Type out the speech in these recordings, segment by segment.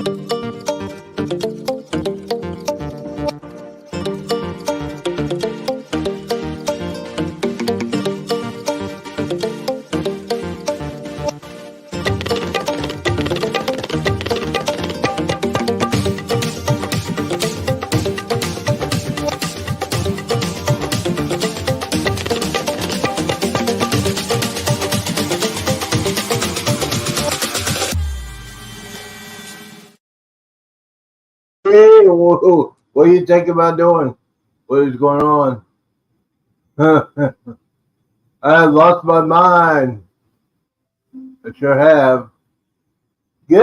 Hey, what do you think about doing? What is going on? I have lost my mind. I sure have. Good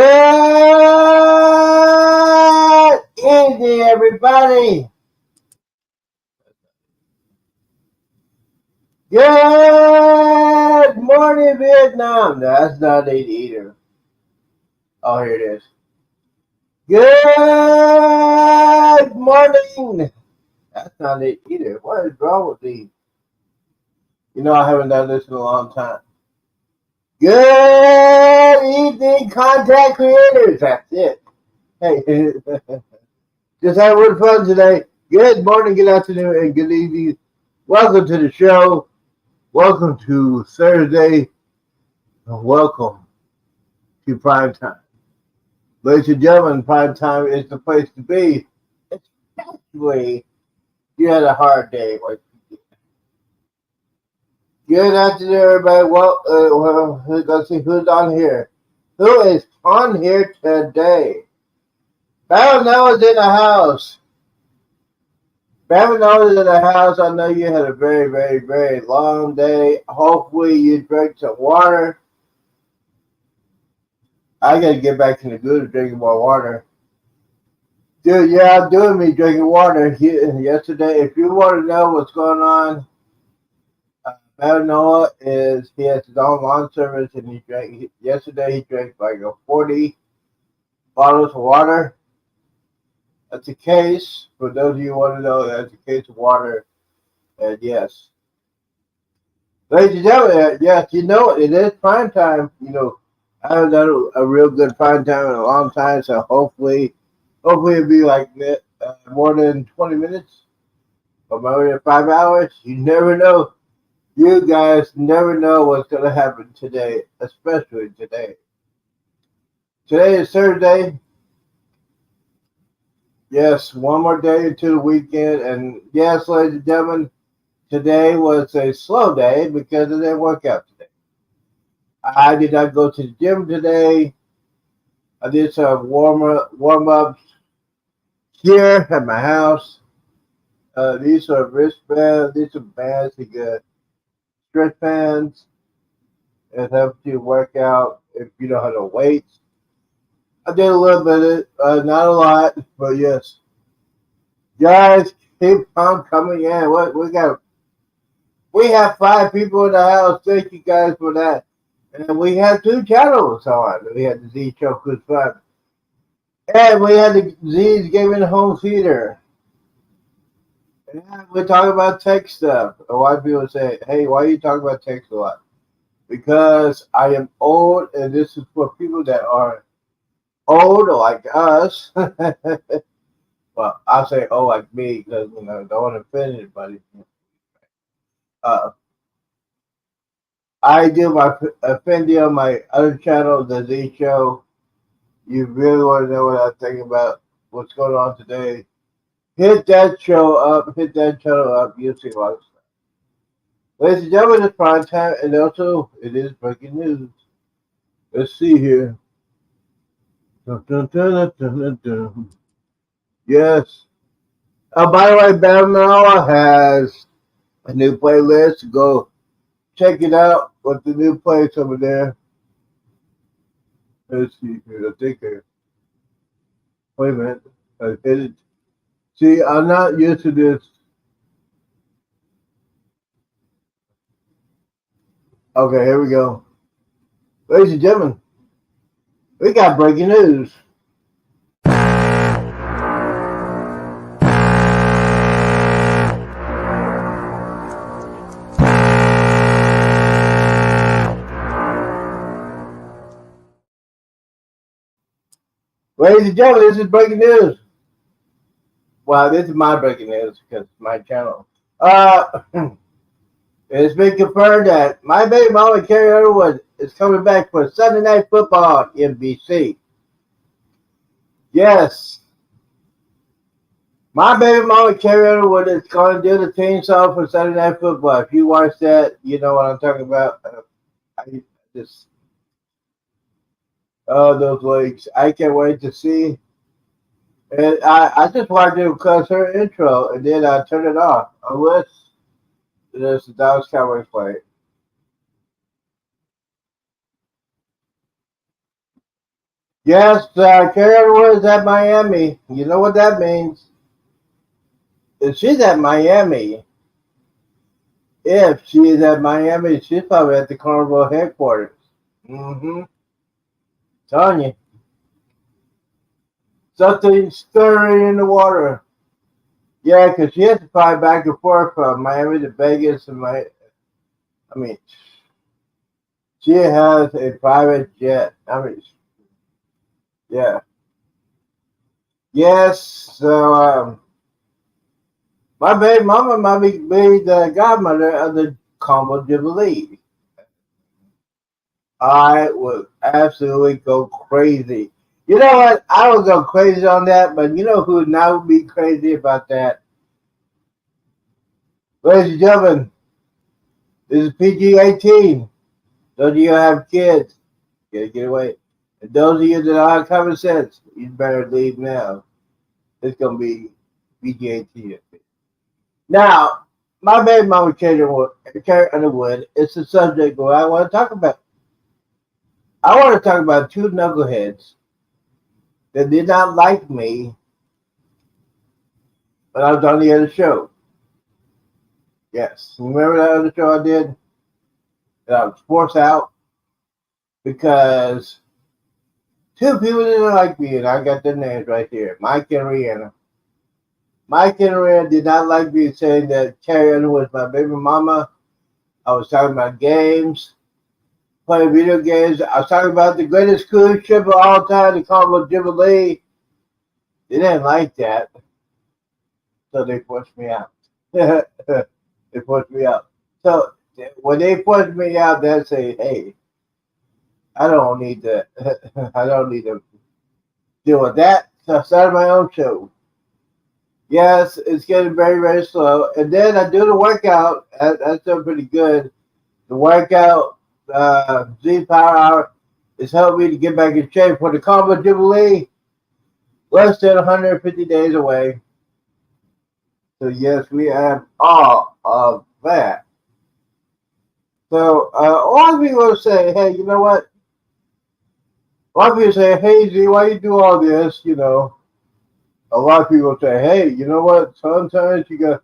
evening, everybody. Good morning, Vietnam. No, that's not it either. Oh, here it is. Good morning. That's not it either. What is wrong with these? You know, I haven't done this in a long time. Good evening, contact creators. That's it. Hey, just had a little fun today. Good morning, good afternoon, and good evening. Welcome to the show. Welcome to Thursday. Welcome to Prime Time. Ladies and gentlemen, Prime Time is the place to be, especially you had a hard day. Good afternoon, everybody. Well, let's see who's on here. Who is on here today? Baron is in the house. Baron is in the house. I know you had a very, very, very long day. Hopefully you drank some water. I gotta get back in the good of drinking more water. Dude, yeah, I'm doing me drinking water yesterday. If you want to know what's going on, Baron he has his own lawn service, and yesterday he drank like 40 bottles of water. That's a case. For those of you who want to know, that's a case of water. And yes. Ladies and gentlemen, yes, you know it is prime time. You know, I haven't done a real good prime time in a long time, so hopefully it'll be like more than 20 minutes or more than 5 hours. You never know. You guys never know what's going to happen today, especially today. Today is Thursday. Yes, one more day into the weekend. And yes, ladies and gentlemen, today was a slow day because it didn't work out today. I did not go to the gym today. I did some warm-ups here at my house. These are wristbands. These are bands to get stretch bands. It helps you work out if you know how to weight. I did a little bit of it, not a lot, but yes. Guys, keep on coming in. We have 5 people in the house. Thank you guys for that. And we have 2 channels on. We had the Z Show Good Fun. And we had the Z's Gaming Home Theater. And we're talking about tech stuff. A lot of people say, hey, why are you talking about tech a lot? Because I am old, and this is for people that are old like us. Well, I'll say old like me because, you know, don't want to offend anybody. I do my Fendi on my other channel, the Z Show. You really want to know what I think about what's going on today? Hit that show up, hit that channel up. You'll see a lot of stuff. Ladies and gentlemen, it's prime time, and also it is breaking news. Let's see here. Dun, dun, dun, dun, dun, dun. Yes. By the way, Batman has a new playlist. Go check it out with the new plays over there. Let's see here. I think wait a minute. I hit it. See, I'm not used to this. Okay, here we go. Ladies and gentlemen, we got breaking news. Ladies and gentlemen, this is breaking news. Well, this is my breaking news because it's my channel. It's been confirmed that my baby mama, Carrie Underwood, is coming back for Sunday Night Football on NBC. Yes, my baby mama, Carrie Underwood, is going to do the theme song for Sunday Night Football. If you watch that, you know what I'm talking about. I just, oh, those legs. I can't wait to see. And I just wanted to because her intro, and then I turned it off. Unless there's the Dallas Cowboys play. Yes, Carrie Underwood is at Miami. You know what that means. If she's at Miami, if she is at Miami, she's probably at the Carnival headquarters. Mm-hmm. Telling you. Something stirring in the water. Yeah, because she has to fly back and forth from Miami to Vegas. I mean, she has a private jet. I mean, yeah. Yes, so my baby mama might be the godmother of the Carnival Jubilee. I would absolutely go crazy. You know what? I would go crazy on that, but you know who would not be crazy about that? Ladies and gentlemen, this is PG-18. Those of you who have kids, get away. And those of you that don't have common sense, you better leave now. It's going to be PG-18. Now, my baby mama, Carrie Underwood, it's the subject that I want to talk about. I want to talk about two knuckleheads that did not like me when I was on the other show. Yes, remember that other show I did? That I was forced out because two people didn't like me, and I got their names right here, Mike and Rihanna. Mike and Rihanna did not like me saying that Carrie Underwood was my baby mama. I was talking about games, playing video games. I was talking about the greatest cruise ship of all time, the Carnival Jubilee. They didn't like that, so they forced me out. They forced me out. So when they forced me out, they say, "Hey, I don't need to. I don't need to deal with that. So I started my own show. Yes, it's getting very, very slow. And then I do the workout. That's done pretty good. The workout, Z Power Hour, has helped me to get back in shape for the Carnival Jubilee. Less than 150 days away. So yes, we have all of that. So a lot of people say, hey, you know what? A lot of people say, hey Z, why you do all this? You know, a lot of people say, hey, you know what? Sometimes you got.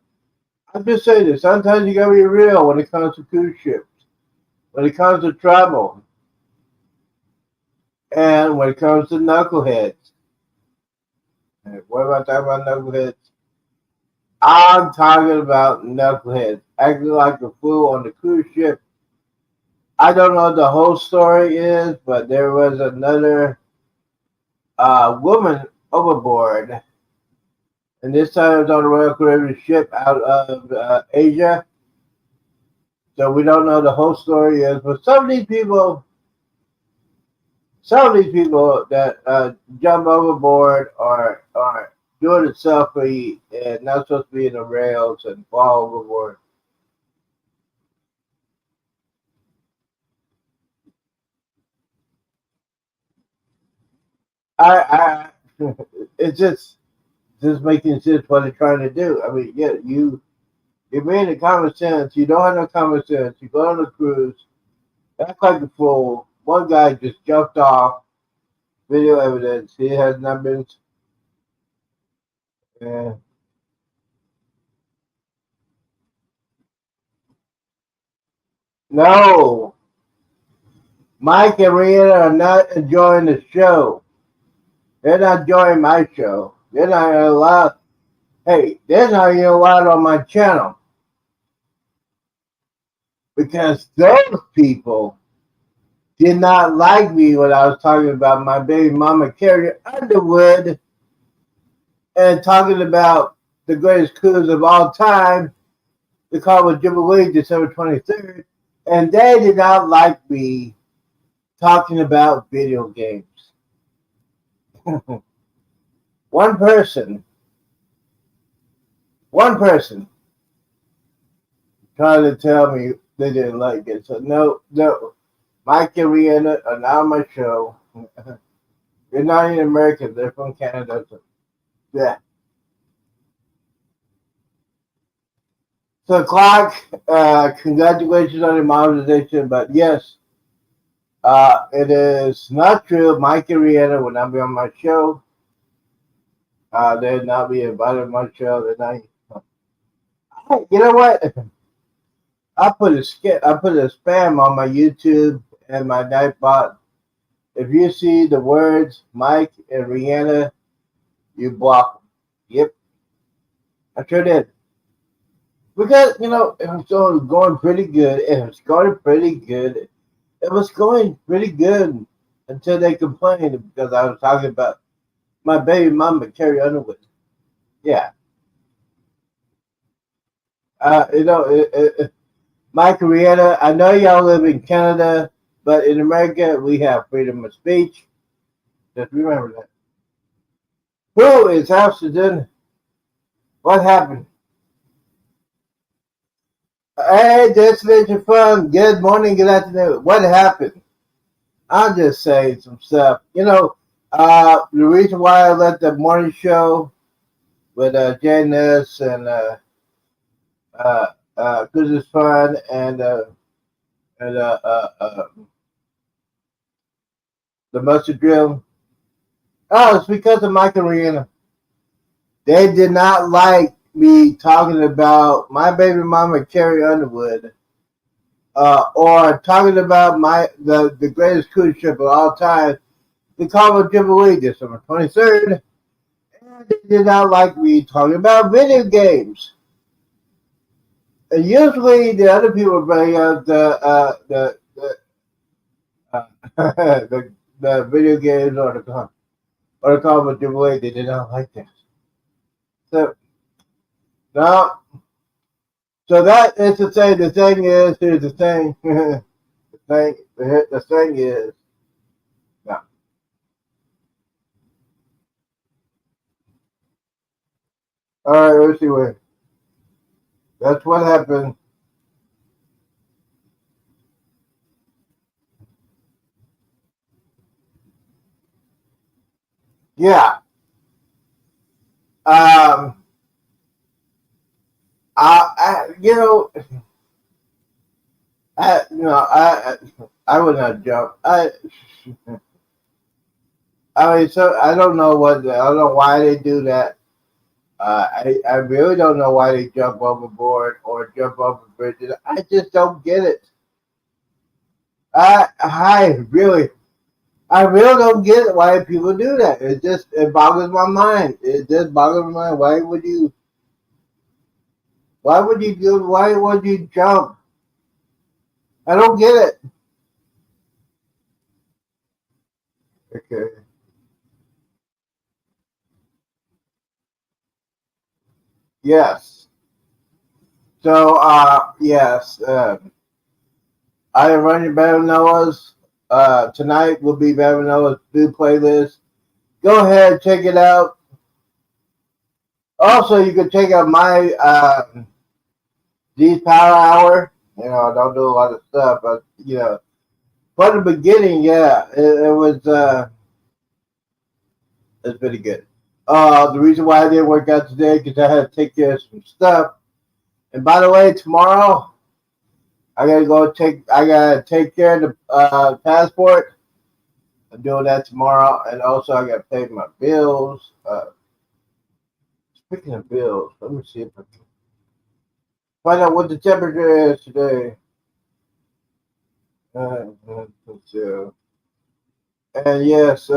I'm just saying this. Sometimes you gotta be real when it comes to cruise ships, when it comes to travel, and when it comes to knuckleheads. And what am I talking about knuckleheads? I'm talking about knuckleheads acting like a fool on the cruise ship. I don't know what the whole story is, but there was another woman overboard, and this time it was on a Royal Caribbean ship out of Asia. So we don't know the whole story is, but some of these people that jump overboard are doing it selfie and not supposed to be in the rails and fall overboard. I it's just making sense what they're trying to do. I mean, yeah, you made a common sense. You don't have no common sense. You go on a cruise, act like a fool. One guy just jumped off. Video evidence. He has not been. Uh, no, Mike and Rihanna are not enjoying the show. They're not enjoying my show. They're not allowed. Hey, they're not even allowed on my channel because those people did not like me when I was talking about my baby mama Carrie Underwood and talking about the greatest cruise of all time, the Carnival Jubilee, December 23rd, and they did not like me talking about video games. one person, one person tried to tell me they didn't like it. So no, Mike and Rihanna are not on my show. They're not even American. They're from Canada. So, yeah. So Clark, congratulations on your monetization. But yes, it is not true. Mike and Rihanna will not be on my show. They'll not be invited on my show. They're not. You know what? I put a spam on my YouTube and my Nightbot. If you see the words Mike and Rihanna, you block them. Yep, I sure did. Because it was going pretty good. It was going pretty good. It was going pretty good until they complained because I was talking about my baby mama Carrie Underwood. Yeah, uh, you know, it, it, Mike and Rihanna. I know y'all live in Canada, but in America we have freedom of speech. Just remember that. Who is Amsterdam? What happened? Hey, Destination Fun. Good morning, good afternoon. What happened? I'll just say some stuff. The reason why I let the morning show with Jay Ness and uh, Cause It's Fun and the Mustard Drill. Oh, it's because of Mike and Rihanna. They did not like me talking about my baby mama Carrie Underwood, or talking about the greatest cruise ship of all time, the Carnival Jubilee, December 23rd. And they did not like me talking about video games. And usually the other people bring up uh, the video games or the Carnival Jubilee. They did not like that. So now, so that is to say, the thing is, here's the thing. The thing is, no. All right, let's see what. That's what happened. Yeah. Um. I I would not jump. I mean, so I don't know I don't know why they do that. I really don't know why they jump overboard or jump over bridges. I just don't get it. I really don't get it why people do that. It boggles my mind. It just boggles my mind. Why would you jump? I don't get it. Okay. Yes. So, yes. I am running Better Noah's. Tonight will be Better Noah's new playlist. Go ahead, check it out. Also, you can check out my G's Power Hour. I don't do a lot of stuff, but from the beginning, yeah, it was it's pretty good. The reason why I didn't work out today because I had to take care of some stuff. And by the way, tomorrow I gotta take care of the passport. I'm doing that tomorrow, and also I gotta pay my bills. Speaking of bills, let me see if I can find out what the temperature is today. So, and yes,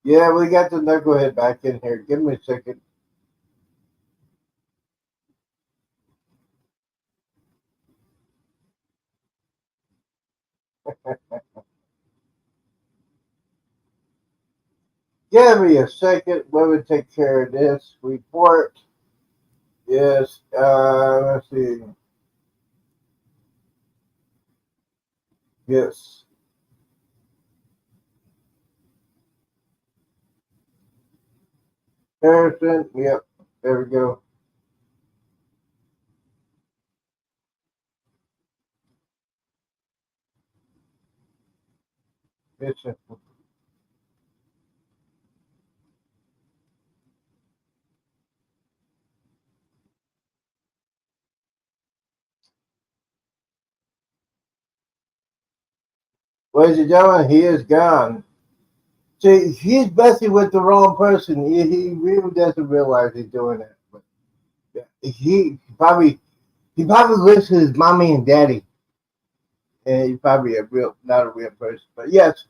yeah, we got the knucklehead back in here. Give me a second. Give me a second. Let me take care of this report. Yes, let's see. Yes. Harrison, yep. There we go. It's a, ladies and gentlemen, he is gone. See, he's messing with the wrong person. He really doesn't realize he's doing that. But yeah, he probably lives with his mommy and daddy, and he's probably not a real person. But yes,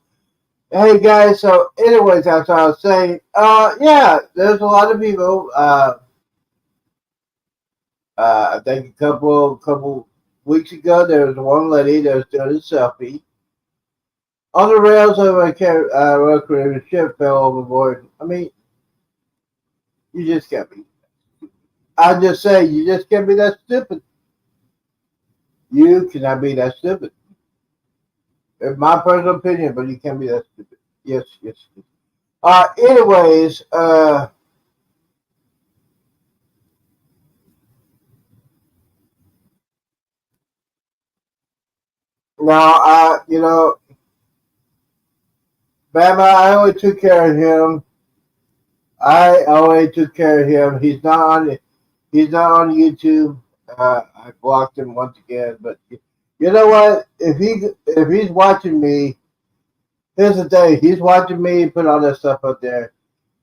hey guys. So, anyways, that's what I was saying. Yeah, there's a lot of people. I think a couple weeks ago, there was one lady that was doing a selfie on the rails of a road cruiser ship fell overboard. I mean, you just can't be. I just say you just can't be that stupid. You cannot be that stupid. It's my personal opinion, but you can't be that stupid. Yes, yes. Yes. Anyways, now Bama, I always took care of him. I always took care of him. He's not on YouTube. I blocked him once again, but you know what? If he's watching me, here's the thing. He's watching me put all that stuff up there.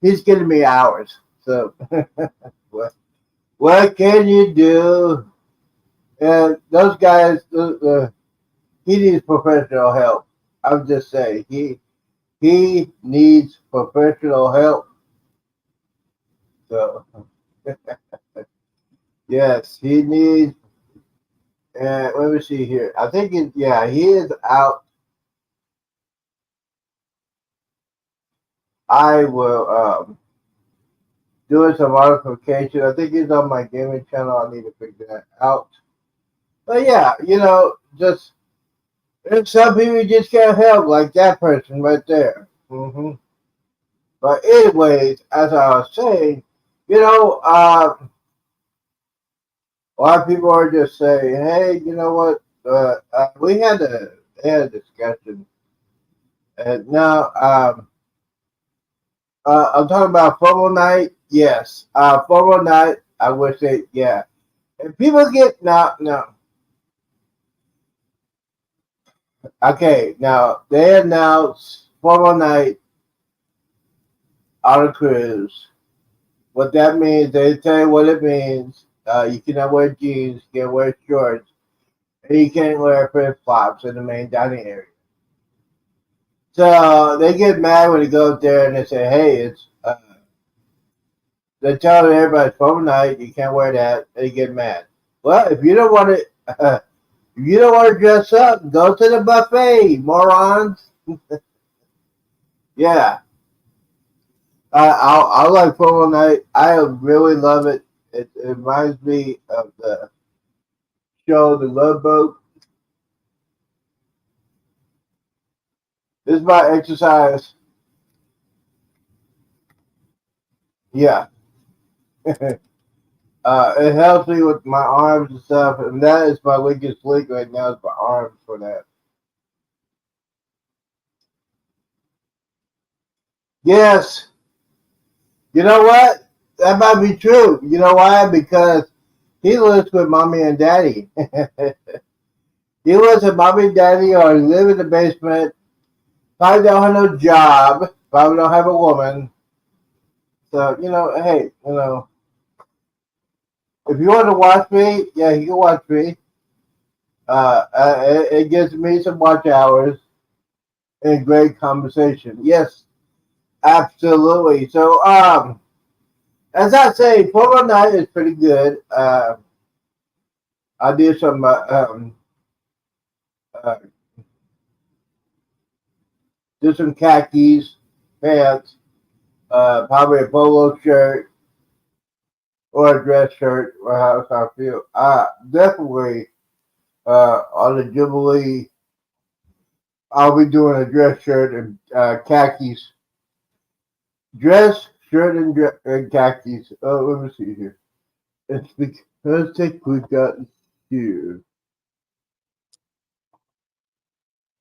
He's getting me hours. So what what can you do? And those guys, he needs professional help. I'm just saying he needs professional help. So yes, he needs. Let me see here. I think yeah, he is out. I will doing some modification. I think he's on my gaming channel. I need to figure that out. But yeah, just there's some people you just can't help, like that person right there. But anyways, as I was saying, a lot of people are just saying, "Hey, you know what? We had a discussion, and now I'm talking about FOMO night. Yes, FOMO night. I would say, yeah. And people get now. Okay, now they announced FOMO night on a cruise. What that means, they tell you what it means. You cannot wear jeans, you can't wear shorts, and you can't wear flip flops in the main dining area. So they get mad when they go up there and they say, "Hey, it's." They tell everybody it's FOMO night. You can't wear that. They get mad. Well, if you don't want to, if you don't want to dress up, go to the buffet, morons. Yeah, I like FOMO night. I really love it. It reminds me of the show The Love Boat. This is my exercise. Yeah. It helps me with my arms and stuff, and that is my weakest link right now is my arms for that. Yes, you know what? That might be true. You know why? Because he lives with mommy and daddy. He lives with mommy and daddy, or he live in the basement. Probably don't have no job. Probably don't have a woman. So hey, if you want to watch me, yeah, you can watch me. It gives me some watch hours and great conversation. Yes, absolutely. So, as I say, Polo Night is pretty good. I did some uh, did some khakis, pants. Probably a polo shirt or a dress shirt, or how I feel. Definitely on the Jubilee, I'll be doing a dress shirt and khakis. Dress shirt and khakis. Oh, let me see here. It's because we got here.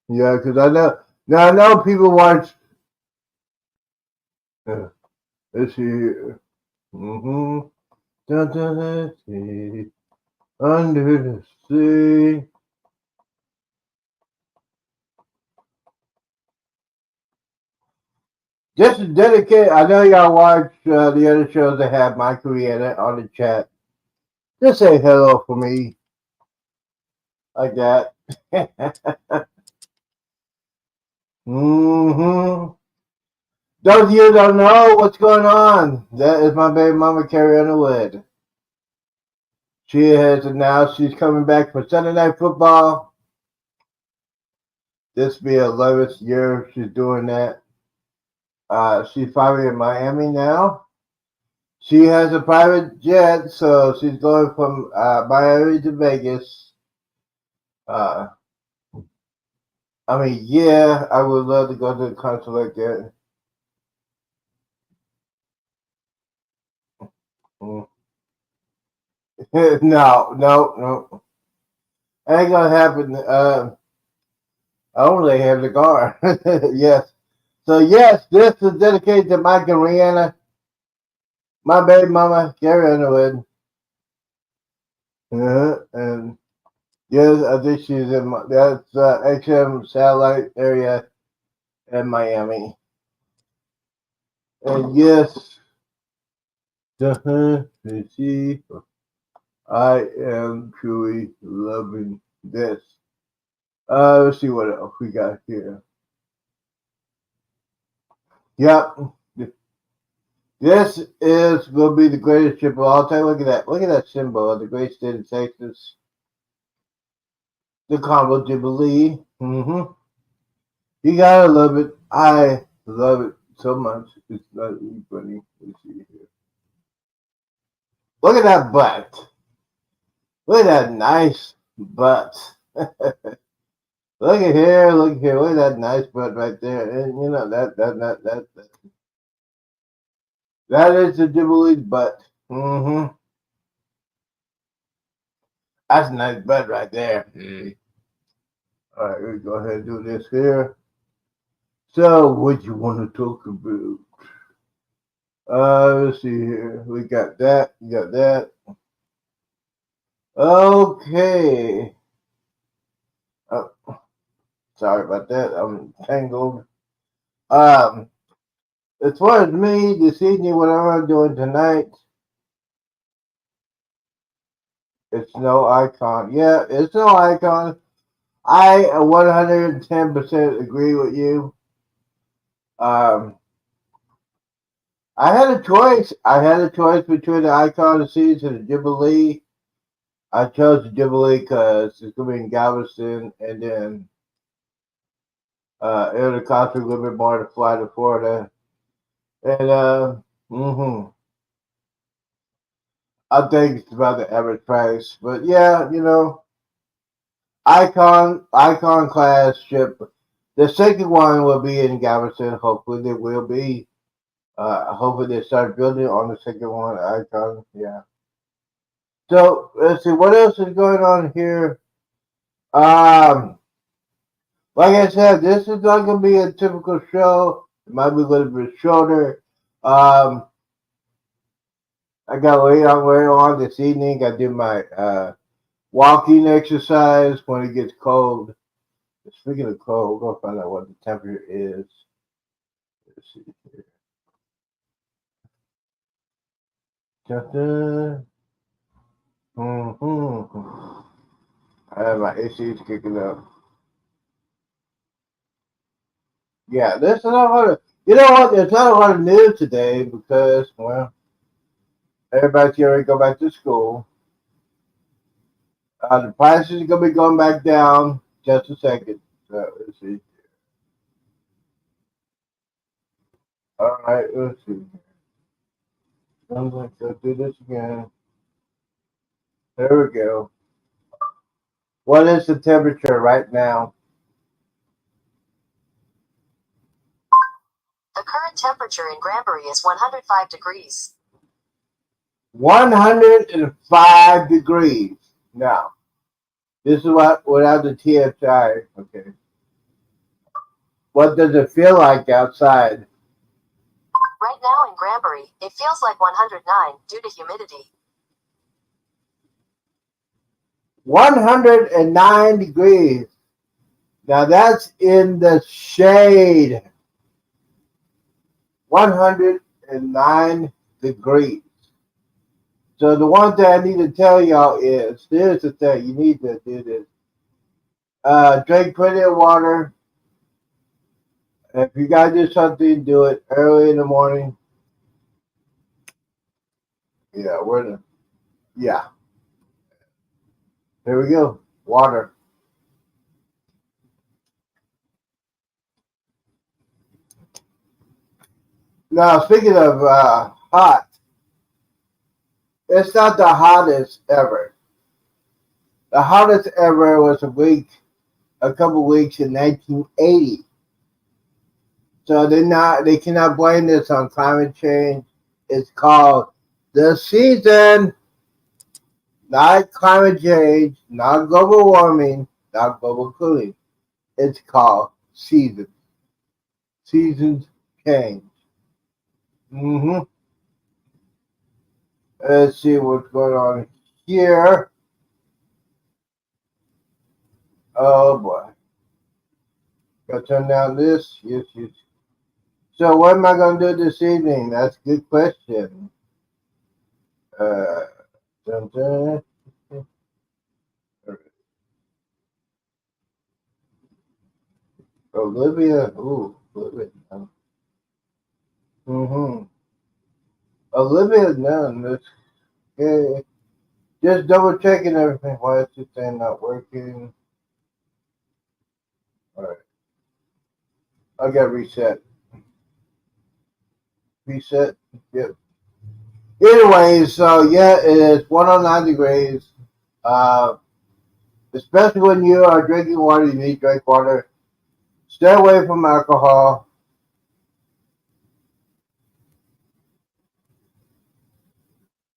Yeah, because I know now I know people watch. Let's see here. Mm-hmm. Dun, dun, dun, see. Under the sea. Just to dedicate, I know y'all watch the other shows that have my career in it on the chat. Just say hello for me, like that. Mm-hmm. Those of you don't know what's going on, that is my baby mama Carrie Underwood. She has announced she's coming back for Sunday Night Football. This will be 11th year she's doing that. She's probably in Miami now. She has a private jet, so she's going from Miami to Vegas. Uh, yeah, I would love to go to the concert like that. Mm. No, no, no. Ain't gonna happen. I only have the car. Yes. So, yes, this is dedicated to Mike and Rihanna, my baby mama, Gary Underwood. And yes, I think she's in that's XM satellite area in Miami. And yes, she, I am truly loving this. Let's see what else we got here. Yep. This is going to be the greatest trip of all time. Look at that. Look at that symbol of the great state of Texas. The Congo Jubilee. Mm-hmm. You gotta love it. I love it so much. It's not even funny. Let's see here. Look at that butt. Look at that nice butt. Look at here, look at here, look at that nice butt right there. And you know that is the Jubilee's butt. Mm-hmm. That's a nice butt right there. All right, we go ahead and do this here. So, what you want to talk about? Let's see here. We got that. We got that. Okay. Oh, sorry about that. I'm tangled. Um, as far as me this evening, what I'm doing tonight, it's no icon. Yeah, it's no icon. I 110% agree with you. Um, I had a choice. I had a choice between the Icon of Seas and the Jubilee. I chose the Jubilee because it's going to be in Galveston, and then it'll cost me a little bit more to fly to Florida. And I think it's about the average price. But yeah, Icon class ship. The second one will be in Galveston. Hopefully, there will be. Hopefully, they start building on the second one. Icon, yeah. So let's see what else is going on here. Um, like I said, this is not going to be a typical show. It might be a little bit shorter. Um, I got later on this evening. I did my walking exercise when it gets cold. Speaking of cold, we're gonna find out what the temperature is. Let's see here. Da-da. Mm-hmm. I have my AC's kicking up. Yeah, there's not a lot of. You know what? There's not a lot of news today because, well, everybody's getting ready to go back to school. The prices are gonna be going back down. Just a second. So let's see. All right, let's see. I'm going to do this again. There we go. What is the temperature right now? The current temperature in Granbury is 105 degrees. 105 degrees. Now, this is what without the TSI. Okay. What does it feel like outside? Right now in Granbury, it feels like 109 due to humidity. 109 degrees. Now that's in the shade. 109 degrees. So the one thing I need to tell y'all is, here's the thing, you need to do this. Drink plenty of water. If you gotta do something, do it early in the morning. Yeah, yeah. There we go. Water. Now, speaking of hot, it's not the hottest ever. The hottest ever was a couple weeks in 1980. So they cannot blame this on climate change. It's called the season, not climate change, not global warming, not global cooling. It's called seasons. Seasons change. Mm-hmm. Let's see what's going on here. Oh boy. Gotta turn down this. Yes, yes. So what am I gonna do this evening? That's a good question. Uh, dun, dun. Olivia. Ooh, Olivia. Mm-hmm. Olivia Nunn. That's okay. Just double checking everything. Why is this thing not working? All right. I got reset. Reset. Yep. Anyway, so yeah, it is 109 degrees. Uh, especially when you are drinking water, you need to drink water. Stay away from alcohol.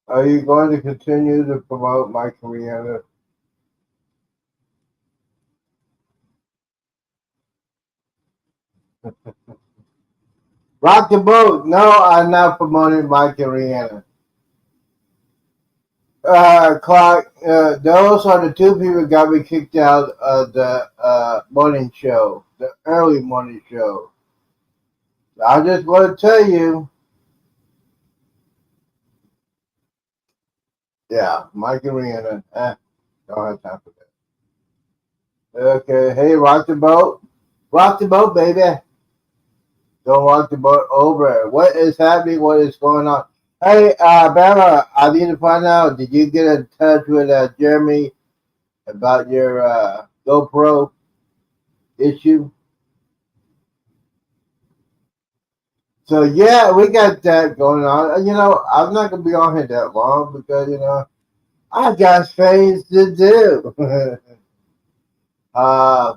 Are you going to continue to promote Mike and Rihanna? Rock the boat. No, I'm not promoting Mike and Rihanna. Clark, those are the two people who got me kicked out of the morning show, the early morning show. I just want to tell you, yeah, Mike and Rihanna, don't have time for that. Okay, hey, rock the boat, baby. Don't rock the boat over. What is happening? What is going on? Hey, Bama, I need to find out. Did you get in touch with Jeremy about your GoPro issue? So yeah, we got that going on. You know, I'm not gonna be on here that long because I got things to do. uh,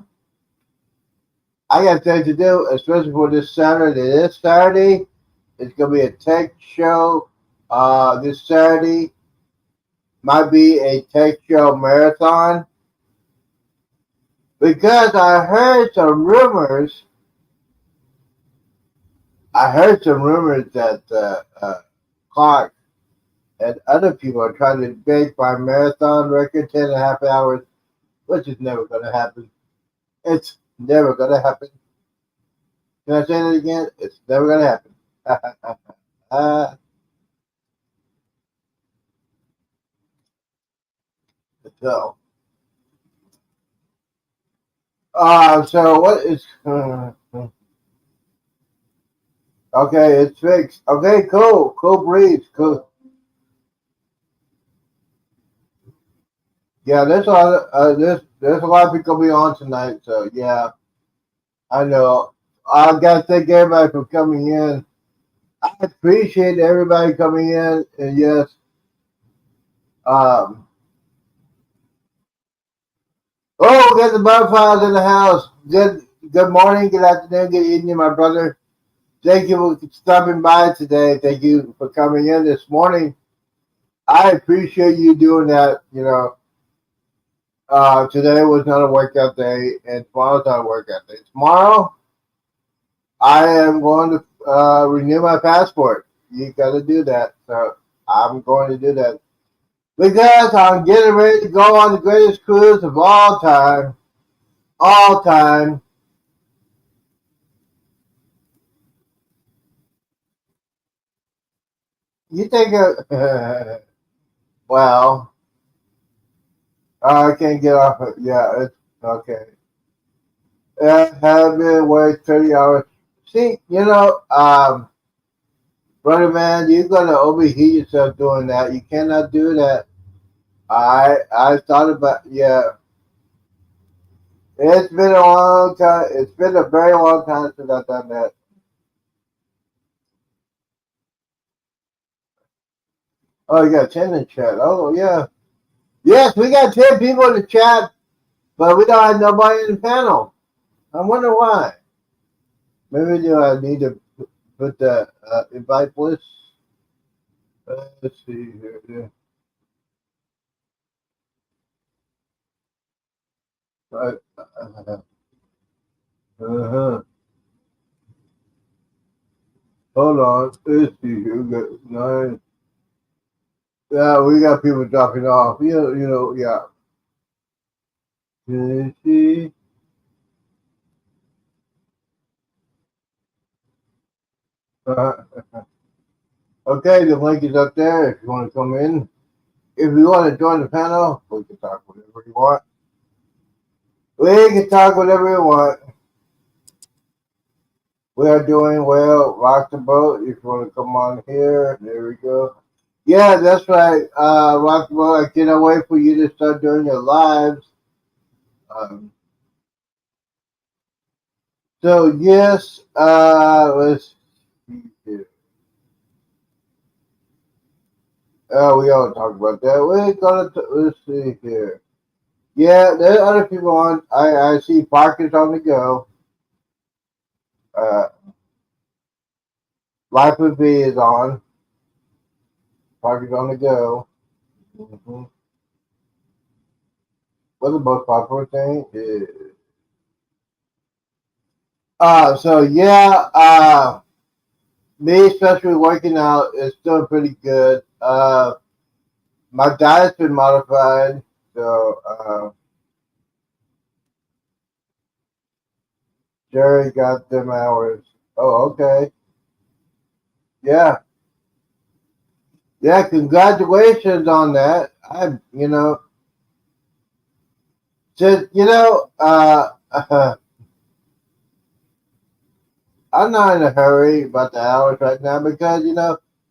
I got things to do, especially for this Saturday. This Saturday, it's gonna be a tech show. This Saturday might be a tech show marathon because I heard some rumors. I heard some rumors that Clark and other people are trying to break my marathon record, 10.5 hours, which is never going to happen. It's never going to happen. Can I say that again? It's never going to happen. so, so what is? Okay, it's fixed. Okay, cool breeze, cool. Yeah, there's a lot of people be on tonight, so yeah, I know. I gotta thank everybody for coming in. I appreciate everybody coming in, and yes, um, oh, we got the bonfires in the house. Good morning, good afternoon, good evening, my brother. Thank you for stopping by today. Thank you for coming in this morning. I appreciate you doing that. Today was not a workout day, and tomorrow's not a workout day. Tomorrow, I am going to renew my passport. You got to do that. So I'm going to do that because I'm getting ready to go on the greatest cruise of all time. All time. You think, well, I can't get off it. Yeah, it's okay. Have been work 30 hours. See, brother man, you're gonna overheat yourself doing that. You cannot do that. I thought about, yeah. It's been a long time. It's been a very long time since I've done that. Oh, you got 10 in the chat. Oh yeah. Yes, we got 10 people in the chat, but we don't have nobody in the panel. I wonder why. Maybe do I need to put the invite list? Let's see here. Yeah. Uh-huh. Hold on. Let's see here. We got 9. Yeah, we got people dropping off. Yeah. Let's see. Uh, okay, the link is up there if you want to come in. If you want to join the panel, we can talk whatever you want. We can talk whatever you want. We are doing well. Rock the boat. If you want to come on here, there we go. Yeah, that's right. Rock the boat. I cannot wait for you to start doing your lives. Um, so yes, let's see here. We all talk about that. We're gonna let's see here. Yeah, there are other people on. I see Parker's on the go. Uh, Life with V is on. Parker's on the go. Mm-hmm. What's the most popular thing? So yeah, me especially working out is still pretty good. My diet's been modified, so Jerry got them hours. Oh, okay. Yeah, yeah. Congratulations on that. Just I'm not in a hurry about the hours right now because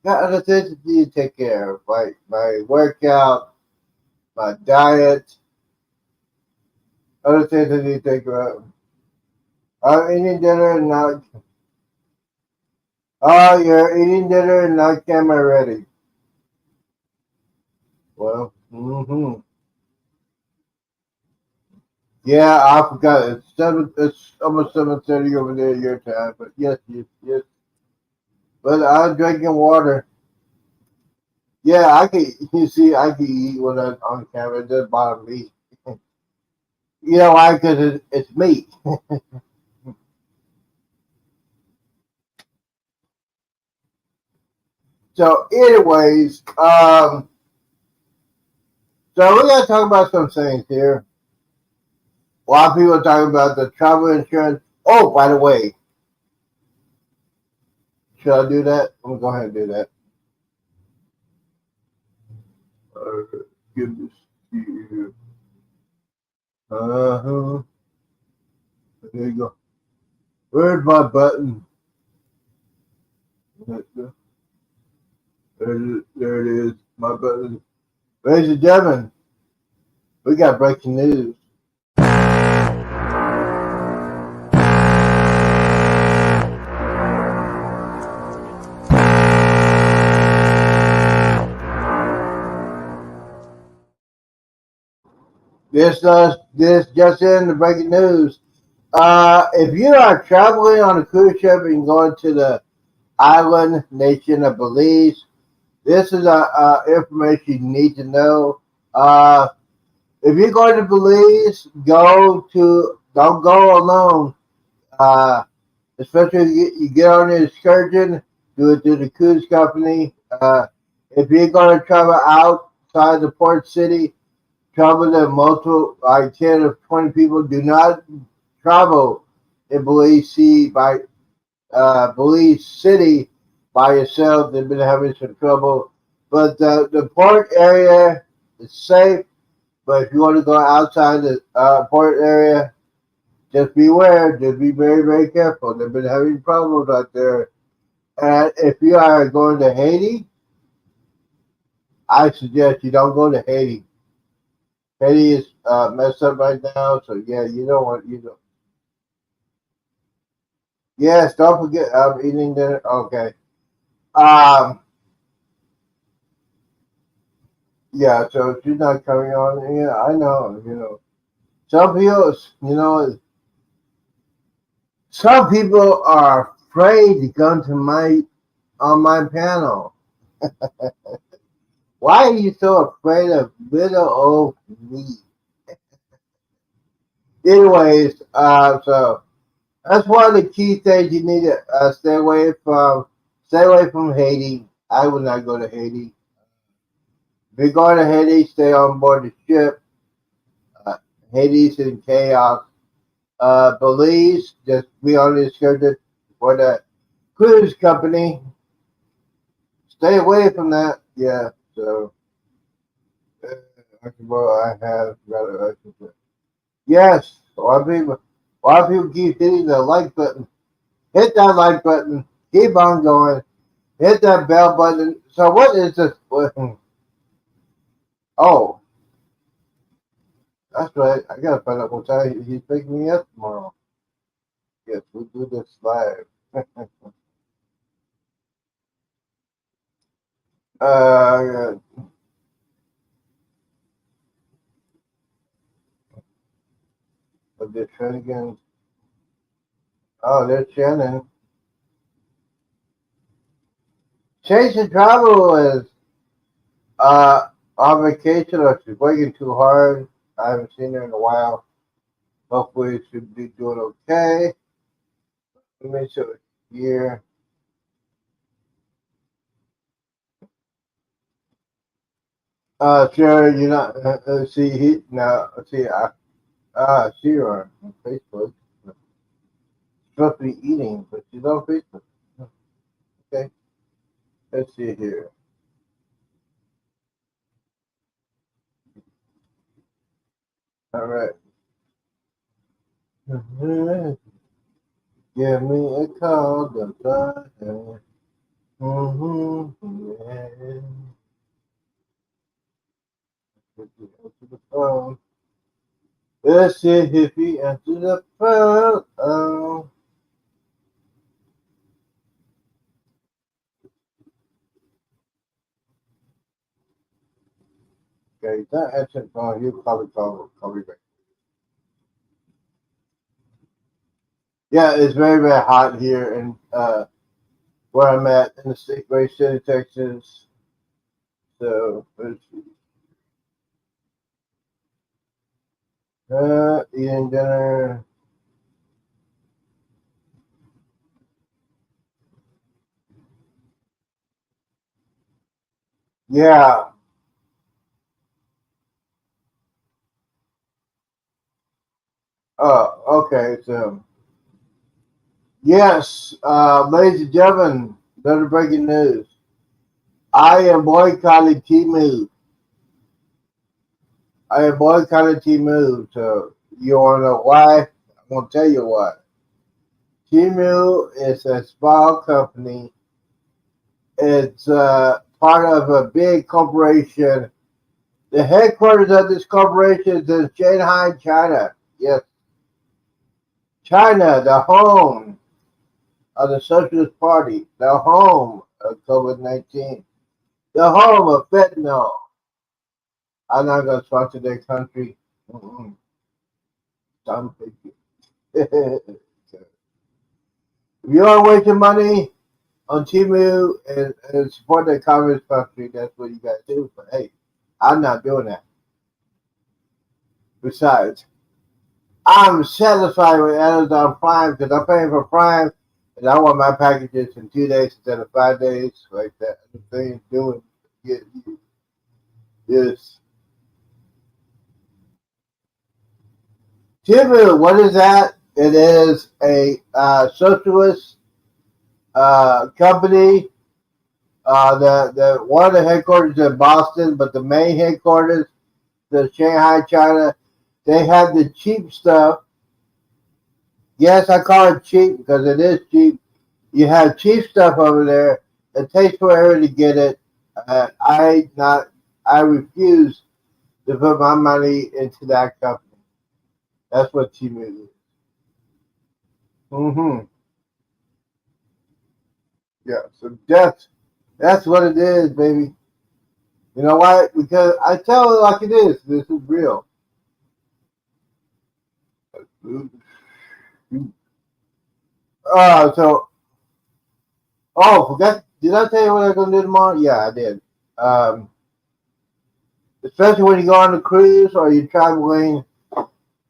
got other things to do to take care of, like my workout, my diet, other things I need to take care of. I'm eating dinner and not. Oh, you're eating dinner and not camera ready. Well, yeah, I forgot. It's 7. It's almost 7:30 over there your time. But yes, yes, yes. But I'm drinking water. Yeah, I can. You see, I can eat when I'm on camera. It doesn't bother me. You know why? Because it's meat. So, anyways, so we're gonna talk about some things here. A lot of people are talking about the travel insurance. Oh, by the way, should I do that? I'm gonna go ahead and do that. Goodness, you. Uh-huh. There you go. Where's my button? There it is. My button. Ladies and gentlemen, we got breaking news. This just in the breaking news. If you are traveling on a cruise ship and going to the island nation of Belize, this is information you need to know. Uh, if you're going to Belize, don't go alone. Uh, Especially if you get on an excursion, do it through the cruise company. If you're going to travel outside the port city, travel to multiple, like 10 or 20 people. Do not travel in Belize Sea by Belize City by yourself. They've been having some trouble. But the port area is safe. But if you want to go outside the port area, just beware. Just be very, very careful. They've been having problems out there. And if you are going to Haiti, I suggest you don't go to Haiti. Haiti is messed up right now, so yeah, you don't want you know. Yes, don't forget I'm eating dinner. Okay. Um. Yeah. So she's not coming on. Yeah, I know. Some people. Some people are afraid to come to my on my panel. Why are you so afraid of little old me? Anyways, so that's one of the key things you need to stay away from. Stay away from Haiti. I would not go to Haiti. If you're going to Haiti, stay on board the ship. Uh, Haiti's in chaos. Belize, just be on the excursion for the cruise company. Stay away from that. Yeah. So, well, I have got a relationship. Yes. A lot of people keep hitting the like button. Hit that like button. Keep on going. Hit that bell button. So what is this? Oh, that's right. I gotta find out what time he's picking me up tomorrow. Yes, we do this live. uh, but there's Finnegan. Oh, there's Shannon. Chasing Travel is on vacation or she's working too hard. I haven't seen her in a while. Hopefully she'll be doing okay. Let me show it here. Sure, you're not. See, no, see, see her on Facebook. She's supposed to be eating, but she's on Facebook. Okay, let's see here. All right. Give me a call, the yeah. Answer the phone. Let's see if he answers the phone. Oh, okay, he's not answering the phone. He'll probably call me back. Yeah, it's very, very hot here in where I'm at in the state, Great City, Texas. So, eating dinner. Yeah. Okay. So, yes, ladies and gentlemen, better breaking news. I am boycotting Timu. I am boycotting Timu. So, you want to know why? I'm going to tell you why. Timu is a small company. It's part of a big corporation. The headquarters of this corporation is in Shanghai, China. Yes, China, the home of the Socialist Party, the home of COVID-19, the home of fentanyl. I'm not going to sponsor their country. Mm-mm. Some people. If you are wasting money on Timu and support the communist country, that's what you got to do. But hey, I'm not doing that. Besides, I'm satisfied with Amazon Prime because I'm paying for Prime and I want my packages in 2 days instead of 5 days, like that. The thing doing get this. Timu, what is that? It is a socialist company. The one of the headquarters is in Boston, but the main headquarters, the Shanghai, China, they have the cheap stuff. Yes, I call it cheap because it is cheap. You have cheap stuff over there. It takes forever to get it. I not. I refuse to put my money into that company. That's what Timu is. Mm-hmm. Yeah. So that's what it is, baby. You know why? Because I tell it like it is. This is real. So forgot. Did I tell you what I'm gonna do tomorrow? Yeah, I did. Um, Especially when you go on a cruise or you're traveling,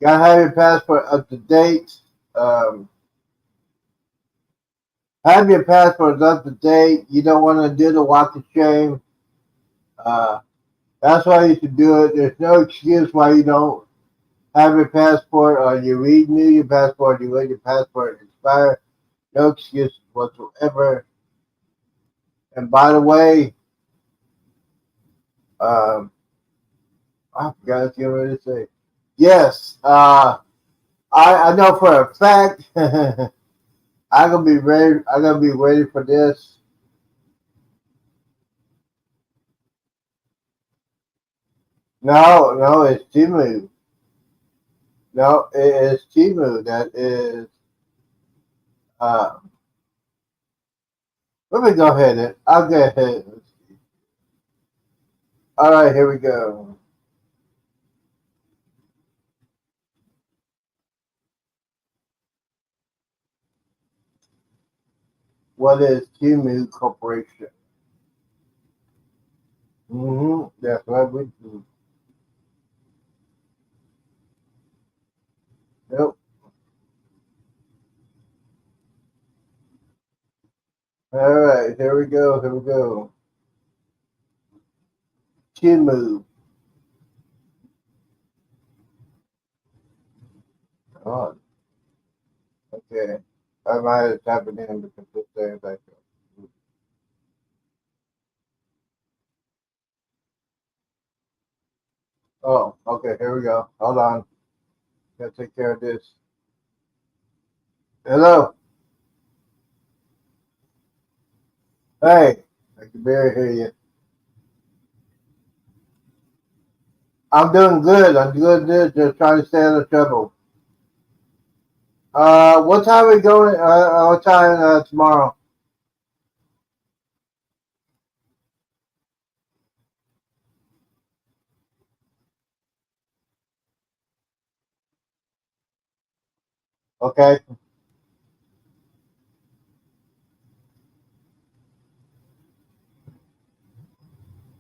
gotta have your passport up to date. Um, have your passport up to date. You don't want to do the walk of shame. Uh, that's why you should do it. There's no excuse why you don't have your passport or you renew your passport. You let your passport expire. No excuse whatsoever. And by the way, um, I forgot what you were ready to say. Yes, I know for a fact I'm gonna be ready. I'm gonna be ready for this. No, it's Timu. No, it is Timu. That is. Uh, Let me go ahead and I'll go ahead. All right, here we go. What is Timu Corporation? That's what we do. Yep. All right, here we go. Here we go. Timu. Oh, okay. I might have typed it in because this thing like. Oh, okay. Here we go. Hold on. Gotta take care of this. Hello. Hey, I can barely hear you. I'm doing good. I'm doing good. Just trying to stay out of trouble. What time are we going? What time tomorrow? Okay.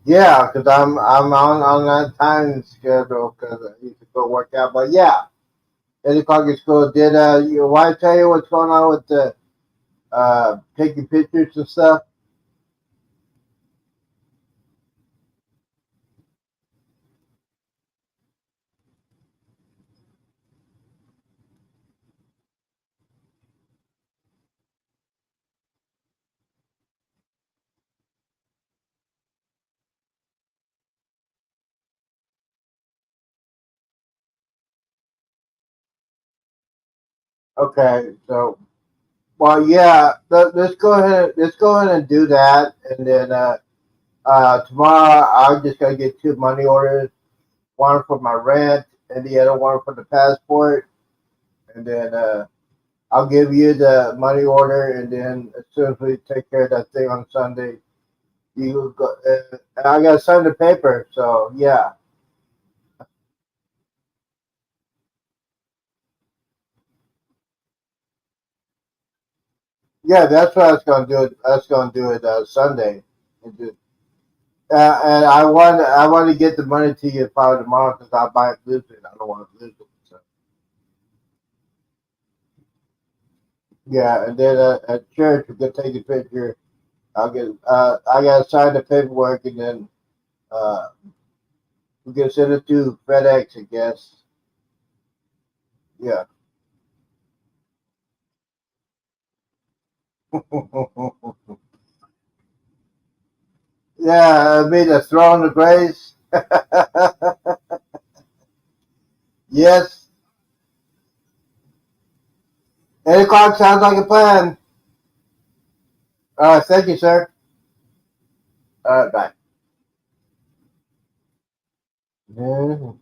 Yeah, because I'm on that time schedule because I need to go work out. But yeah, 8 o'clock is cool. Did your wife tell you what's going on with the taking pictures and stuff? Okay, so well, yeah. Let's go ahead. Let's go ahead and do that, and then tomorrow I'm just gonna get two money orders. One for my rent, and the other one for the passport, and then I'll give you the money order, and then as soon as we take care of that thing on Sunday, you go. I gotta sign the paper, so yeah. Yeah, that's what I was gonna do. I was gonna do it Sunday, and I want to get the money to you probably tomorrow because I might lose it. I don't want to lose it. So yeah, and then at church we can take a picture. I'll get. I gotta sign the paperwork, and then uh, we can send it to FedEx, I guess. Yeah. Yeah, I mean the throne of grace. Yes. 8 o'clock sounds like a plan. Thank you, sir. Bye. Mhm.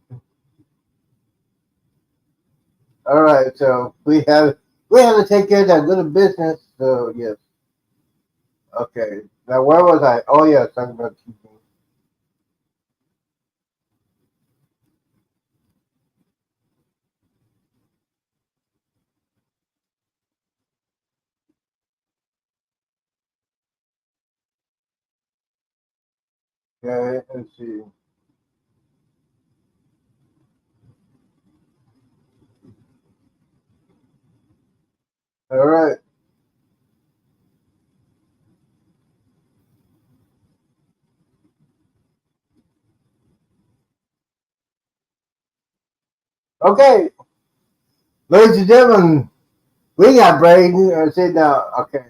All right, so we have to take care of that little business. So yes, okay. Now where was I? Oh yeah, talking about TV. Okay, let's see. All right, okay, ladies and gentlemen, we got Braden. See now, okay.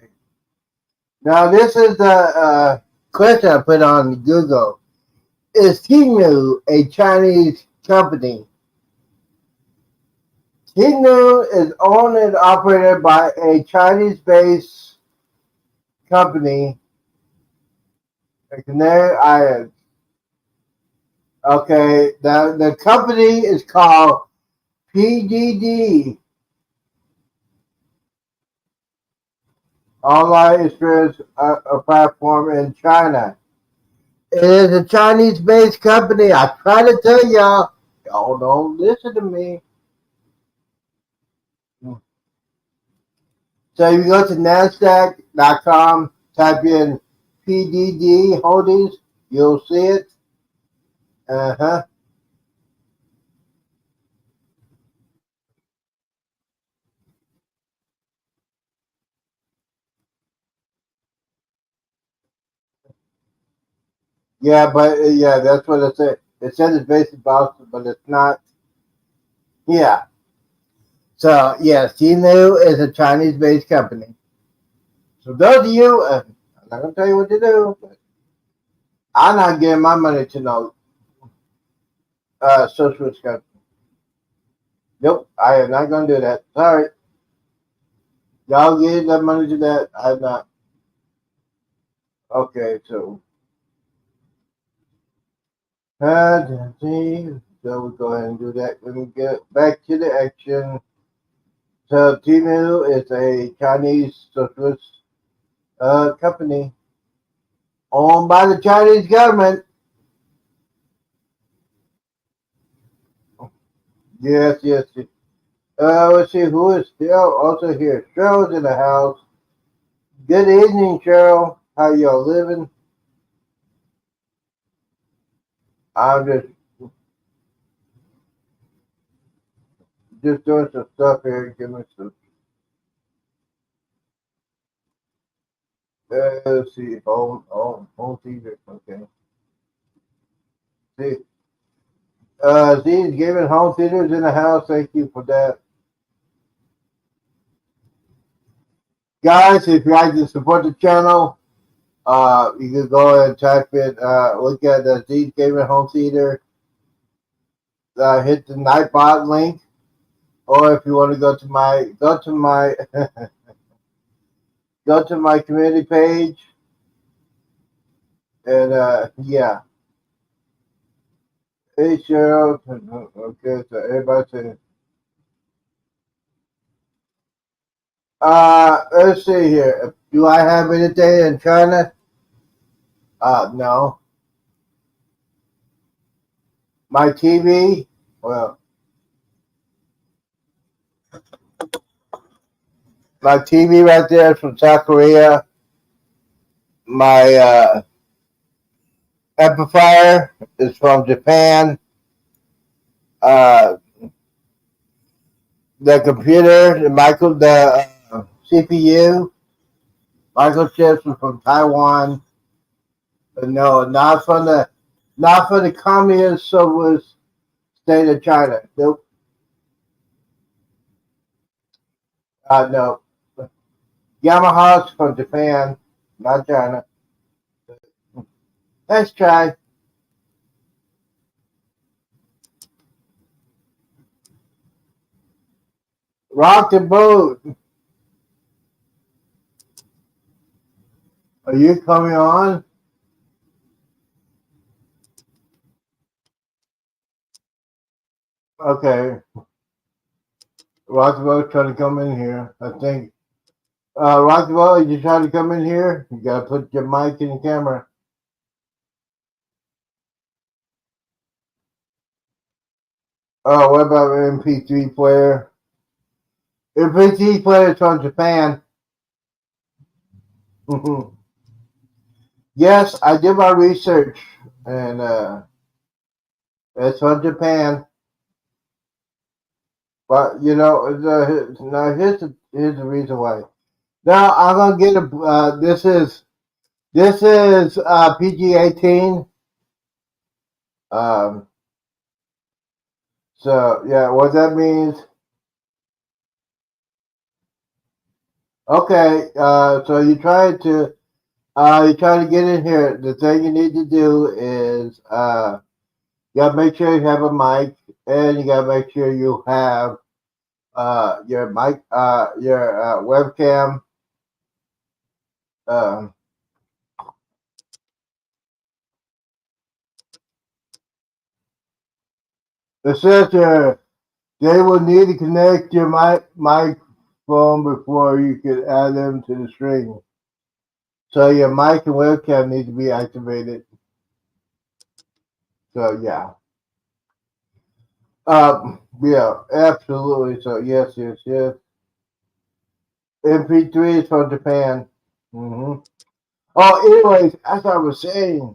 Now this is the question I put on Google. Is Temu a Chinese company? Temu is owned and operated by a Chinese-based company. Canary Islands. Okay, the company is called PDD, Online Experience a Platform in China. It is a Chinese-based company. I try to tell y'all, y'all don't listen to me. So you go to Nasdaq.com, type in PDD Holdings, you'll see it. Uh huh. Yeah, but yeah, that's what it said. It says it's based in Boston, but it's not. Yeah. So yes, Temu is a Chinese-based company. So those of you, I'm not gonna tell you what to do, but I'm not giving my money to no socialist company. Nope, I am not gonna do that. Sorry, y'all give that money to that. I'm not. Okay, so so we go ahead and do that. Let me get back to the action. So Temu is a Chinese socialist company owned by the Chinese government. Yes, yes, yes. Let's see who is still also here. Cheryl's in the house. Good evening, Cheryl. How y'all living? I'm just doing some stuff here. Give me some. Let's see. Home theater. Okay. See, Z's giving home theaters in the house. Thank you for that, guys. If you like to support the channel, you can go and type it. Look at the Z's Gaming Home Theater. Hit the Nightbot link, or if you want to go to my community page, and yeah. Hey Cheryl. Okay, so everybody saying, let's see here. Do I have anything in China? No. My TV? Well, My TV right there is from South Korea. My amplifier is from Japan. Uh, the computer, the CPU, microchips are from Taiwan. But no, not from the communist socialist state of China. Nope. No. Yamaha's from Japan, not China. Let's try. Rock the boat. Are you coming on? Okay. Rock the boat trying to come in here. I think. Rock the boat, you trying to come in here? You gotta put your mic in the camera. Oh, what about MP3 player? MP3 player is from Japan. Yes, I did my research, and it's from Japan. But you know, now here's the reason why. Now I'm gonna get a. This is PG-18. Um, so yeah, what that means. Okay, so you try to get in here. The thing you need to do is you gotta make sure you have a mic, and you gotta make sure you have your mic, your webcam. Um, it says here they will need to connect your microphone before you can add them to the string. So your mic and webcam need to be activated. So yeah. Yeah, absolutely. So yes. MP3 is from Japan. Oh, anyways, as I was saying,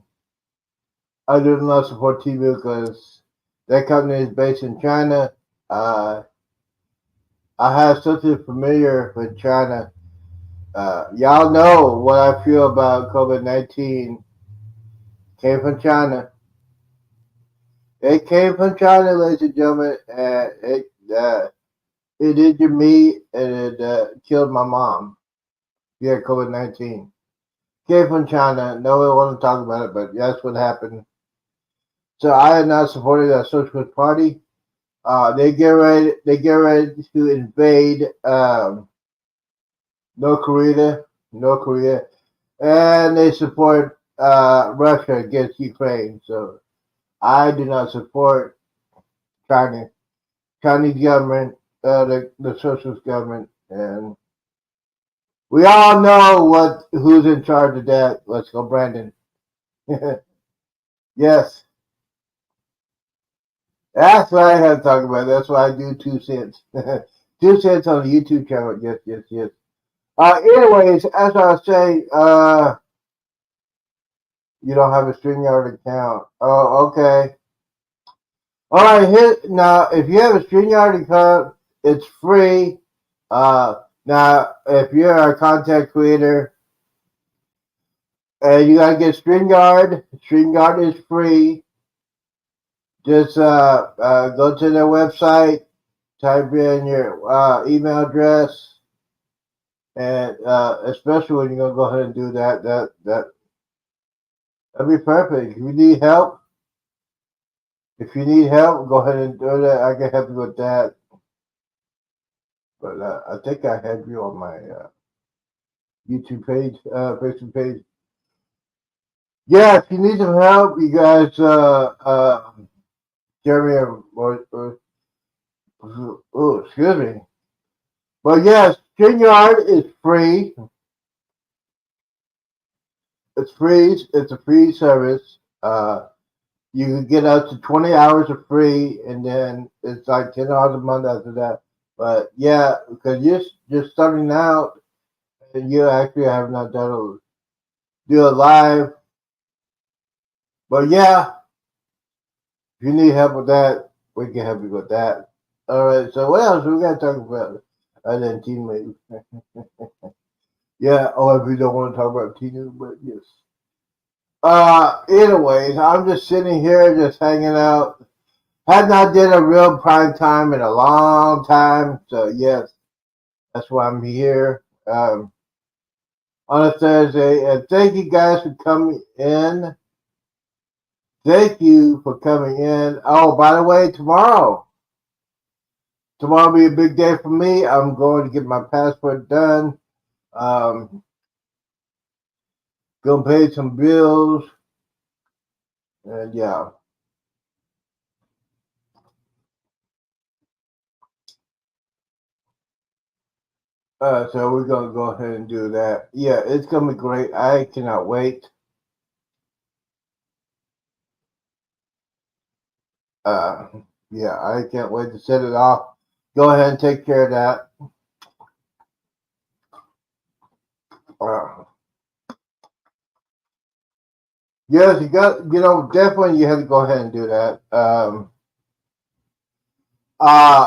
I do not support TV because that company is based in China. Uh, I have something familiar with China. Y'all know what I feel about COVID-19. Came from China. It came from China, ladies and gentlemen, and it injured me and it killed my mom. Yeah, COVID-19 came from China. No one want to talk about it, but that's what happened. So I am not supporting that Socialist Party. They get ready to invade North Korea, and they support Russia against Ukraine. So I do not support China, Chinese government, the socialist government, and we all know who's in charge of that. Let's go, Brandon. Yes, that's what I have to talk about. That's why I do 2 cents. 2 cents on the YouTube channel. Yes. Anyways, as I was saying, you don't have a StreamYard account. Oh, okay. All right. Now, if you have a StreamYard account, it's free. Now, if you're a content creator and you gotta get StreamYard, StreamYard is free. Just go to their website, type in your email address, and especially when you're gonna go ahead and do that'd be perfect. If you need help, go ahead and do that. I can help you with that. But I think I had you on my YouTube page, Facebook page. Yeah, if you need some help, you guys, Jeremy, oh, excuse me. But yes, StreamYard is free. It's free. It's a free service. You can get up to 20 hours of free, and then it's like $10 a month after that. But yeah, because you're just starting out and you actually have not done do a live. But yeah, if you need help with that, we can help you with that. All right. So what else we got to talk about other than teammates? Yeah. Oh, if you don't want to talk about teammates, but yes. Anyways, I'm just sitting here, just hanging out. Had not did a real prime time in a long time, so yes, that's why I'm here on a Thursday. And thank you guys for coming in. Thank you for coming in. Oh, by the way, tomorrow will be a big day for me. I'm going to get my passport done. Um, Gonna pay some bills, and yeah. So we're gonna go ahead and do that. Yeah, it's gonna be great. I cannot wait. Uh, yeah, I can't wait to set it off. Go ahead and take care of that. Uh, yes, definitely you have to go ahead and do that.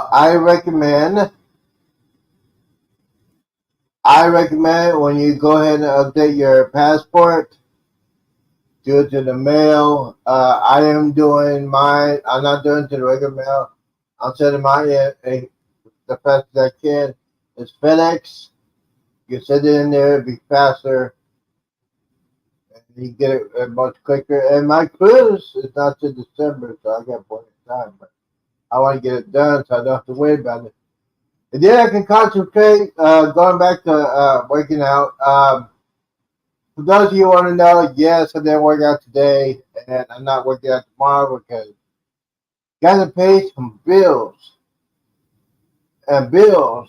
I recommend when you go ahead and update your passport, do it to the mail. I am doing mine. I'm not doing it to the regular mail. I'm sending mine in the fast as I can. It's FedEx. You send it in there, it'll be faster. You get it much quicker. And my cruise is not till December, so I got plenty of time. But I want to get it done so I don't have to worry about it. And then I can concentrate, going back to working out. For those of you who want to know, yes, I didn't work out today, and I'm not working out tomorrow because got to pay some bills and bills,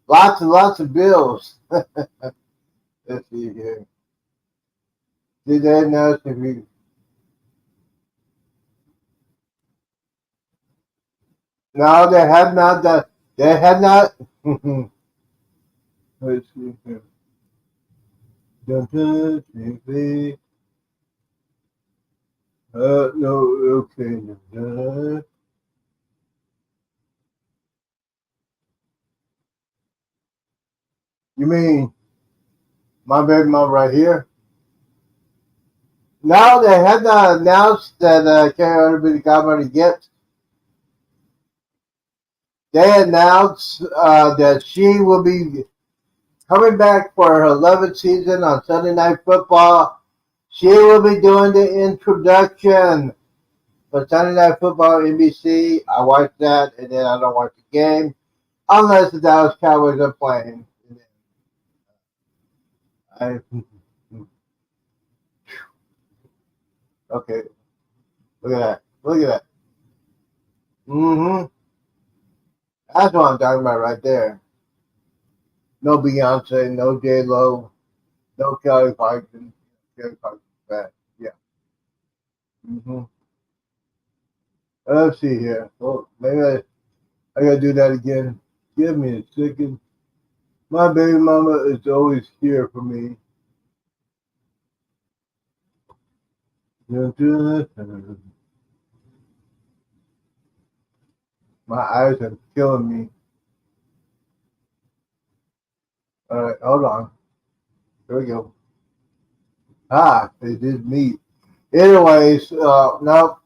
lots and lots of bills. Let's see here. Did that notice if you? No, they have not done. They have not. Let's see here. Dun, dun, TV. No, okay. Dun. You mean my baby mom right here? No, they have not announced that Carrie Underwood got money yet. They announced that she will be coming back for her 11th season on Sunday Night Football. She will be doing the introduction for Sunday Night Football on NBC. I watch that, and then I don't watch the game unless the Dallas Cowboys are playing. I, okay, look at that. Look at that. Mm-hmm. That's what I'm talking about right there. No Beyonce, no J Lo, no Kelly Clarkson. Kelly Clarkson's bad. Yeah. Mm-hmm. Let's see here. Oh, maybe I gotta do that again. Give me a second. My baby mama is always here for me. My eyes are killing me. All right, hold on. There we go. Ah, it is me. Anyways, no,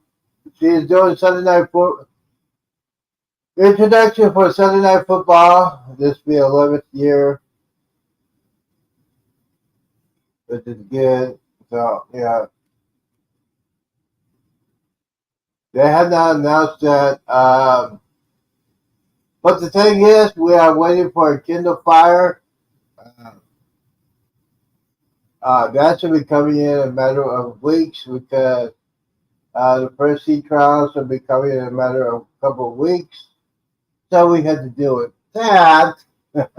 she's doing Sunday night introduction for Sunday Night Football. This will be 11th year, which is good. So yeah, they have not announced that. But the thing is, we are waiting for a Kindle Fire. Uh, that should be coming in a matter of weeks because the first sea trials will be coming in a matter of a couple of weeks. So we had to deal with that. Let's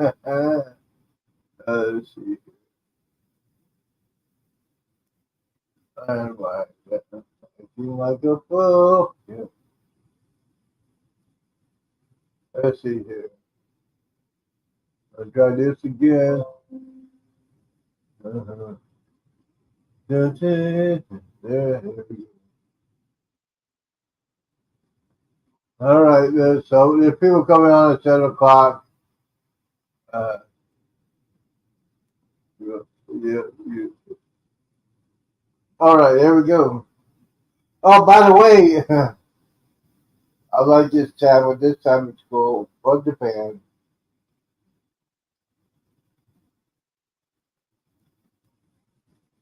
see. Like, I feel like a fool. Yeah. Let's see here. Let's try this again. Uh-huh. There we go. All right, so there's people coming on at 7 o'clock. Uh, yeah. All right, there we go. Oh, by the way, I like this time. With this time it's cool. For Japan.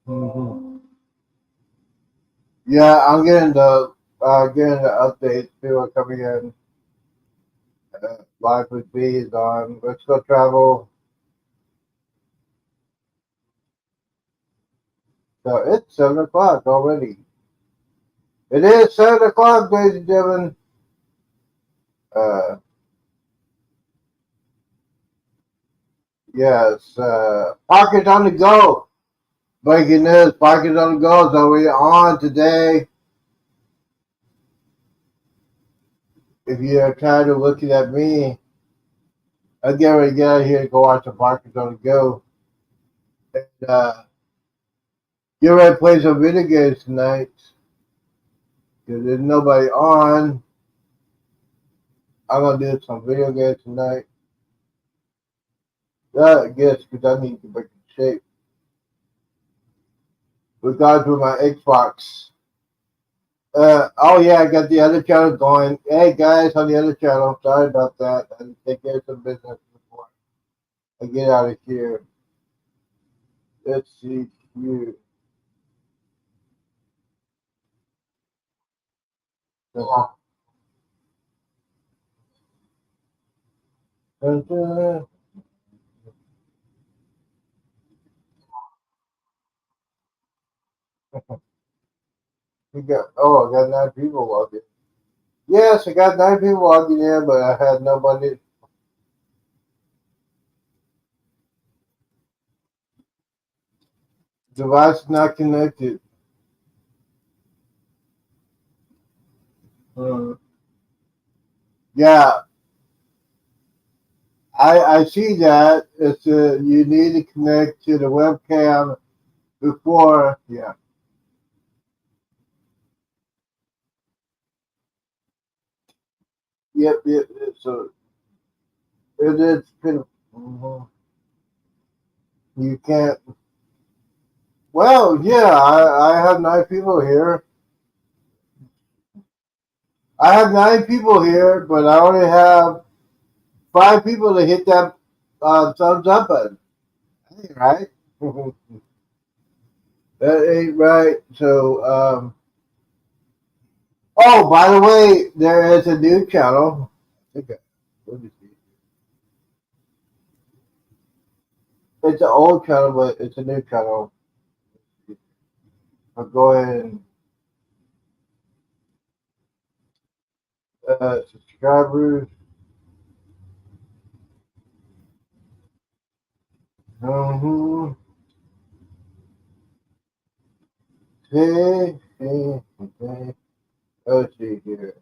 Hmm. Yeah, I'm getting the updates. People are coming in. Live with B is on. Let's go travel. So it's 7 o'clock already. It is 7 o'clock, ladies and gentlemen. Uh, yes. Pockets on the go. Breaking news. Pockets on the go. So we're on today. If you're tired of looking at me, I'll get ready to get out of here and go watch the Pockets on the go. And, get ready to play some video games tonight. Because there's nobody on. I'm going to do some video games tonight. I guess because I need to get in shape. Regards with my Xbox. Oh yeah, I got the other channel going. Hey guys, on the other channel, sorry about that. I had to take care of some business before I get out of here. Let's see here. I got 9 people logged in. Yes, I got 9 people logging in, but I had nobody. Device not connected. Hmm. Yeah, I see that. It's you need to connect to the webcam before. Yeah. Yep. So it is kind of, you can't. Well, yeah, I have 9 people here. I have 9 people here, but I only have 5 people to hit that thumbs up button. That ain't right. That ain't right. So, oh, by the way, there is a new channel. I think let me see. It's an old channel, but it's a new channel. I'll go ahead and subscribers. Mm-hmm. Okay. Let's see here.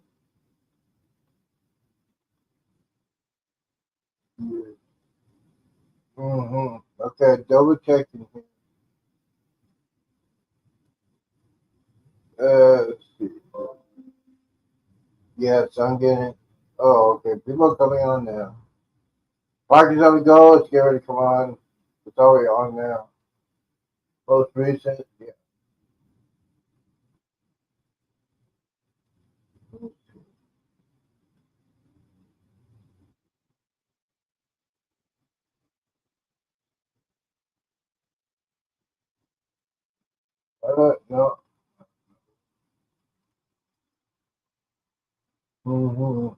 Mm-hmm. Okay, double checking here. Let's see. Yes, I'm getting. Oh, okay. People are coming on now. Party's on the go. Let's get ready. Come on. It's already on now. Most recent. Yeah. No. Mm-hmm.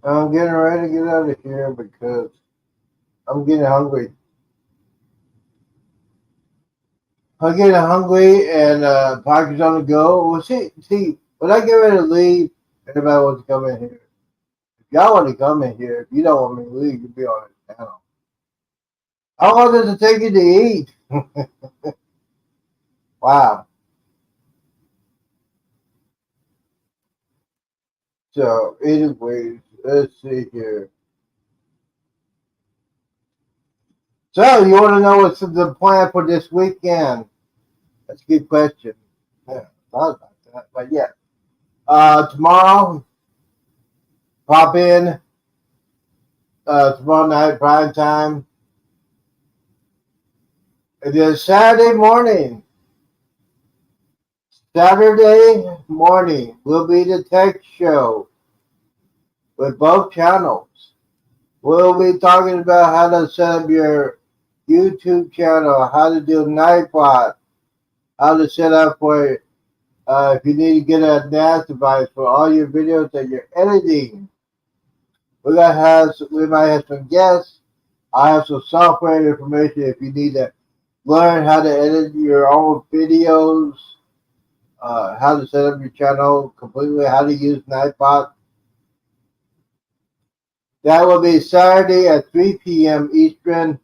I'm getting ready to get out of here because I'm getting hungry. I'm getting hungry and Party's on the go. Well, see, when I get ready to leave, everybody wants to come in here. If y'all want to come in here, if you don't want me to leave, you be on the channel. How long does it take you to eat? Wow. So, anyways, let's see here. So, you want to know what's the plan for this weekend? That's a good question. Yeah, thought about that. But yeah, tomorrow, pop in. Tomorrow night, prime time. It is Saturday morning. Saturday morning will be the tech show with both channels. We'll be talking about how to set up your YouTube channel, how to do Nightbot, how to set up for if you need to get a NAS device for all your videos that you're editing. We might have some guests. I have some software information if you need to learn how to edit your own videos, how to set up your channel completely, how to use Nightbot. That will be Saturday at 3 p.m. Eastern,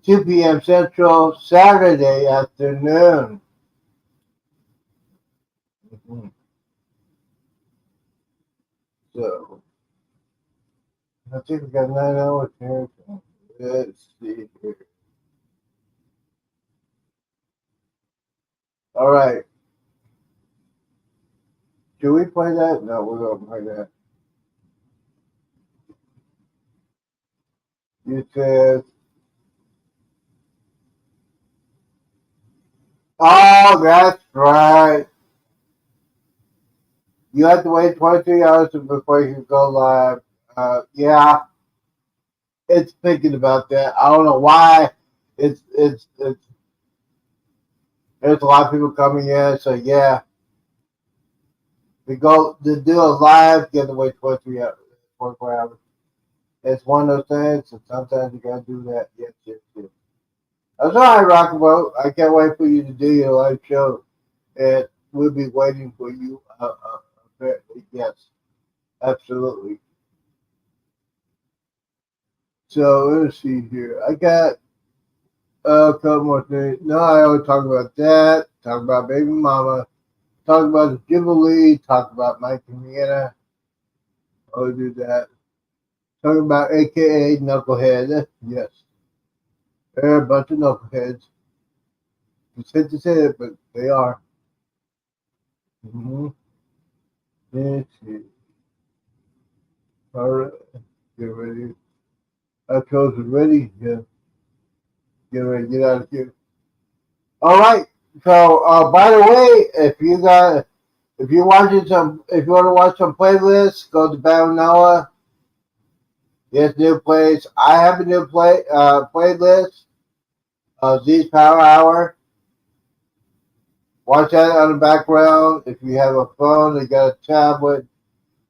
2 p.m. Central, Saturday afternoon. Mhm. So, I think we got 9 hours here. Let's see here. All right. Should we play that? No, we're going to play that. You said, oh, that's right. You have to wait 23 hours before you can go live. Yeah, it's thinking about that. I don't know why. It's there's a lot of people coming in, so yeah. We go to do a live, you have to wait 23 hours, 24 hours. It's one of those things, and sometimes you gotta do that. Yes, yes, yes. That's all right, Rockabouts. I can't wait for you to do your live show, and we'll be waiting for you. Yes, absolutely. So let's see here. I got a couple more things. No, I always talk about that. Talk about baby mama. Talk about the Jubilee. Talk about Mike and Vienna. I'll do that. Talk about AKA Knucklehead. Yes, they're a bunch of knuckleheads. It's hate to say it, but they are. Mm-hmm. Let's see. All right. Get ready. Our shows are ready. Yeah. Get ready. Get out of here. All right. So, by the way, if you want to watch some playlists, go to Battle Noah. There's new plays. I have a new playlist of Z's Power Hour. Watch that on the background. If you have a phone, you got a tablet,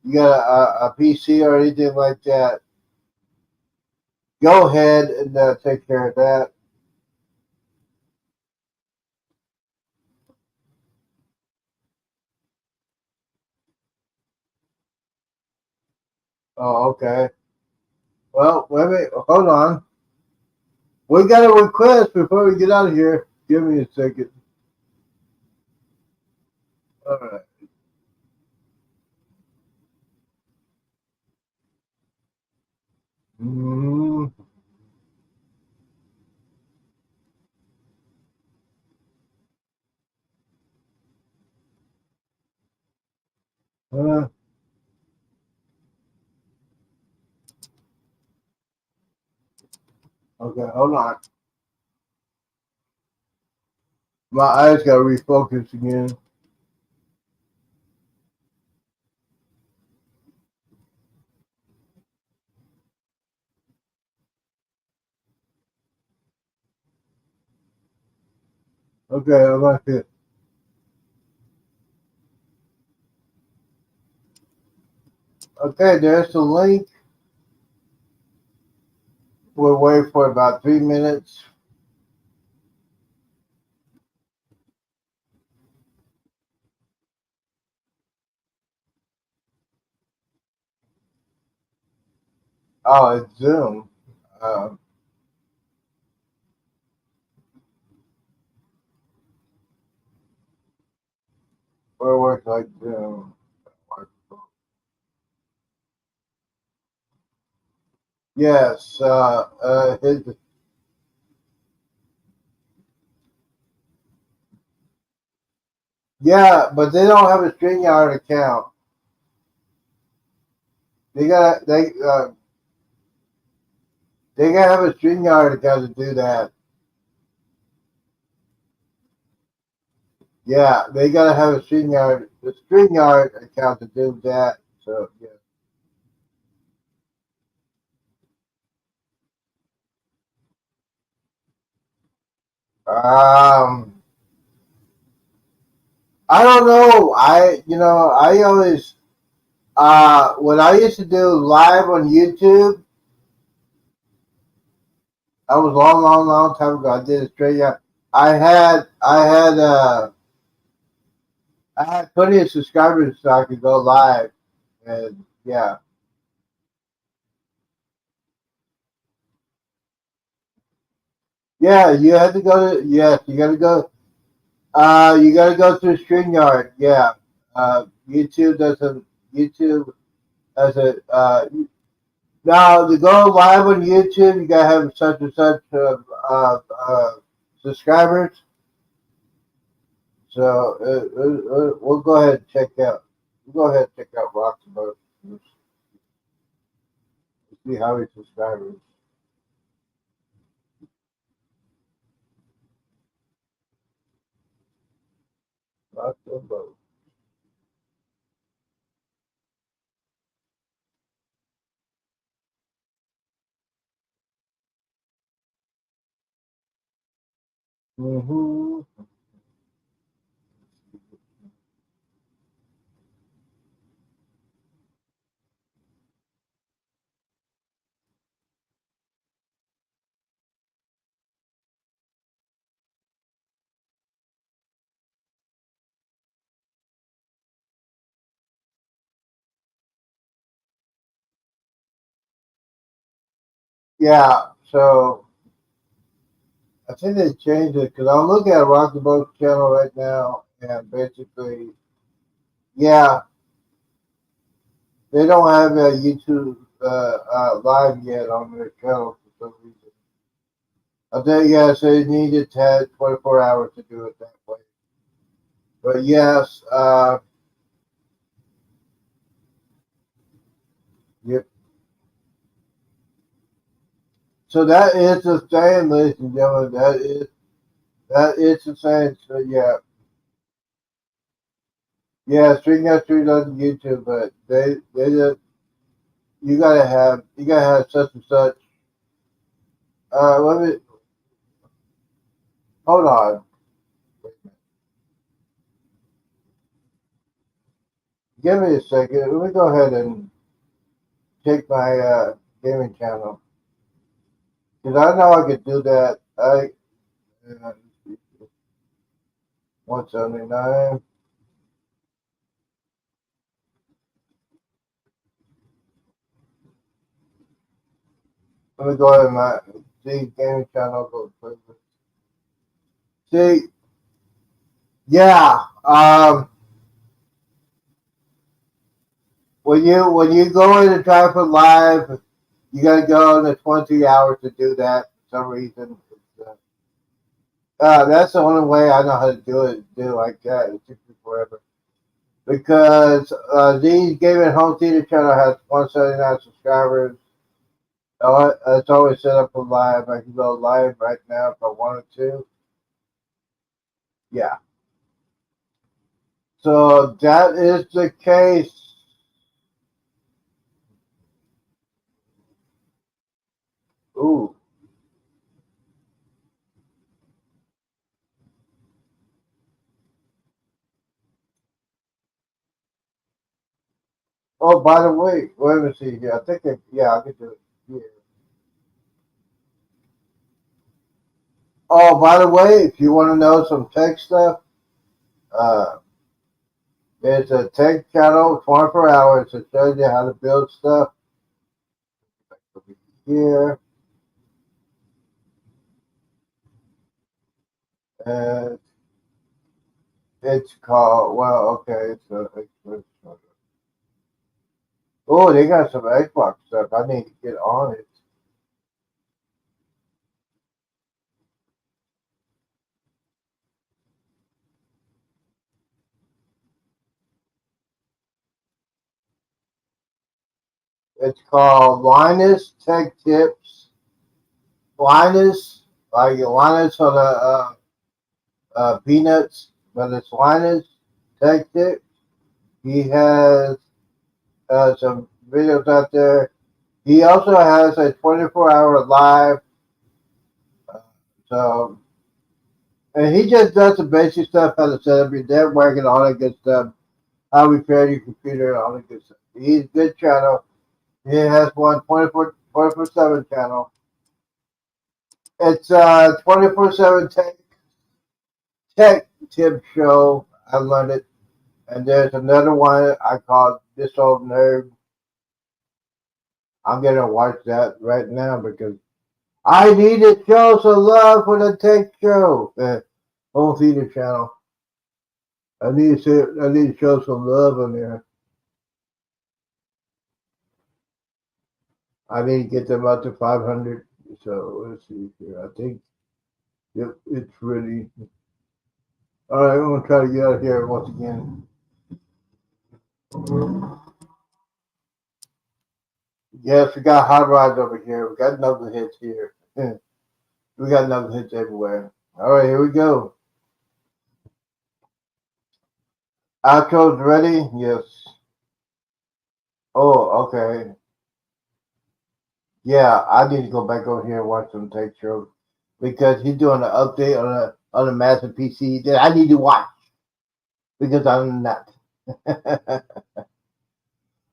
you got a PC or anything like that, go ahead and take care of that. Oh, okay. Well, wait a minute. Hold on. We got a request before we get out of here. Give me a second. All right. Mm-hmm. Okay, hold on. My eyes got to refocus again. Okay, I'm back here. Okay, there's the link. We'll wait for about 3 minutes. Oh, it's Zoom. Um, where works like Zoom. Yes, Yeah, but they don't have a StreamYard account. They got they gotta have a StreamYard account to do that. Yeah, they gotta have a StreamYard account to do that. So yeah. Um, I don't know. I always when I used to do live on YouTube, that was a long, long, long time ago. I did it straight up. I had plenty of subscribers so I could go live, and yeah, yeah. You had to go to yes. You got to go. You got to go through StreamYard. Yeah. YouTube doesn't. YouTube as a now to go live on YouTube, you gotta have such and such subscribers. So we'll go ahead and check out. We'll go ahead and check out Rocks about see how many subscribers. Rocks about. Mm-hmm. Yeah. So I think they changed it because I'm looking at Rock the Boat channel right now, and basically, yeah, they don't have a YouTube live yet on their channel for some reason. I think yes, they needed to have 24 hours to do it that way. But yes, yep. So that is the same, ladies and gentlemen. That is the same. So yeah, yeah. String Out Street on YouTube, but they just you gotta have such and such. Let me hold on. Give me a second. Let me go ahead and check my gaming channel because I know I could do that. Uh, 179. Let me go ahead and my see gaming channel. Go quick. See, yeah. When you go in and try for live, you gotta go in the 20 hours to do that for some reason. That's the only way I know how to do it. Do like that. It took me forever because these gaming home theater channel has 179 subscribers. It's always set up for live. I can go live right now if I wanted to. Yeah. So that is the case. Ooh. Oh, by the way, let me see here. Yeah, I could do it. Yeah. Oh, by the way, if you want to know some tech stuff, uh, there's a tech channel, 24 hours, that shows you how to build stuff. Over here, and it's called. Well, okay, oh, they got some Xbox stuff. I need to get on it. It's called Linus Tech Tips. Linus, like Linus on the peanuts, but it's Linus Tech Tips. He has some videos out there. He also has a 24-hour live. So, and he just does the basic stuff, how to set up your network and all that good stuff, how to repair your computer and all that good stuff. He's a good channel. He has one 24/7 channel. It's 24/7 tech tip show. I learned it. And there's another one I call This Old Nerd. I'm gonna watch that right now because I need to show some love for the tech show. Home theater channel. I need to show some love on there. I need to get them up to 500. So let's see here. I think yep, it's ready. All right, I'm gonna try to get out of here once again. Yes, we got hot rods over here. We got knuckle hits here. We got knuckle hits everywhere. All right, here we go. Outro's ready? Yes. Oh, okay. Yeah, I need to go back over here and watch some tech shows because he's doing an update on a massive PC that I need to watch because I'm not.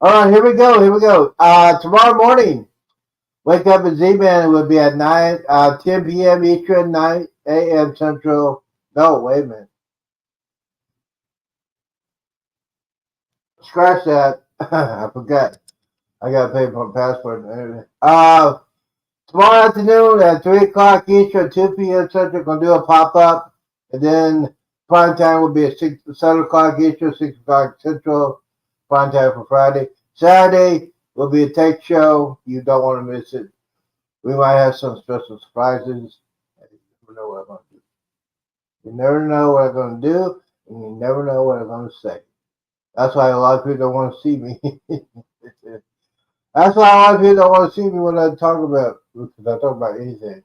All right, here we go. Here we go. Tomorrow morning, wake up at Z-Man will be at 10 p.m. Eastern, 9 a.m. Central. No, wait a minute. Scratch that. I forgot. I got to pay for my passport. Tomorrow afternoon at 3 o'clock Eastern, 2 p.m. Central, going to do a pop-up. And then prime time will be at 7 o'clock Eastern, 6 o'clock Central. Prime time for Friday. Saturday will be a tech show. You don't want to miss it. We might have some special surprises. You never know what I'm going to do. You never know what I'm going to do, and you never know what I'm going to say. That's why a lot of people don't want to see me. That's why a lot of people don't want to see me when I talk about, because I talk about anything.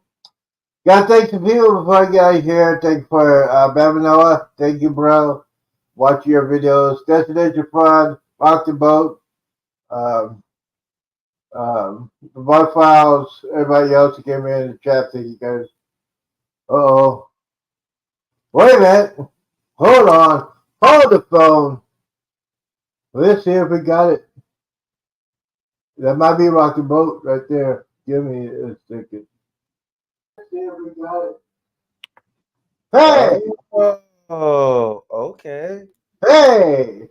Gotta thank the people before I get out of here. Thank you for Babanoa. Thank you, bro. Watch your videos. Destination Fun. Rock the Boat. The Bar Files. Everybody else who came in the chat. Thank you guys. Uh-oh. Wait a minute. Hold on. Hold the phone. Let's see if we got it. That might be Rock the Boat right there. Give me a second. Let's see if we got it. Hey! Oh, okay. Hey!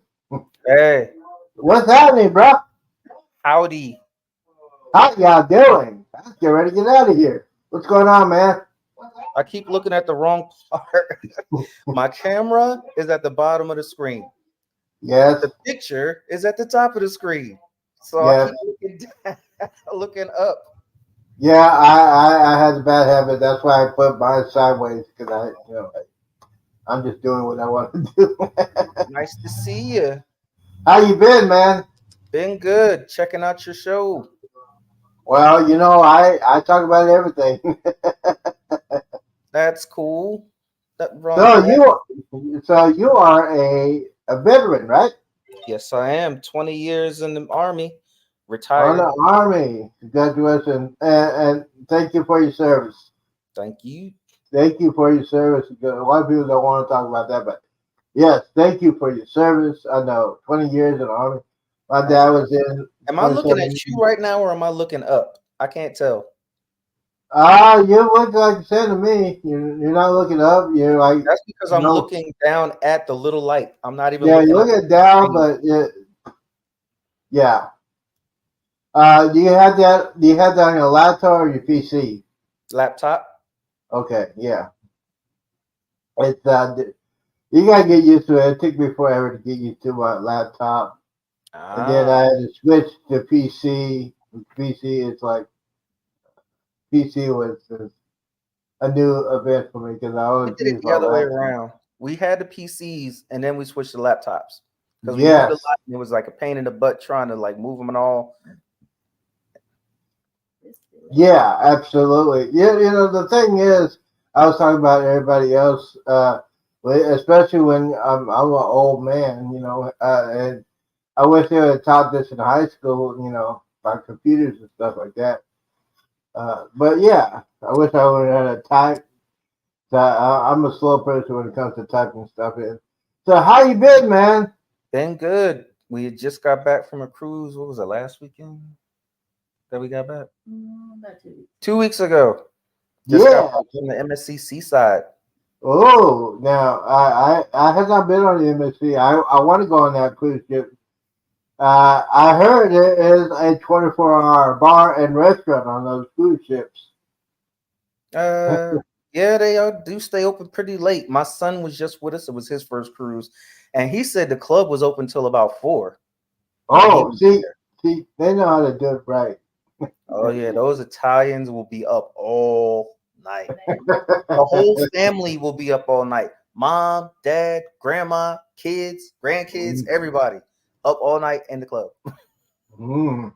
Hey, What's happening, bro? howdy. How y'all doing? Let's get ready to get out of here. What's going on, man? I keep looking at the wrong part. My camera is at the bottom of the screen. Yes. The picture is at the top of the screen. So Yes. I keep looking down, looking up. Yeah, I had a bad habit. That's why I put mine sideways because I'm just doing what I want to do. Nice to see you. How you been, man? Been good. Checking out your show. Well, I talk about everything. That's cool. So you are a veteran, right? Yes, I am. 20 years in the Army. On Retired. the Army. Congratulations. And thank you for your service. Thank you. Thank you for your service. A lot of people don't want to talk about that, but yes, thank you for your service. I know 20 years in the Army. My dad was in. Am I looking at you right now or am I looking up? I can't tell. You look like you said to me. You're not looking up. You're like. That's because I'm looking down at the little light. I'm not even. Yeah, you're looking down, but yeah. Do you have that? Do you have that on your laptop or your PC? Laptop. Okay, yeah. It's you gotta get used to it. It took me forever to get used to my laptop, and then I had to switch to PC. PC is like PC was a new event for me because I always did it the other way around. We had the PCs and then we switched to laptops because we moved a lot and it was like a pain in the butt trying to like move them and all. Yeah, absolutely. Yeah, the thing is, I was talking about everybody else, especially when I'm an old man, and I wish they would have taught this in high school, about computers and stuff like that. But yeah, I wish I would have had a type. So I'm a slow person when it comes to typing stuff in. So how you been, man? Been good. We had just got back from a cruise. What was it, last weekend that we got back? About 2 weeks. 2 weeks ago. Just got Yeah. back from the MSC Seaside. Oh, now I have not been on the MSC. I want to go on that cruise ship. I heard it is a 24-hour bar and restaurant on those cruise ships. Uh, yeah, they do stay open pretty late. My son was just with us. It was his first cruise, and he said the club was open till about 4. when he Oh, was see, there. they know how to do it right. Oh yeah, those Italians will be up all night. The whole family will be up all night. Mom, dad, grandma, kids, grandkids, everybody up all night in the club. Mm.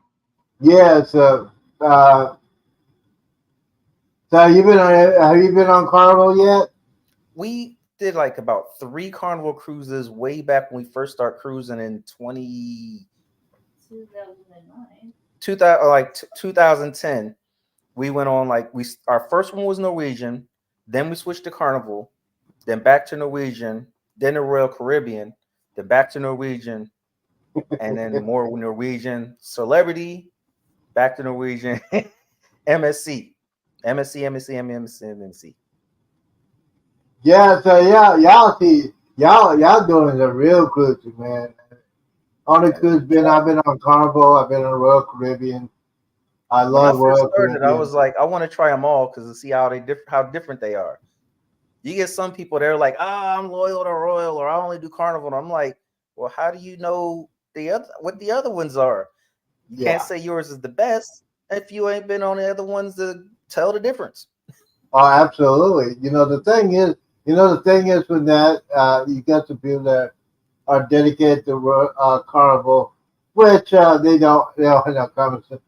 Yeah, so have you been on Carnival yet? We did like about 3 Carnival cruises way back when we first started cruising in 2009. 2010. We went on like our first one was Norwegian, then we switched to Carnival, then back to Norwegian, then the Royal Caribbean, then back to Norwegian, and then more Norwegian Celebrity, back to Norwegian MSC, MSC. Yeah, so yeah, y'all doing the real cruising, man. On the cruise I've been on Carnival, I've been on Royal Caribbean. I When I love first Royal started, I Caribbean. was like, I want to try them all because to see how different they are. You get some people they're like, I'm loyal to Royal or I only do Carnival. And I'm like, well, how do you know what the other ones are? You can't Yeah. say yours is the best if you ain't been on the other ones to tell the difference. Oh, absolutely. The thing is with that, you got the people that are dedicated to Carnival, which they don't have no common sense.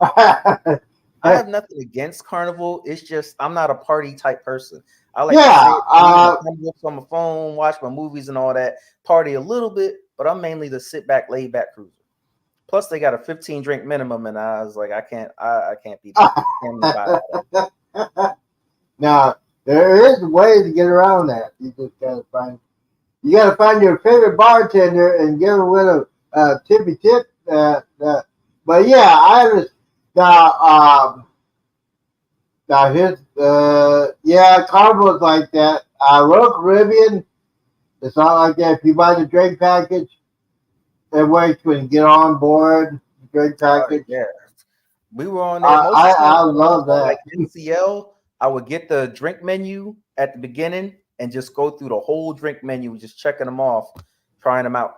I have nothing against Carnival. It's just I'm not a party type person. I like to Yeah, sit, read my comics on my phone, watch my movies and all that, party a little bit, but I'm mainly the sit back, laid back cruiser. Plus, they got a 15 drink minimum, and I was like, I can't be that. Can't be by that. now there is ways to get around that. You gotta find your favorite bartender and give him with a tippy tip. But yeah, I understand. Now his Carnival's like that. Royal Caribbean, it's not like that. If you buy the drink package, it works when you get on board the drink package. Yeah, we were on there. Most of the I time, love that. like NCL, I would get the drink menu at the beginning and just go through the whole drink menu, just checking them off, trying them out.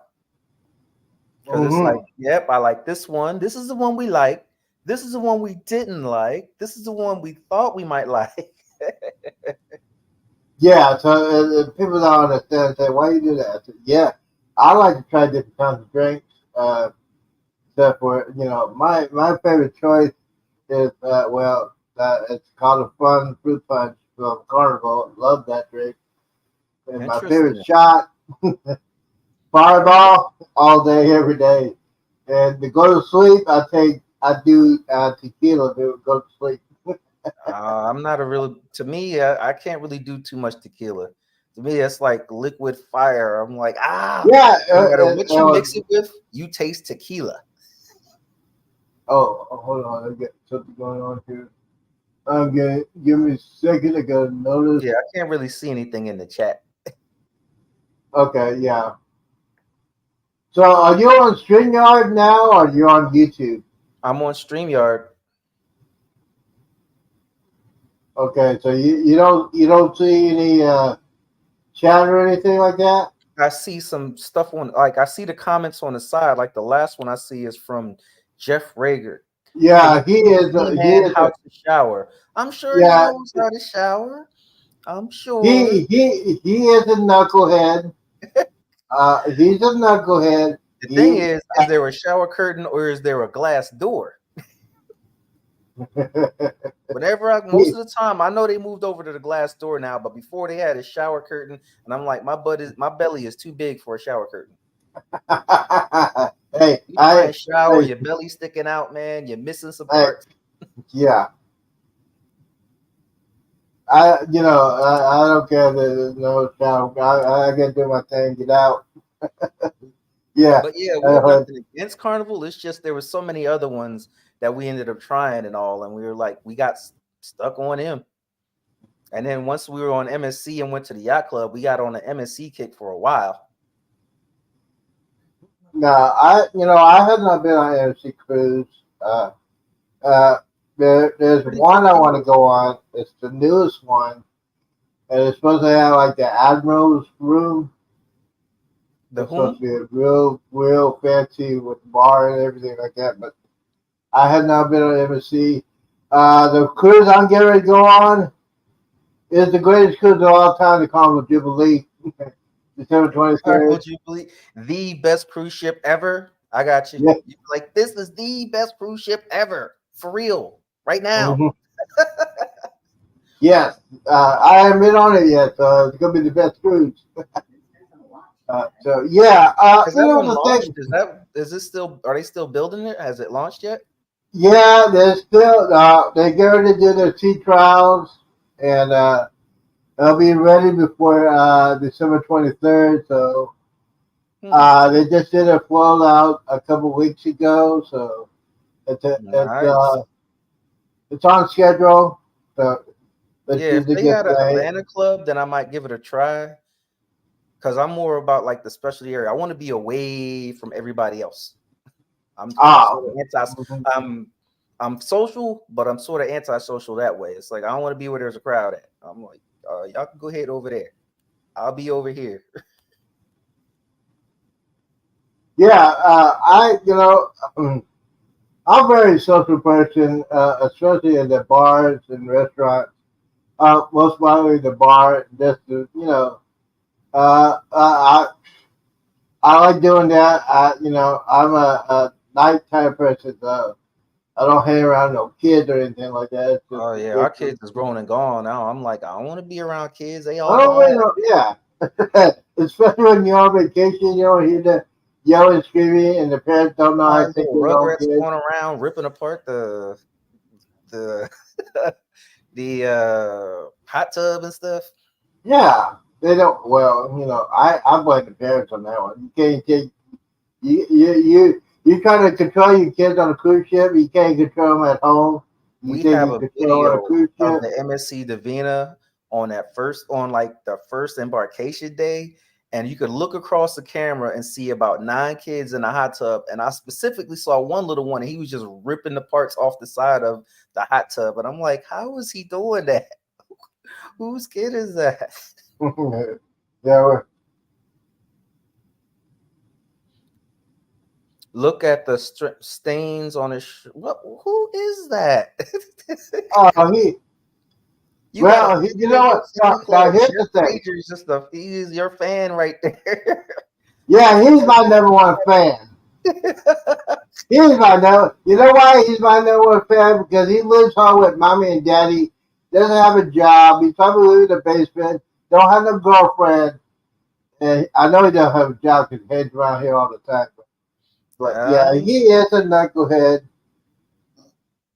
Because it's like, yep, I like this one. This is the one we like. This is the one we didn't like. This is the one we thought we might like. Yeah, so people don't understand. Say, why you do that? I said, yeah, I like to try different kinds of drinks. Except for my favorite choice is it's called a fun fruit punch from Carnival. Love that drink. And my favorite shot, Fireball, all day, every day. And to go to sleep, I do tequila to go to sleep. I'm not a real. To me, I can't really do too much tequila. To me, it's like liquid fire. I'm like, Yeah. no matter what you mix it with, you taste tequila. Oh, hold on. I got something going on here. Give me a second. I got to notice. Yeah, I can't really see anything in the chat. Okay, yeah. So, are you on StreamYard now, or are you on YouTube? I'm on StreamYard. Okay, so you don't see any chat or anything like that. I see some stuff I see the comments on the side. Like the last one I see is from Jeff Rager. Yeah, he is how to shower. I'm sure he knows how to shower. I'm sure he is a knucklehead. He's a knucklehead. The thing is there a shower curtain or is there a glass door? Whenever most of the time, I know they moved over to the glass door now, but before they had a shower curtain, and I'm like, my belly is too big for a shower curtain. Hey, You try and shower, hey, your belly sticking out, man. You're missing some hey, parts. yeah. I don't care that there's no shower. I can do my thing, get out. Yeah. But yeah, we have nothing against Carnival. It's just there were so many other ones that we ended up trying and all, and we were like, we got stuck on him. And then once we were on MSC and went to the yacht club, we got on the MSC kick for a while. No, I have not been on MC cruise. There's one I want to go on. It's the newest one, and it's supposed to have like the Admiral's room. The It's supposed to be a real fancy with bar and everything like that. But I have not been on MSC. The cruise I'm getting ready to go on is the greatest cruise of all time, the Carnival Jubilee, December 23rd. Jubilee, the best cruise ship ever. I got you. Yeah. You're like, this is the best cruise ship ever, for real, right now. Mhm. Yes, I haven't been on it yet, so it's gonna be the best cruise. So yeah, Has that one launched? Is this still? Are they still building it? Has it launched yet? Yeah, they're still they're going to do their sea trials, and they'll be ready before December 23rd. So they just did a float out a couple weeks ago, so Nice. it's on schedule. So Yeah, if they had an Atlanta club, then I might give it a try. Because I'm more about like the specialty area. I want to be away from everybody else. I'm social, but I'm sort of antisocial that way. It's like I don't want to be where there's a crowd at. I'm like, y'all can go ahead over there. I'll be over here. Yeah, I'm a very social person, especially in the bars and restaurants. Most likely the bar, just to, I like doing that. I'm a nighttime person, so I don't hang around no kids or anything like that. Oh yeah, our kids is grown and gone now. I'm like, I don't want to be around kids. They all I don't gone. really yeah. Especially when you're on vacation, you don't hear the yelling, screaming, and the parents don't know how to take their own Rugrats kids. going around ripping apart the the hot tub and stuff. Yeah, they don't. Well, I blame the parents on that one. You can't take you trying to control your kids on a cruise ship. You can't control them at home. We have a video on a cruise ship. of the MSC Divina on the first embarkation day, and you could look across the camera and see about 9 kids in a hot tub. And I specifically saw one little one, and he was just ripping the parts off the side of the hot tub. And I'm like, how is he doing that? Whose kid is that? Yeah. Look at the stains on his. Who is that? Oh, you know what? Now here's the thing. He's your fan right there. Yeah, he's my number one fan. He's my number. You know why he's my number one fan? Because he lives home with mommy and daddy. Doesn't have a job. He's probably living in the basement. Don't have no girlfriend. And I know he doesn't have a job because he heads around here all the time. But yeah, he is a knucklehead.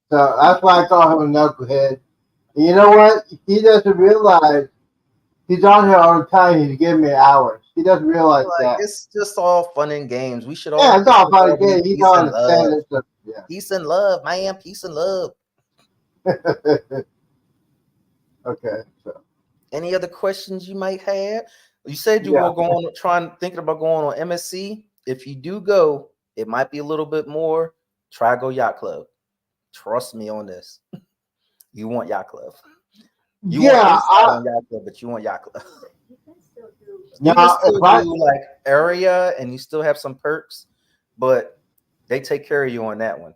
So that's why I call him a knucklehead. And you know what? He doesn't realize he's on here all the time. He's giving me hours. He doesn't realize that. It's just all fun and games. We should all. Yeah, it's all fun and games. He's on the stuff. Yeah. Peace and love, man. Peace and love. Okay. So. Any other questions you might have? You said you were thinking about going on MSC. If you do go, it might be a little bit more. Try go yacht club. Trust me on this. You want yacht club. You want yacht club, but you want yacht club. You can still do like area, and you still have some perks, but they take care of you on that one.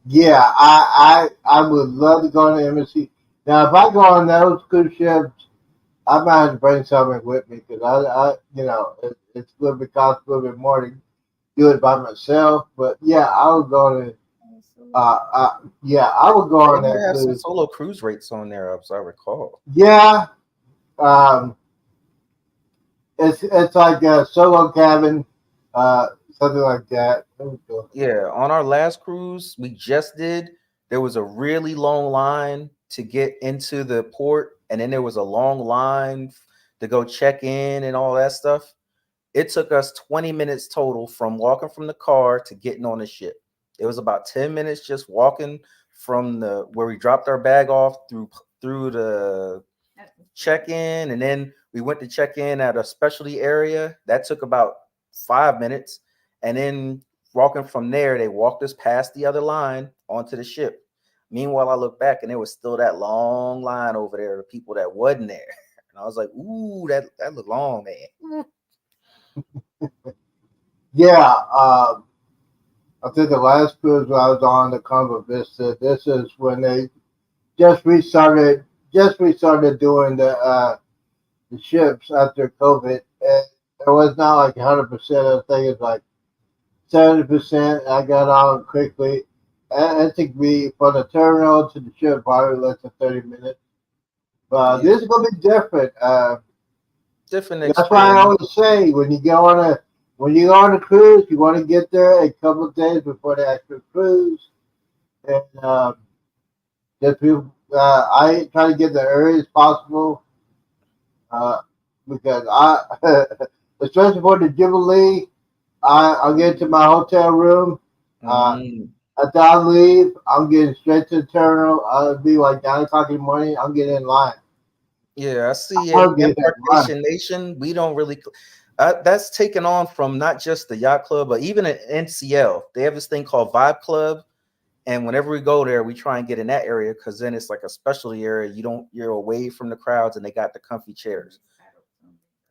Yeah, I would love to go on the MSC. Now, if I go on those cruise ships, I might have to bring something with me because it's a little bit cost a little bit more to do it by myself. But yeah, I would go to Yeah, I would go They on might that have some cruise. solo cruise rates on there, as I recall. Yeah, um, it's like a solo cabin, something like that. Let me go. Yeah, on our last cruise we just did, there was a really long line to get into the port, and then there was a long line to go check in and all that stuff. It took us 20 minutes total from walking from the car to getting on the ship. It was about 10 minutes just walking from the where we dropped our bag off through the check-in, and then we went to check in at a specialty area. That took about 5 minutes, and then walking from there, they walked us past the other line onto the ship. Meanwhile, I look back and there was still that long line over there of people that wasn't there. And I was like, ooh, that looked long, man. Yeah, I think the last cruise I was on, the Convo Vista. This is when they just restarted doing the ships after COVID. And it was not like 100%. I think it's like 70%. I got on quickly. And it took me from the terminal to the ship probably less than 30 minutes. But Yeah, this is gonna be different. different That's why I experience. always say when you go on a cruise, you want to get there a couple of days before the actual cruise, and just I try to get there early as possible uh, because especially for the Jubilee, I'll get to my hotel room. Uh, Mm, After I leave, I'm getting straight to the terminal. I'll be like 9 o'clock in the morning. I'm getting in line. yeah, I see. I'm getting in line. Embarkation Nation, we don't really. That's taken on from not just the yacht club, but even at NCL. They have this thing called Vibe Club, and whenever we go there, we try and get in that area because then it's like a specialty area. You're away from the crowds, and they got the comfy chairs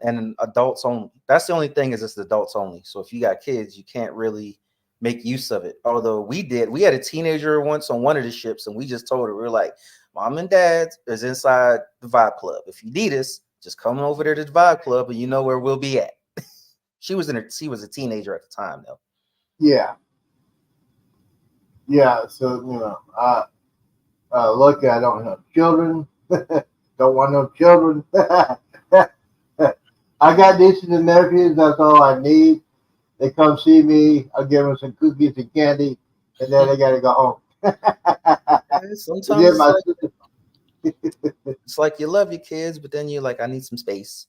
and adults only. That's the only thing is it's adults only. So if you got kids, you can't really make use of it. Although we did, we had a teenager once on one of the ships, and we just told her we were like, "Mom and Dad is inside the Vibe Club. If you need us, just come over there to the Vibe Club, and you know where we'll be at." She was a teenager at the time though. Yeah, yeah. So lucky I don't have children. Don't want no children. I got nieces and nephews. That's all I need. They come see me. I give them some cookies and candy, and then they gotta go home. Yeah, And sometimes then my sister, it's like you love your kids, but then you're like, I need some space.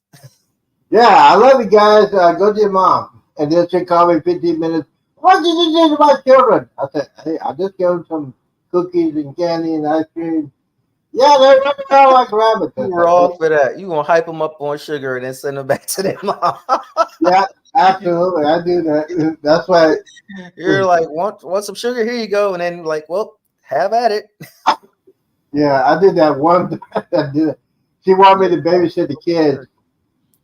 yeah, I love you guys. Go to your mom, and then she call me 15 minutes. What did you do to my children? I said, hey, I just gave them some cookies and candy and ice cream. Yeah, they're running around like rabbits. I You were said, all for that. You gonna hype them up on sugar and then send them back to their mom. yeah, absolutely. I do that. That's why. You're like, want some sugar? Here you go. And then like, well, have at it. Yeah, I did that one. I did it. She wanted me to babysit the kids.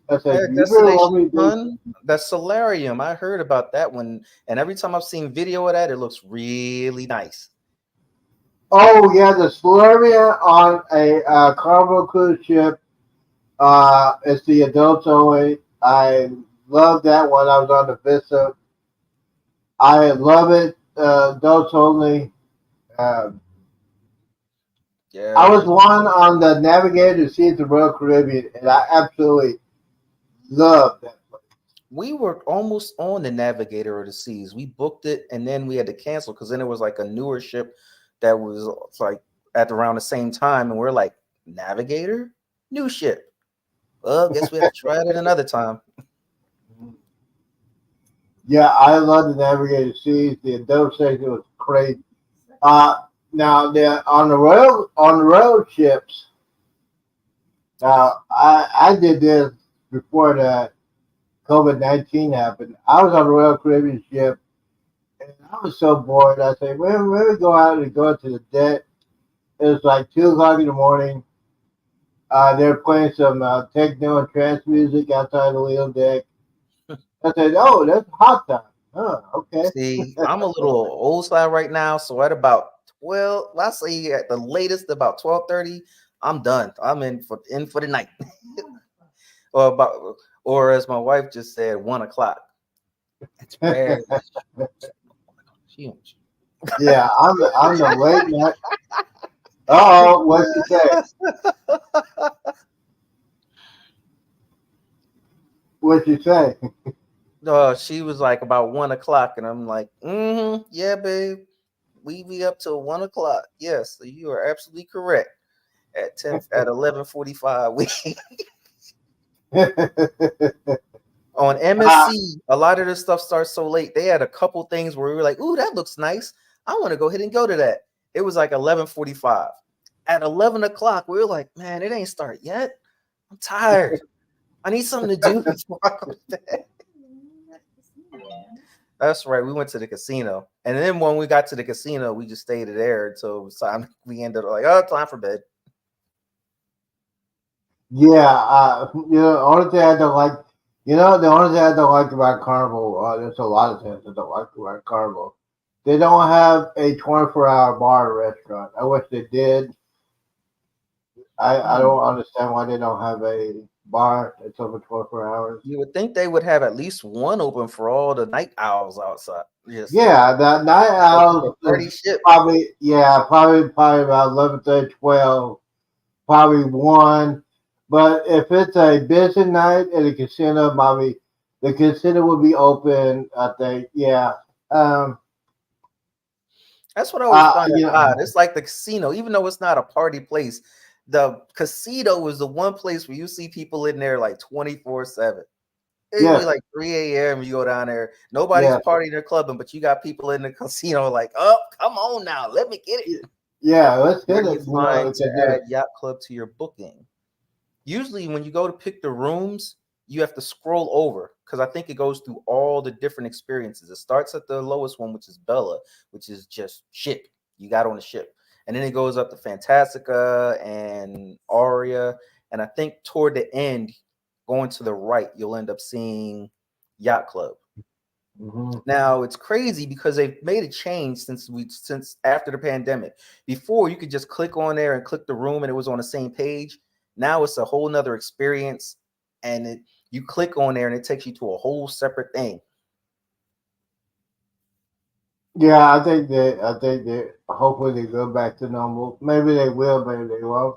I said, Yeah, "You really Destination want me to babysit?" Fun, that solarium. I heard about that one, and every time I've seen video of that, it looks really nice. Oh yeah, the Solaria on a Carnival cruise ship. It's the adults only. I love that one. I was on the Vista. I love it. Adults only. Um, I Yeah, was one on the Navigator Sea of the Royal Caribbean, and I absolutely loved that. we were almost on the Navigator of the Seas. We booked it, and then we had to cancel because then it was like a newer ship that was like at around the same time, and we're like, Navigator, new ship. Well, guess we have to try it another time. Yeah, I love the Navigator Seas. The adult section was crazy. Uh, Now on the road ships. Now I did this before the COVID-19 happened. I was on a Royal Caribbean ship, and I was so bored. I said, "Well, let me go out and go to the deck." It was like 2 o'clock in the morning. They're playing some techno and trance music outside the wheel deck. I said, "Oh, that's hot time." Oh, okay. See, I'm a little old style right now, so at about I say at the latest about 12:30, I'm done. I'm in for the night, or about, or as my wife just said, 1 o'clock. It's rare. She don't. Yeah, I'm the late night. Oh, what'd you say? What'd you say? She was like about 1 o'clock, and I'm like, yeah, babe, we be up till 1 o'clock. Yes, so you are absolutely correct. At 11:45, we on MSC. A lot of this stuff starts so late. They had a couple things where we were like, "Ooh, that looks nice. I want to go ahead and go to that." It was like 11:45. At 11 o'clock, we were like, "Man, it ain't start yet. I'm tired. I need something to do before I go to bed." That's right. We went to the casino, and then when we got to the casino, we just stayed there until it was time. We ended up like, "Oh, time for bed." Yeah, only thing I don't like, the only thing I don't like about Carnival, there's a lot of things I don't like about Carnival. They don't have a 24-hour bar or restaurant. I wish they did. I don't understand why they don't have a bar that's open 24 hours. You would think they would have at least one open for all the night owls outside. Yes. Yeah, the night owls Party is ship. probably about 11:30, 12, probably one. But if it's a busy night at a casino, probably the casino will be open. I think, yeah. That's what I always find You know, odd. It's like the casino, even though it's not a party place, the casino is the one place where you see people in there like 24/7. It yes, be like 3 a.m. You go down there, nobody's yeah, partying or clubbing, but you got people in the casino like, oh, come on now, let me get it. yeah. Let's Where hit do it. you find to Because add Yacht Club to your booking? Usually when you go to pick the rooms, you have to scroll over because I think it goes through all the different experiences. It starts at the lowest one, which is Bella, which is just ship. You got on the ship. And then it goes up to Fantastica and Aria. And I think toward the end, going to the right, you'll end up seeing Yacht Club. mhm. Now it's crazy because they've made a change since after the pandemic. Before you could just click on there and click the room and it was on the same page. Now it's a whole nother experience, and you click on there and it takes you to a whole separate thing. Yeah, I think that hopefully they go back to normal. Maybe they will, maybe they won't.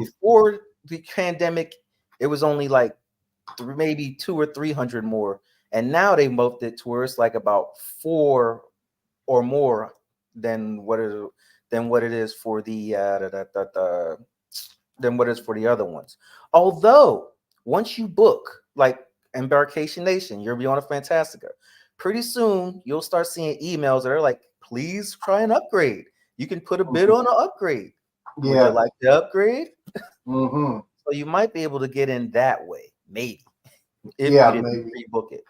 Before the pandemic, it was only like maybe 200 or 300 more, and now they moved it to where it's like about 4 or more than what it is for than what is for the other ones. Although once you book like Embarkation Nation, you'll be on a Fantastica. Pretty soon you'll start seeing emails that are like, please try an upgrade. You can put a bid on an upgrade. Would you Yeah. like the upgrade? Mm-hmm. So you might be able to get in that way, maybe, if Yeah, you didn't maybe. pre-book it.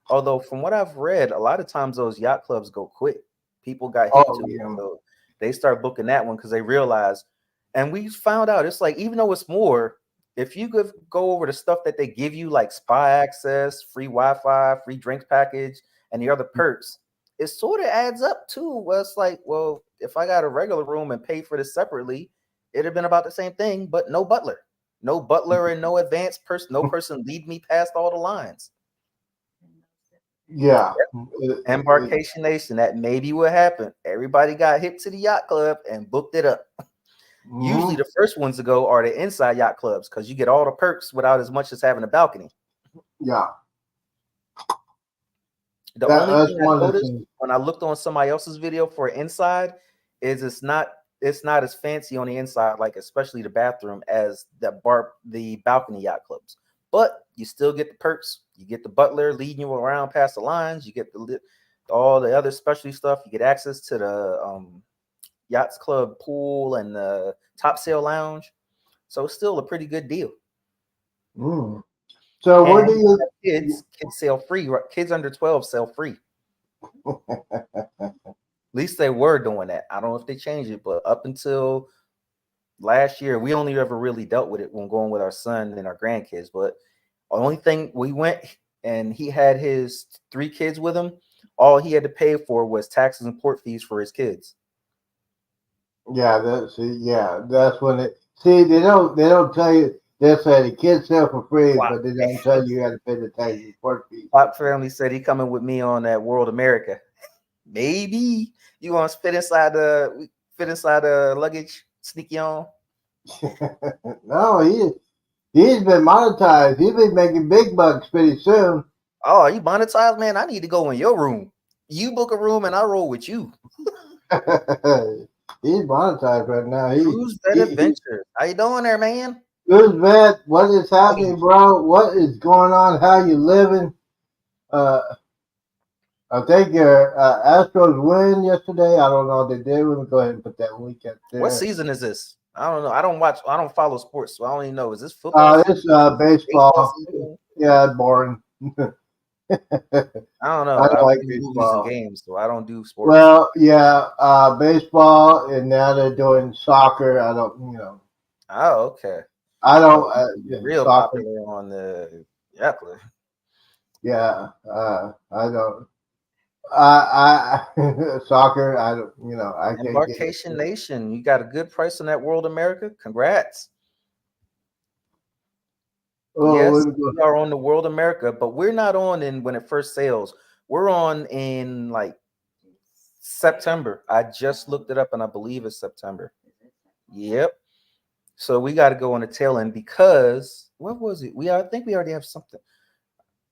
Although from what I've read, a lot of times those yacht clubs go quick. People got hip Oh, to it, yeah. so they start booking that one because they realize. And we found out it's like even though it's more, if you could go over the stuff that they give you, like spa access, free Wi-Fi, free drinks package, and the other perks, it sort of adds up too. Where it's like, well, if I got a regular room and pay for this separately, it'd have been about the same thing, but no butler. No butler and no advanced person, no person lead me past all the lines. Yeah. Embarkation Nation, that maybe what happened. Everybody got hip to the yacht club and booked it up. Usually Mhm. the first ones to go are the inside yacht clubs because you get all the perks without as much as having a balcony. Yeah. The only That's thing I one of the noticed things. when I looked on somebody else's video for inside is it's not as fancy on the inside, like especially the bathroom, as the balcony yacht clubs. But you still get the perks. You get the butler leading you around past the lines. You get all the other specialty stuff. You get access to the yachts club pool and the top sail lounge. So it's still a pretty good deal. Mm. So what do And you? kids sell free. Right? Kids under 12 sell free. At least they were doing that. I don't know if they changed it, but up until last year, we only ever really dealt with it when going with our son and our grandkids. But the only thing we went and he had his 3 kids with him, all he had to pay for was taxes and port fees for his kids. Yeah, that's when it. See, they don't tell you. They say the kids sell for free, Wow. but they don't tell you you got to pay the taxes for fee. Pop family said he coming with me on that World America. Maybe you want to fit inside the luggage, sneaky on. No, he's been monetized. He's been making big bucks pretty soon. Oh, are you monetized, man? I need to go in your room. You book a room and I roll with you. He's monetized right now. Cruise Vet Adventures. How you doing there, man? Cruise Vet, what is happening, bro? What is going on? How you living? I think your Astros win yesterday. I don't know if they did. Let me go ahead and put that link up there. What season is this? I don't know. I don't follow sports, so I don't even know. Is this football? It's baseball. Yeah, boring. I don't know. I I don't like do movies baseball. and games, so I don't do sports. Well, yeah, baseball, and now they're doing soccer. I don't, Oh, okay. I don't. Real soccer. popular on the Apple. Yeah, I don't. I soccer. I don't. I can't. Embarkation Nation, you got a good price on that World America. Congrats. Oh, Yes, let me go. we are on the World America, but we're not on in when it first sails. We're on in like September. I just looked it up and I believe it's September. Yep. So we got to go on the tail end because what was it? I think we already have something.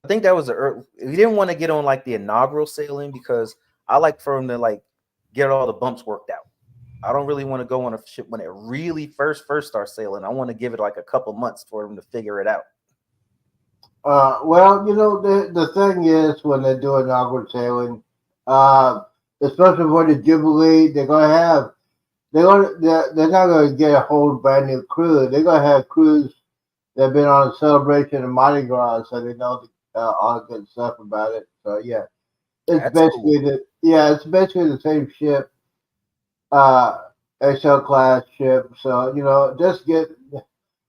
I think that was we didn't want to get on like the inaugural sailing because I like for them to like get all the bumps worked out. I don't really want to go on a ship when it really first starts sailing. I want to give it like a couple months for them to figure it out. Well, the thing is when they do inaugural sailing, especially for the Jubilee, they're not gonna get a whole brand new crew. They're gonna have crews that have been on a celebration of Mardi Gras, so they know all the good stuff about it. So yeah, it's basically the same ship, XL class ship. So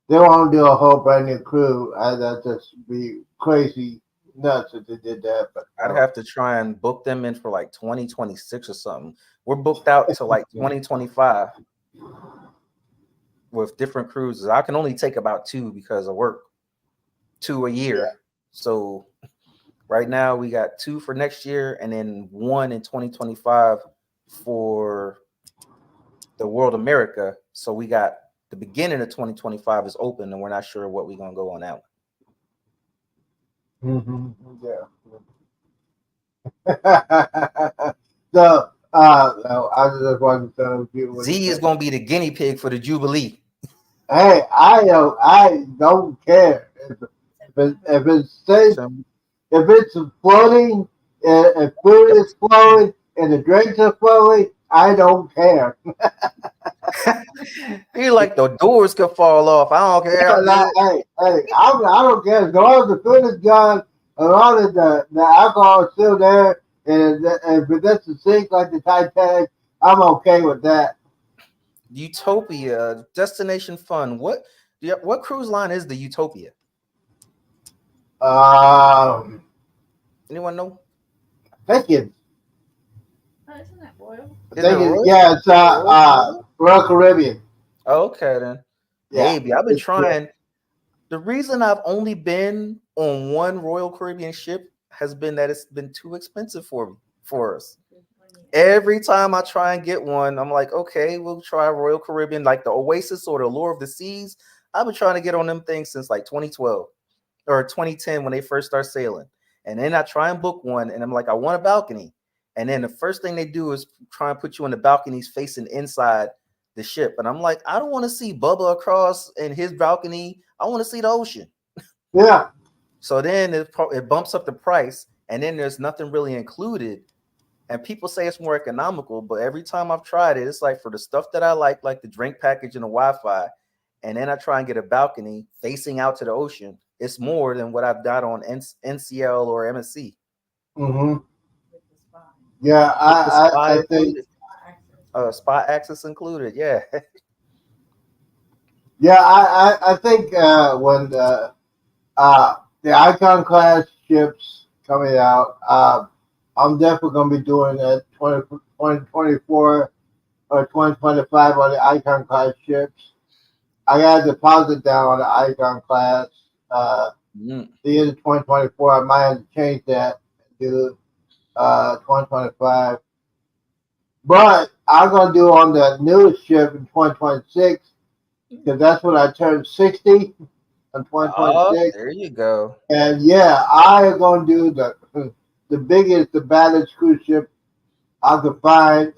they want to do a whole brand new crew. That'd just be crazy nuts if they did that. But I'd have to try and book them in for like 2026 or something. We're booked out to like 2025 with different cruises. I can only take about 2 because of work, 2 a year. Yeah. So right now we got 2 for next year and then 1 in 2025 for the World America. So we got the beginning of 2025 is open and we're not sure what we're going to go on that one. Yeah. So I just wanted to tell you. Z is going to be the guinea pig for the Jubilee. Hey, I don't care if it's floating, if food is flowing, and the drinks are flowing. I don't care. You like the doors could fall off. I don't care. I don't care as long as the food is gone, as long as the alcohol is still there, and if it doesn't sink like the Titanic, I'm okay with that. Utopia Destination Fun. What cruise line is the Utopia? Anyone know? Thinking. Oh, isn't that Royal? Yeah, it's Royal Caribbean. Oh, okay then. Yeah. Maybe I've been trying. Yeah. The reason I've only been on one Royal Caribbean ship has been that it's been too expensive for us. Every time I try and get one, I'm like, okay, we'll try Royal Caribbean, like the Oasis or the Allure of the Seas. I've been trying to get on them things since like 2012 or 2010 when they first start sailing. And then I try and book one, and I'm like, I want a balcony. And then the first thing they do is try and put you on the balconies facing inside the ship. And I'm like, I don't want to see Bubba across in his balcony. I want to see the ocean. Yeah. So then it bumps up the price, and then there's nothing really included. And people say it's more economical, but every time I've tried it, it's like for the stuff that I like the drink package and the Wi-Fi, and then I try and get a balcony facing out to the ocean, it's more than what I've got on NCL or MSC. Mm-hmm. Yeah, I think spot access included. Yeah. Yeah, I think when the Icon class ships coming out, I'm definitely going to be doing a 2024 or 2025 on the Icon class ships. I got a deposit down on the Icon class. The year of 2024, I might have to change that to 2025. But I'm gonna do on the newest ship in 2026 because that's when I turned 60 in Oh, 2026. there you go. And yeah, I am gonna do the biggest, the baddest cruise ship I could find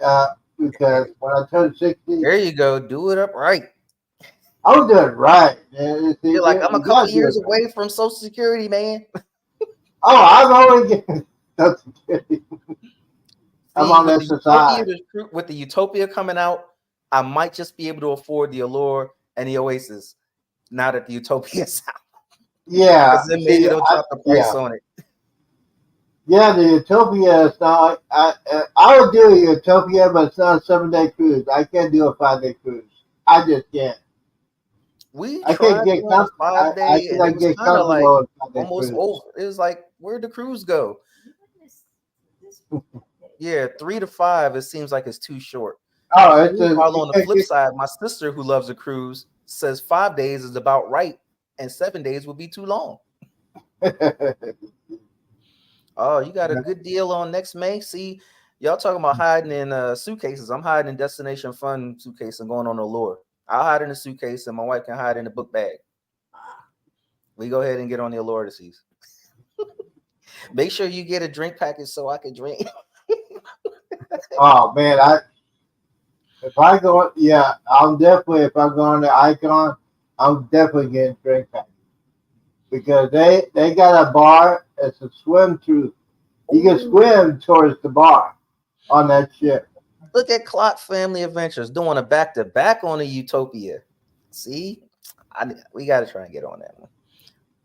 because when I turned 60, There you go. Do it up right. I was doing it right. Man. See, You're like, I'm a you couple gotta do it years right. away from Social Security, man. Oh, I'm already getting. That's kidding. I'm See, on with the Utopia, SSI. with the Utopia coming out, I might just be able to afford the Allure and the Oasis now that the Utopia's out. Yeah. Because then maybe See, they'll drop the price yeah. on it. Yeah, the Utopia is not. I would do a Utopia, but it's not a 7-day cruise. I can't do a 5-day cruise. I just can't. We I can't tried get doing a I 5-day, and it cannot was get kind of like comfortable with 5-day almost cruise. over. It was like, where'd the cruise go? This Yeah, 3 to 5. It seems like it's too short. Oh, it's While you on the can't flip get. side, my sister who loves a cruise says 5 days is about right, and 7 days would be too long. Oh, you got a good deal on next May. See, y'all talking about hiding in suitcases. I'm hiding in Destination Fun suitcase and going on the Allure. I'll hide in the suitcase, and my wife can hide in the book bag. We go ahead and get on the Allure this season. Make sure you get a drink package so I can drink. Oh man, if I go, yeah, I'm definitely if I go on the Icon, I'm definitely getting drink package because they got a bar. It's a swim through. You can swim towards the bar on that ship. Look at Clock Family Adventures doing a back-to-back on the Utopia. See, we got to try and get on that one.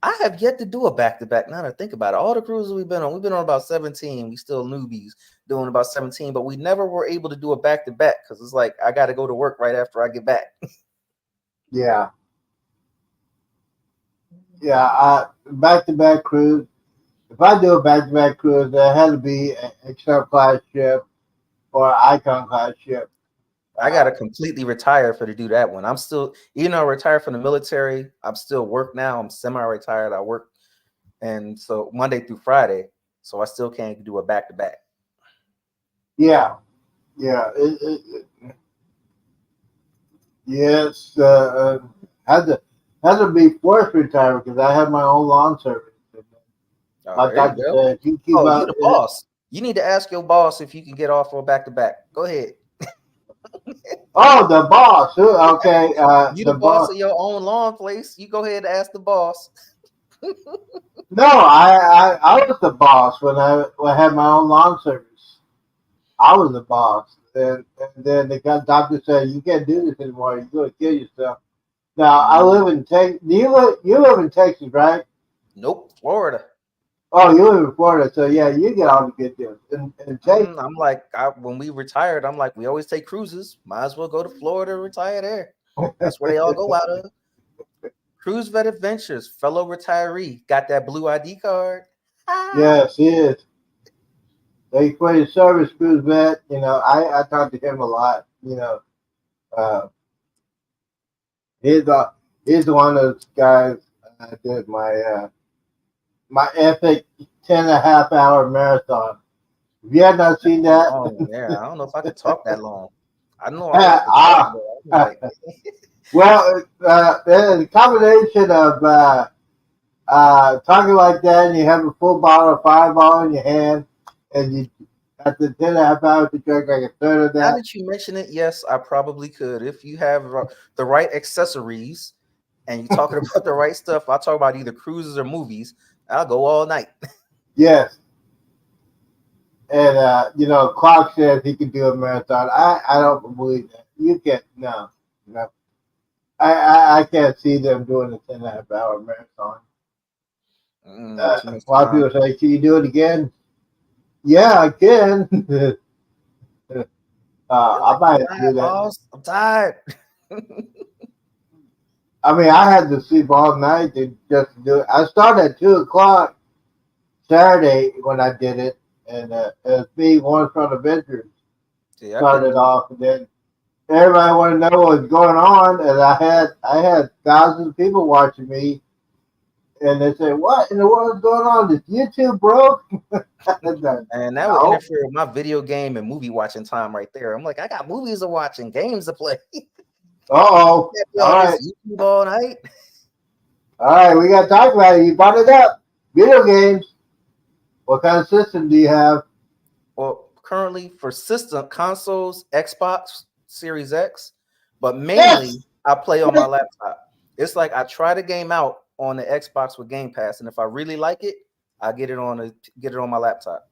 I have yet to do a back-to-back. Now that I think about it, all the cruises we've been on about 17. We still newbies doing about 17, but we never were able to do a back-to-back because it's like I got to go to work right after I get back. Yeah, yeah. Back-to-back cruise. If I do a back-to-back cruise, there had to be an extra class ship or Icon class ship. I got to completely retire to do that one. I'm still, even though I retired from the military, I'm still work now. I'm semi-retired. I work, and so Monday through Friday, so I still can't do a back-to-back. Yeah, yeah. Yes, had to be forced retirement because I had my own lawn service. Oh, My there you doctor go. said, if you keep Oh, up, you the boss. You need to ask your boss if you can get off for a back-to-back. Go ahead. Oh, the boss. Okay, You the the boss boss. of your own lawn place. You go ahead and ask the boss. No, I was the boss when I had my own lawn service. I was the boss, and then the doctor said, "You can't do this anymore. You're going to kill yourself." Now I live in Texas. You live in Texas, right? Nope, Florida. Oh, you live in Florida, so yeah, you get all the good deals. In Texas, I'm like, when we retired, I'm like, we always take cruises. Might as well go to Florida and retire there. That's where they all go out of. Cruise Vet Adventures, fellow retiree, got that blue ID card. yes, he is. They for his service cruise vet. You know, I talked to him a lot. You know, uh, he's one of those guys. I did my epic 10.5 hour marathon. If you have not seen that, Oh yeah, I don't know if I could talk that long. I know well, the combination of talking like that, and you have a full bottle of Fireball in your hand, and you at the 10.5 hours you drink like a third of Now that. that you mention it, yes, I probably could. If you have the right accessories and you're talking about the right stuff, I'll talk about either cruises or movies. I'll go all night. Yes. And you know, Clark says he can do a marathon. I don't believe that. You can't. No. I can't see them doing a 10.5 hour marathon. A lot of people say, "Can you do it again?" Yeah, I can. I might do that. Boss, I'm tired. I mean, I had to sleep all night to just do it. I started at 2 o'clock Saturday when I did it, and it was me, One Front Adventures, started off, and then everybody wanted to know what was going on, and I had thousands of people watching me, and they say, "What in the world is going on? Is YouTube broke?" And that would interfere with my video game and movie watching time right there. I'm like, I got movies to watch and games to play. All right. YouTube all night. All right, we got to talk about it. You brought it up. Video games. What kind of system do you have? Well, currently for system consoles, Xbox Series X, but mainly I play on my laptop. It's like I try the game out on the Xbox with Game Pass, and if I really like it, I get it on my laptop.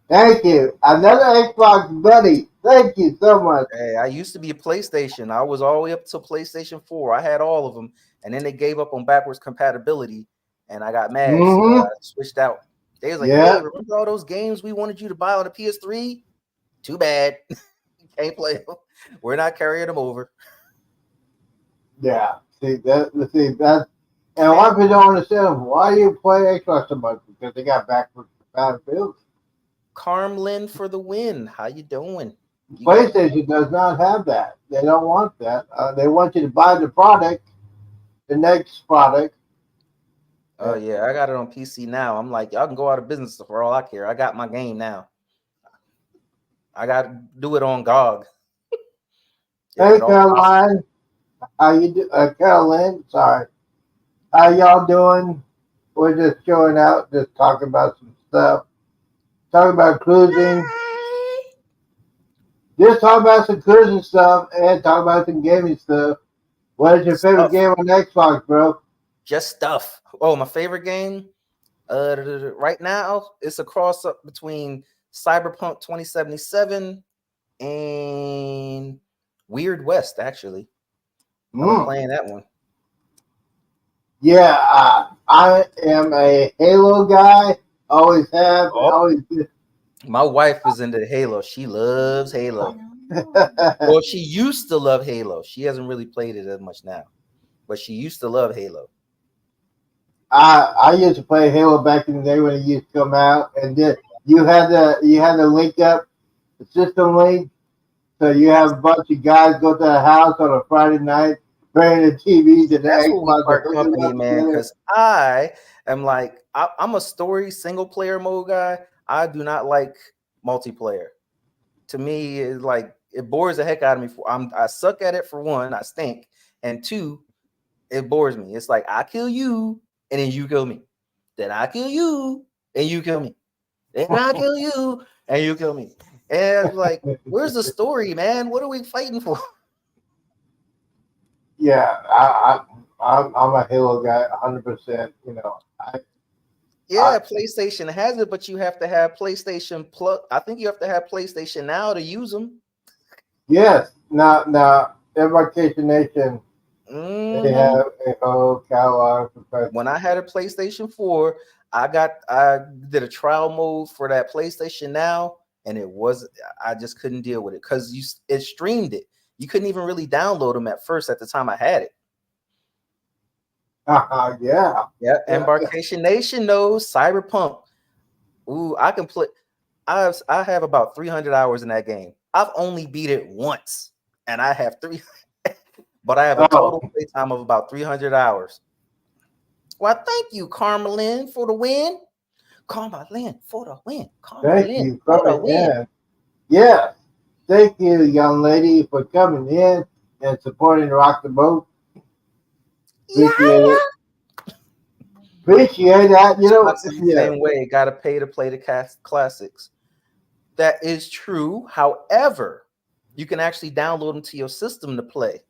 Thank you. Another Xbox buddy. Thank you so much. Hey, I used to be a PlayStation. I was all the way up to PlayStation 4. I had all of them, and then they gave up on backwards compatibility, and I got mad. So I switched out. They was like, "Hey, remember all those games we wanted you to buy on the PS3? Too bad, you can't play them. We're not carrying them over." Yeah. See that. And a lot of people don't understand why you play Xbox so much because they got backwards compatibility. Carmlin for the win. How you doing? PlayStation does not have that. They don't want that. They want you to buy the product, the next product. Oh yeah, I got it on PC now. I'm like, y'all can go out of business for all I care. I got my game now. I got to do it on GOG. Hey, Caroline. How you do? Caroline, sorry. How y'all doing? We're just showing out, just talking about some stuff. Talking about cruising. Just talking about some cruising stuff and talking about some gaming stuff. What is your favorite game on Xbox, bro? Just stuff. Oh, my favorite game? Right now, it's a cross-up between Cyberpunk 2077 and Weird West, actually. I'm playing that one. Yeah, I am a Halo guy. Always have. Always did. My wife is into Halo. She loves Halo. Well, she used to love Halo. She hasn't really played it as much now, but she used to love Halo. I used to play Halo back in the day when it used to come out, and then you had to link up the system link, so you have a bunch of guys go to the house on a Friday night, bring the TVs and the Xbox company, man. Because I am like, I'm a story single player mode guy. I do not like multiplayer. To me, it's like it bores the heck out of me. I suck at it for one, I stink, and two, it bores me. It's like I kill you and then you kill me. Then I kill you and you kill me. Then I kill you and you kill me. And it's like, where's the story, man? What are we fighting for? Yeah, I'm a Halo guy, 100%. You know, PlayStation has it, but you have to have PlayStation Plus. I think you have to have PlayStation Now to use them. Yes. Now, Embarkation Nation, they have a whole catalog. When I had a PlayStation 4, I did a trial mode for that PlayStation Now, and I just couldn't deal with it because it streamed it. You couldn't even really download them at first at the time I had it. Yeah. Embarkation Nation knows Cyberpunk. Ooh, I can play. I have about 300 hours in that game. I've only beat it once, and I have but I have a total playtime of about 300 hours. Well, thank you, Carmelin, for the win. Carmelin for the win. Thank you for the win. Yeah. Thank you, young lady, for coming in and supporting Rock the Boat. Appreciate it. Appreciate that. You know, same way, gotta pay to play the classics. That is true. However, you can actually download them to your system to play.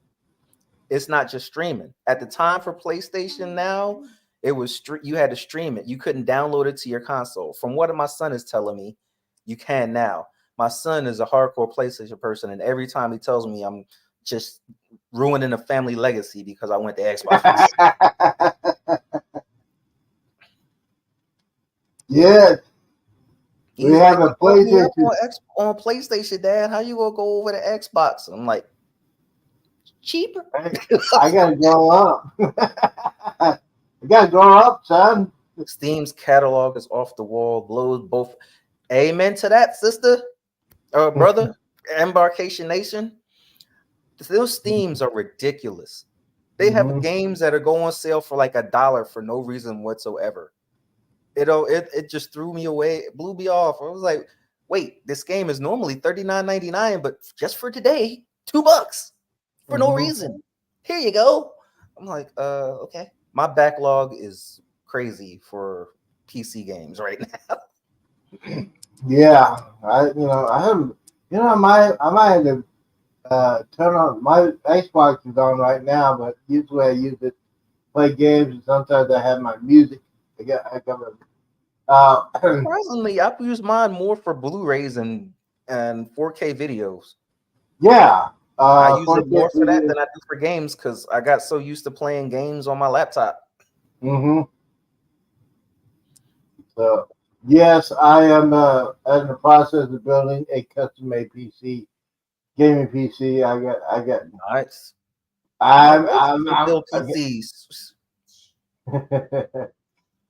It's not just streaming. At the time for PlayStation Now, it was you had to stream it. You couldn't download it to your console. From what my son is telling me, you can now. My son is a hardcore PlayStation person, and every time he tells me I'm just ruining a family legacy because I went to Xbox. Yes. We have a PlayStation. On PlayStation, Dad. How you gonna go over to Xbox? I'm like, cheaper. I gotta grow up. I gotta grow up, son. Steam's catalog is off the wall. Blows both. Amen to that, sister. Brother. Embarkation Nation. Those Steams are ridiculous. They have Mhm. games that are going on sale for like $1 for no reason whatsoever. It just threw me away. It blew me off. I was like, wait, this game is normally $39.99, but just for today, $2 for no Mhm. reason. Here you go. I'm like, okay. My backlog is crazy for PC games right now. Yeah, I haven't, I might have to turn on my Xbox is on right now, but usually I use it to play games, and sometimes I have my music. I got Surprisingly, I use mine more for Blu-rays and 4K videos. yeah, I use for it more for that videos. than I do for games because I got so used to playing games on my laptop. Mm-hmm. So yes, I am in the process of building a custom-made PC, gaming PC. Nice. My I'm, wife I'm, used to I'm build I PCs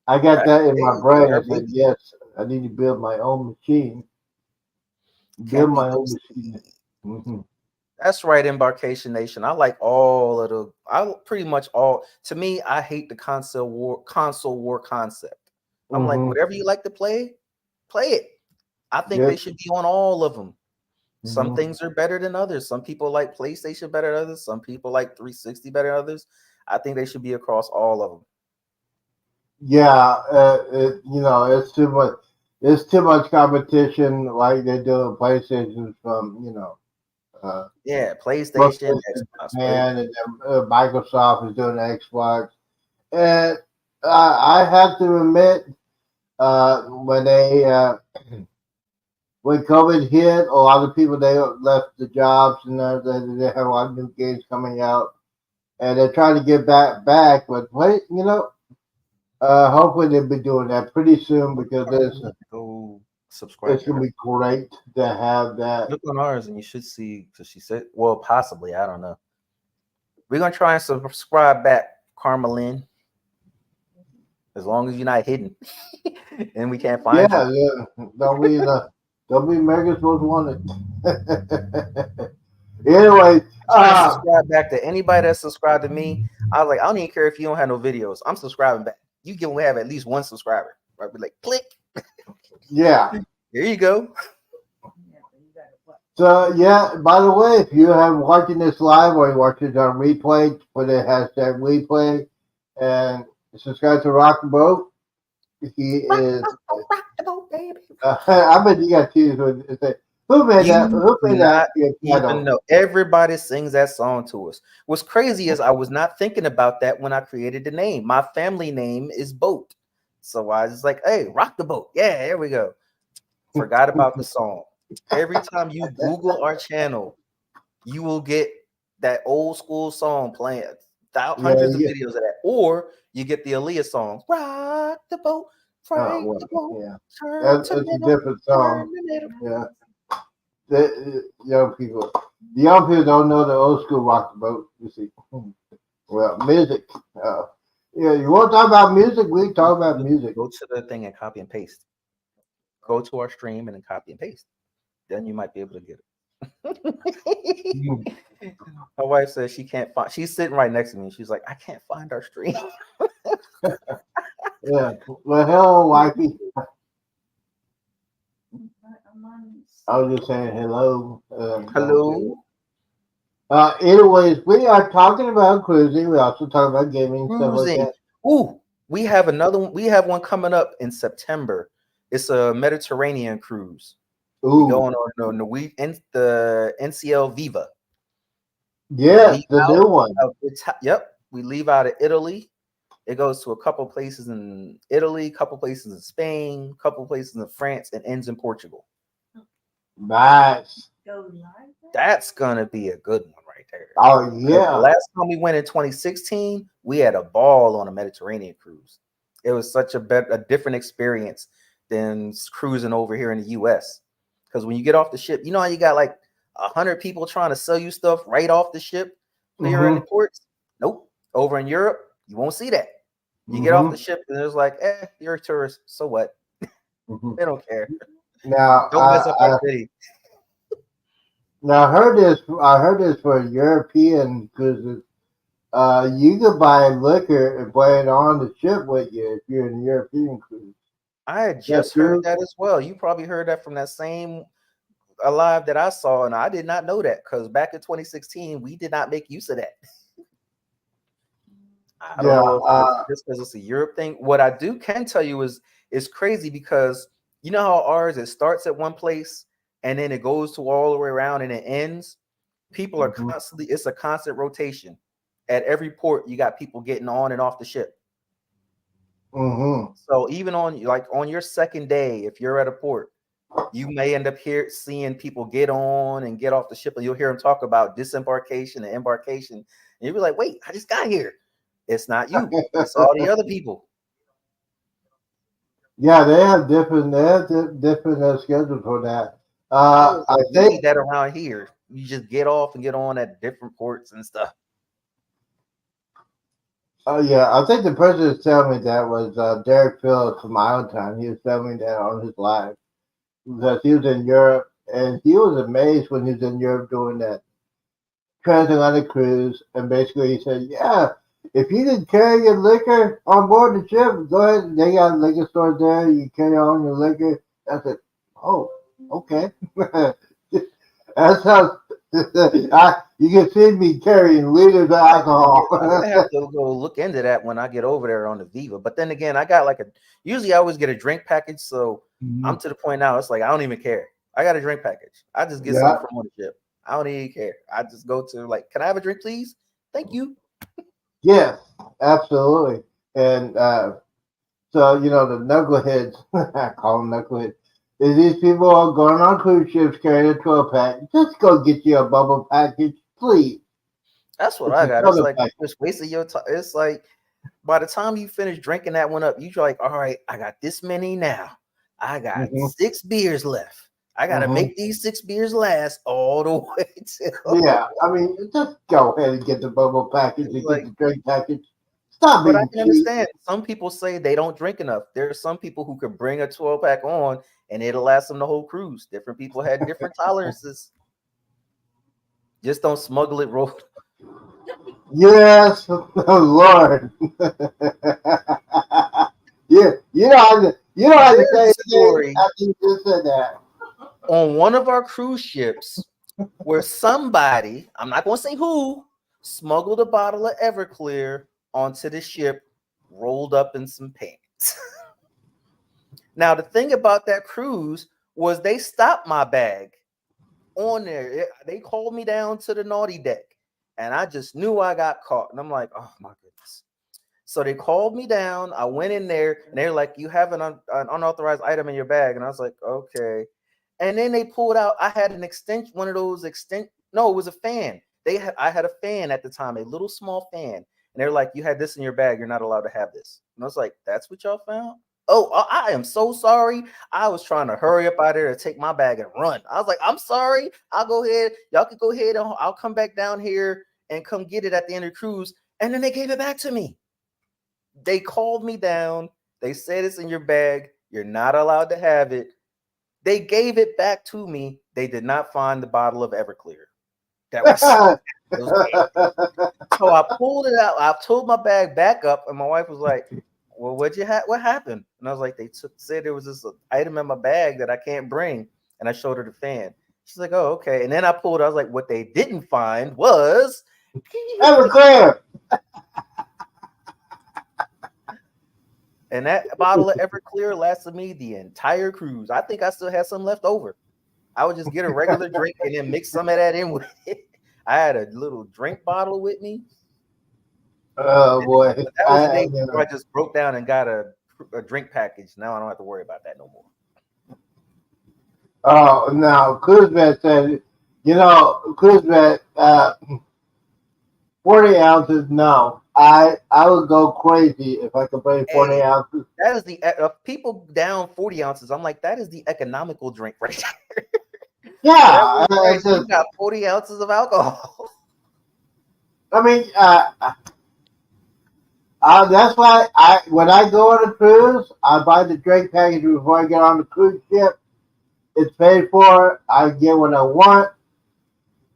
I got back in that in the my day. brain. I Her said, baby. yes, I need to build my own machine. Build Cappy my own machine. PC. Hmm. That's right, Embarkation Nation. I like all of the. I pretty much all. To me, I hate the console war concept. I'm like, Hmm. whatever you like to play, play it. I think they Yep. should be on all of them. Some Hmm. things are better than others. Some people like PlayStation better than others. Some people like 360 better than others. I think they should be across all of them. Yeah, it's too much. It's too much competition, like they do in PlayStation from Yeah, PlayStation, PlayStation Xbox, play. Japan, and then Microsoft is doing Xbox. And I have to admit, when when COVID hit, a lot of people they left the jobs and they have a lot of new games coming out, and they're trying to get back. But wait, hopefully they'll be doing that pretty soon because Go subscribe it's to gonna her. be great to have that. Look on ours, and you should see. Because she said, well, possibly. I don't know. We're gonna try and subscribe back, Carmelin, as long as you're not hidden, and we can't Yeah, find you. yeah. Don't be America's Most Wanted. Anyway, Try and subscribe back to anybody that subscribed to me. I was like, I don't even care if you don't have no videos. I'm subscribing back. You can have at least one subscriber. I'd be like, click. yeah. There you go. Yeah, but you gotta what? So yeah. By the way, if you have watching this live or you watch it on replay, put a hashtag replay and subscribe to Rock the Boat. He is. I bet you got tears when it say, "Who made that? You Who do made that?" not Your even title. know. Everybody sings that song to us. What's crazy is I was not thinking about that when I created the name. My family name is Boat. So I was like, hey, rock the boat. Yeah, here we go. Forgot about the song. Every time you Google our channel, you will get that old school song playing. Yeah, Hundreds of yeah. videos of that. Or you get the Aaliyah song. Rock the boat, Oh, frank well, the boat, yeah. turn to That's a middle, different turn song. to middle. Yeah. The young people don't know the old school Rock the Boat. You see. Well, music. Yeah, you want to talk about music? We talk about music. Go to the thing and copy and paste. Go to our stream and then copy and paste. Then you might be able to get it. Mm. My wife says she can't find. She's sitting right next to me. She's like, I can't find our stream. Yeah. Well, hello, wifey. I'm on. I was just saying hello. Hello. Anyways, we are talking about cruising. We also talk about gaming stuff like Cruising. that. Ooh, we have another one. We have one coming up in September. It's a Mediterranean cruise. We Ooh, going on the NCL Viva. yes, the new one. Yep. We leave out of Italy. It goes to a couple places in Italy, couple places in Spain, couple places in France, and ends in Portugal. Nice. Go live. That's gonna be a good one right there. Oh 'Cause yeah. the last time we went in 2016, we had a ball on a Mediterranean cruise. It was such a different experience than cruising over here in the US. Because when you get off the ship, you know how you got like 100 people trying to sell you stuff right off the ship here in the ports? Nope. Over in Europe, you won't see that. You get off the ship and it's like, you're a tourist. So what? Mhm. They don't care. Now, Don't mess up our city. now I heard this. I heard this for European cruises. you could buy liquor and bring it on the ship with you if you're in a European cruise. I had Is that just heard true? that as well. You probably heard that from that same Alive that I saw, and I did not know that because back in 2016 we did not make use of that. I don't Yeah. know if it's just because it's a Europe thing. What I can tell you is it's crazy because you know how ours it starts at one place and then it goes to all the way around and it ends. People are Mhm. constantly, it's a constant rotation. At every port, you got people getting on and off the ship. Mm-hmm. So even on your second day, if you're at a port, you may end up here seeing people get on and get off the ship, and you'll hear them talk about disembarkation and embarkation. And you'll be like, wait, I just got here. It's not you, it's all the other people. Yeah, they have different schedules for that. I was I like, we think need that around here. You just get off and get on at different ports and stuff. yeah, I think the person that's telling me that was Derek Phillips from Island Time. He was telling me that on his live because he was in Europe and he was amazed when he was in Europe doing that transatlantic cruise. And basically, he said, "Yeah, if you can carry your liquor on board the ship, go ahead. They got liquor stores there. You carry on your liquor." I said, "Oh, okay." That's how you can see me carrying liters of alcohol. I'm gonna have to go look into that when I get over there on the Viva. But then again, I got usually I always get a drink package, so I'm to the point now. It's like I don't even care. I got a drink package. I just get Yeah. something from on the ship. I don't even care. I just go to can I have a drink, please? Thank you. Yes, absolutely. And so, the knuckleheads, I call them knuckleheads, is these people are going on cruise ships carrying a 12 pack. Just go get you a bubble package, please. That's what It's I a got. It's 12 like pack. just wasting your time. It's like by the time you finish drinking that one up, you're like, all right, I got this many now. I got Hmm. 6 beers left. I gotta Hmm. make these 6 beers last all the way till Yeah, I mean, just go ahead and get the bubble package it's and get like. the drink package. Stop But I being can cheap. understand. Some people say they don't drink enough. There are some people who could bring a 12 pack on and it'll last them the whole cruise. Different people had different tolerances. Just don't smuggle it, roll. Yes, oh Lord. Yeah, you don't have to There's say a anything story after you just said that. on one of our cruise ships where somebody, I'm not going to say who, smuggled a bottle of Everclear onto the ship, rolled up in some pants. Now, the thing about that cruise was they stopped my bag on there. They called me down to the naughty deck, and I just knew I got caught. And I'm like, oh my goodness. So they called me down. I went in there, and they're like, you have an unauthorized item in your bag. And I was like, okay. And then they pulled out. I had an extension, one of those No, it was a fan. I had a fan at the time, a little small fan. And they're like, you had this in your bag. You're not allowed to have this. And I was like, that's what y'all found? Oh, I am so sorry. I was trying to hurry up out there to take my bag and run. I was like, I'm sorry. I'll go ahead. Y'all can go ahead and I'll come back down here and come get it at the end of the cruise. And then they gave it back to me. They called me down. They said it's in your bag. You're not allowed to have it. They gave it back to me. They did not find the bottle of Everclear. That was so I pulled it out. I pulled my bag back up, and my wife was like, well, what happened? And I was like, said there was this item in my bag that I can't bring. And I showed her the fan. She's like, oh, okay. And then I pulled, I was like, what they didn't find was Everclear. and that bottle of Everclear lasted me the entire cruise. I think I still had some left over. I would just get a regular drink and then mix some of that in with it. I had a little drink bottle with me. Oh boy. But that was the day before I just broke down and got a drink package. Now I don't have to worry about that no more. Oh, now Kuzmet said, Kuzmet, 40 ounces. No, I would go crazy if I could bring 40 ounces. That is the people down 40 ounces. I'm like, that is the economical drink right there. Yeah, You got 40 ounces of alcohol. I mean, that's why when I go on a cruise, I buy the drink package before I get on the cruise ship. It's paid for. I get what I want,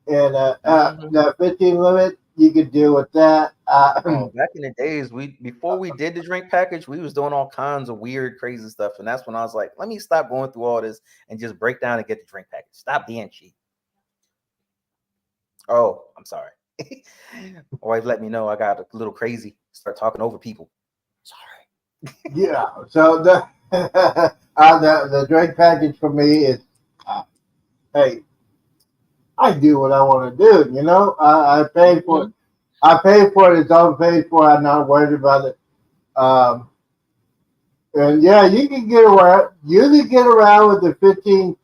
and that 15 limit, you can deal with that. Oh, back in the days, before we did the drink package, we was doing all kinds of weird, crazy stuff, and that's when I was like, let me stop going through all this and just break down and get the drink package. Stop being cheap. Oh, I'm sorry. My wife let me know I got a little crazy. Start talking over people. Sorry. Yeah. So the drink package for me is, hey, I do what I want to do. You know, I pay for it. I pay for it. It's all paid for. I'm not worried about it. And yeah, you can get around. You can get around with the 15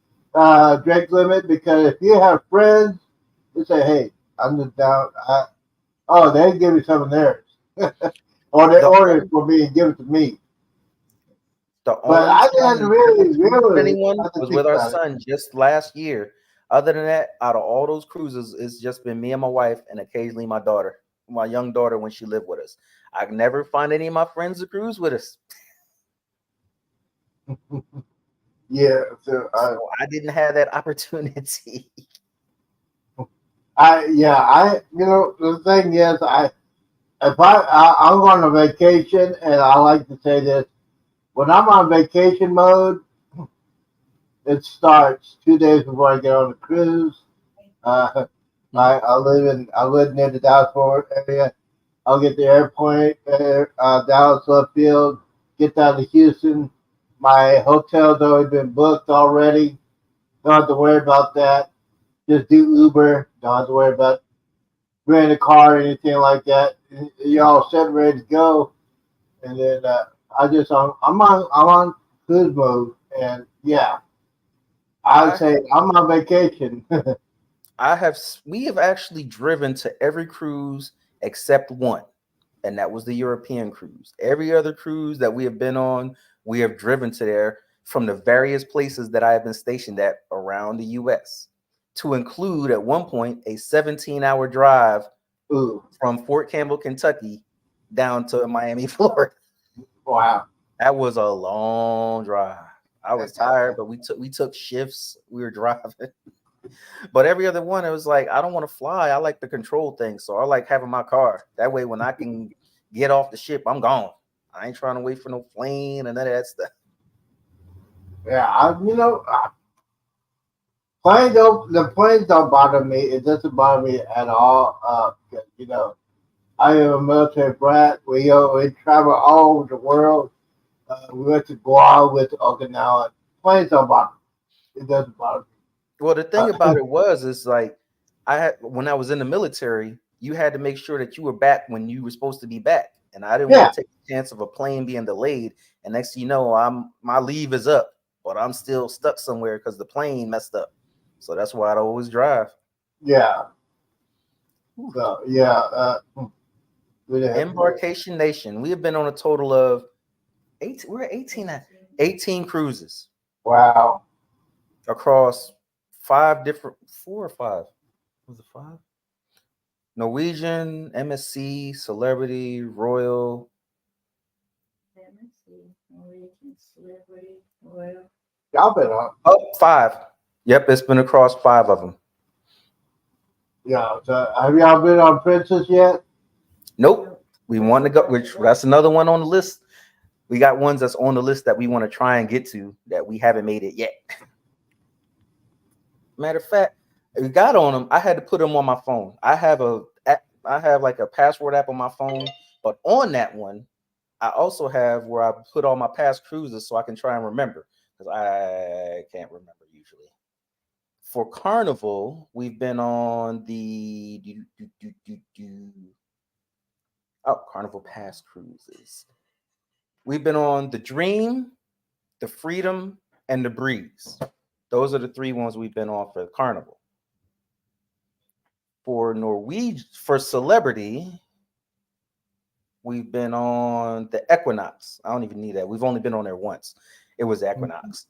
drink limit because if you have friends, you say, "Hey, I'm just down." Oh, they give me some of theirs, or they The order only, it for me and give it to me. the But only I time didn't we ever really, cruised with really anyone have to was think with our about it. son just last year. Other than that, out of all those cruises, it's just been me and my wife, and occasionally my daughter, my young daughter, when she lived with us. I never find any of my friends to cruise with us, Yeah, so so I didn't have that opportunity. you know, the thing is, I'm going on vacation, and I like to say this: when I'm on vacation mode, it starts 2 days before I get on the cruise. Uh, I live near the Dallas Fort Worth area. I'll get the airport, Dallas Love Field, get down to Houston. My hotel's already been booked already. Don't have to worry about that. Just do Uber. Don't have to worry about rent a car or anything like that. You're all set, ready to go. And then I'm on cruise mode, and yeah, I would I say I'm on vacation. we have actually driven to every cruise except one, and that was the European cruise. Every other cruise that we have been on, we have driven to there from the various places that I have been stationed at around the US, to include at one point a 17-hour drive Ooh, from Fort Campbell, Kentucky down to Miami, Florida. wow. That was a long drive. I was tired, but we took shifts. We were driving. But every other one, it was like, I don't want to fly. I like the control thing. So I like having my car. That way, when I can get off the ship, I'm gone. I ain't trying to wait for no plane and none of that stuff. Yeah, the planes don't bother me. It doesn't bother me at all. 'Cause, you know, I am a military brat. We travel all over the world. We went to Guam, we went to Okinawa. Planes don't bother me. It doesn't bother me. Well, the thing Uh, about it is like, when I was in the military, you had to make sure that you were back when you were supposed to be back. And I didn't yeah, want to take the chance of a plane being delayed. And next thing you know, my leave is up, but I'm still stuck somewhere because the plane messed up. So that's why I'd always drive. yeah. Whew. So yeah, we didn't have to do it. Embarkation Nation. We have been on a total of 18. We're at 18 at 18 cruises Wow. across four or five. Was it five? Norwegian, MSC, Celebrity, Royal. Let me see. Norwegian Celebrity, Royal. Y'all been on. Oh, five. Yep, it's been across five of them. Yeah. So have y'all been on Princess yet? Nope. We want to go, which that's another one on the list. We got ones that's on the list that we want to try and get to that we haven't made it yet. Matter of fact, we got on them. I had to put them on my phone. I have like a password app on my phone, but on that one, I also have where I put all my past cruises so I can try and remember, because I can't remember usually. For Carnival, we've been on the Carnival past cruises. We've been on the Dream, the Freedom, and the Breeze. Those are the three ones we've been on for Carnival. For Celebrity, we've been on the Equinox. I don't even need that. We've only been on there once. It was Equinox.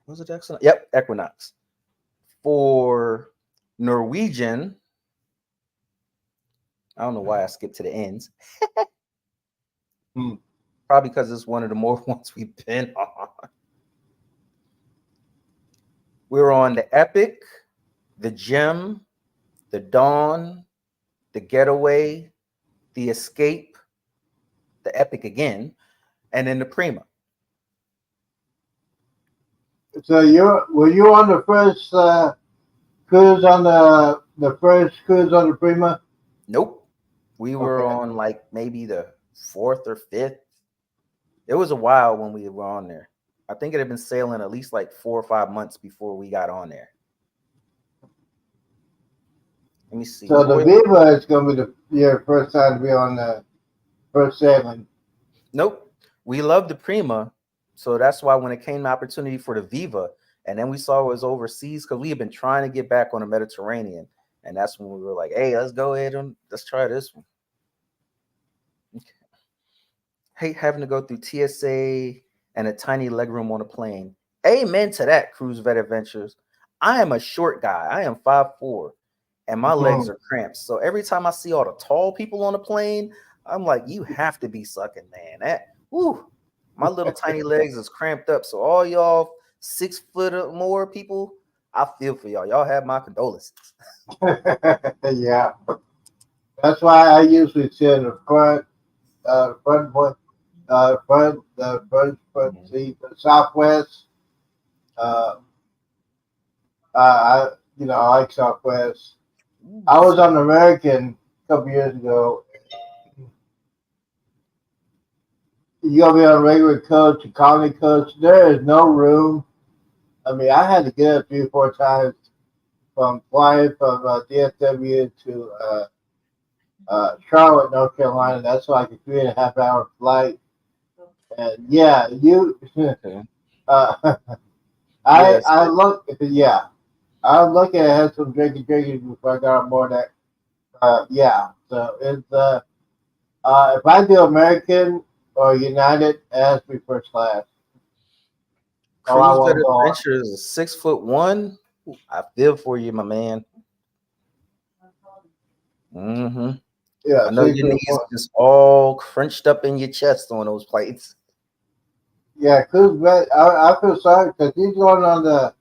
Was it Equinox? Yep, Equinox. For Norwegian, I don't know why I skipped to the ends. Probably because it's one of the more ones we've been on. We're on the Epic, the Gem, the Dawn, the Getaway, the Escape, the Epic again, and then the Prima. So were you on the first cruise on the first cruise on the Prima? Nope. We were Okay. on like maybe the 4th or 5th. It was a while when we were on there. I think it had been sailing at least like 4 or 5 months before we got on there. Let me see. So the Viva is going to be your first time to be on the first sailing. Nope. We loved the Prima. So that's why when it came the opportunity for the Viva, and then we saw it was overseas because we had been trying to get back on the Mediterranean. And that's when we were like, hey, let's go ahead and let's try this one. Okay. Hate having to go through TSA and a tiny legroom on a plane. Amen to that, Cruise Vet Adventures. I am a short guy. I am 5'4", and my legs are cramped. So every time I see all the tall people on the plane, I'm like, you have to be sucking, man. My little tiny legs is cramped up. So all y'all 6 foot or more people, I feel for y'all. Y'all have my condolences. Yeah. That's why I usually sit in the front seat, the Southwest. I like Southwest. I was on American a couple years ago. You gotta be on a regular coach, economy coach. There is no room. I mean, I had to get up 3 or 4 times from flying from DFW to Charlotte, North Carolina. That's like a 3.5 hour flight. And yeah, I look at it, had some drinking before I got on board that. So it's if I do American or United, it has to be first class. Cruise Vet Adventures is 6'1". I feel for you, my man. Mm-hmm. Yeah, I know your knees just all crunched up in your chest on those plates. Yeah, Cruise Vet. I feel sorry because he's going on the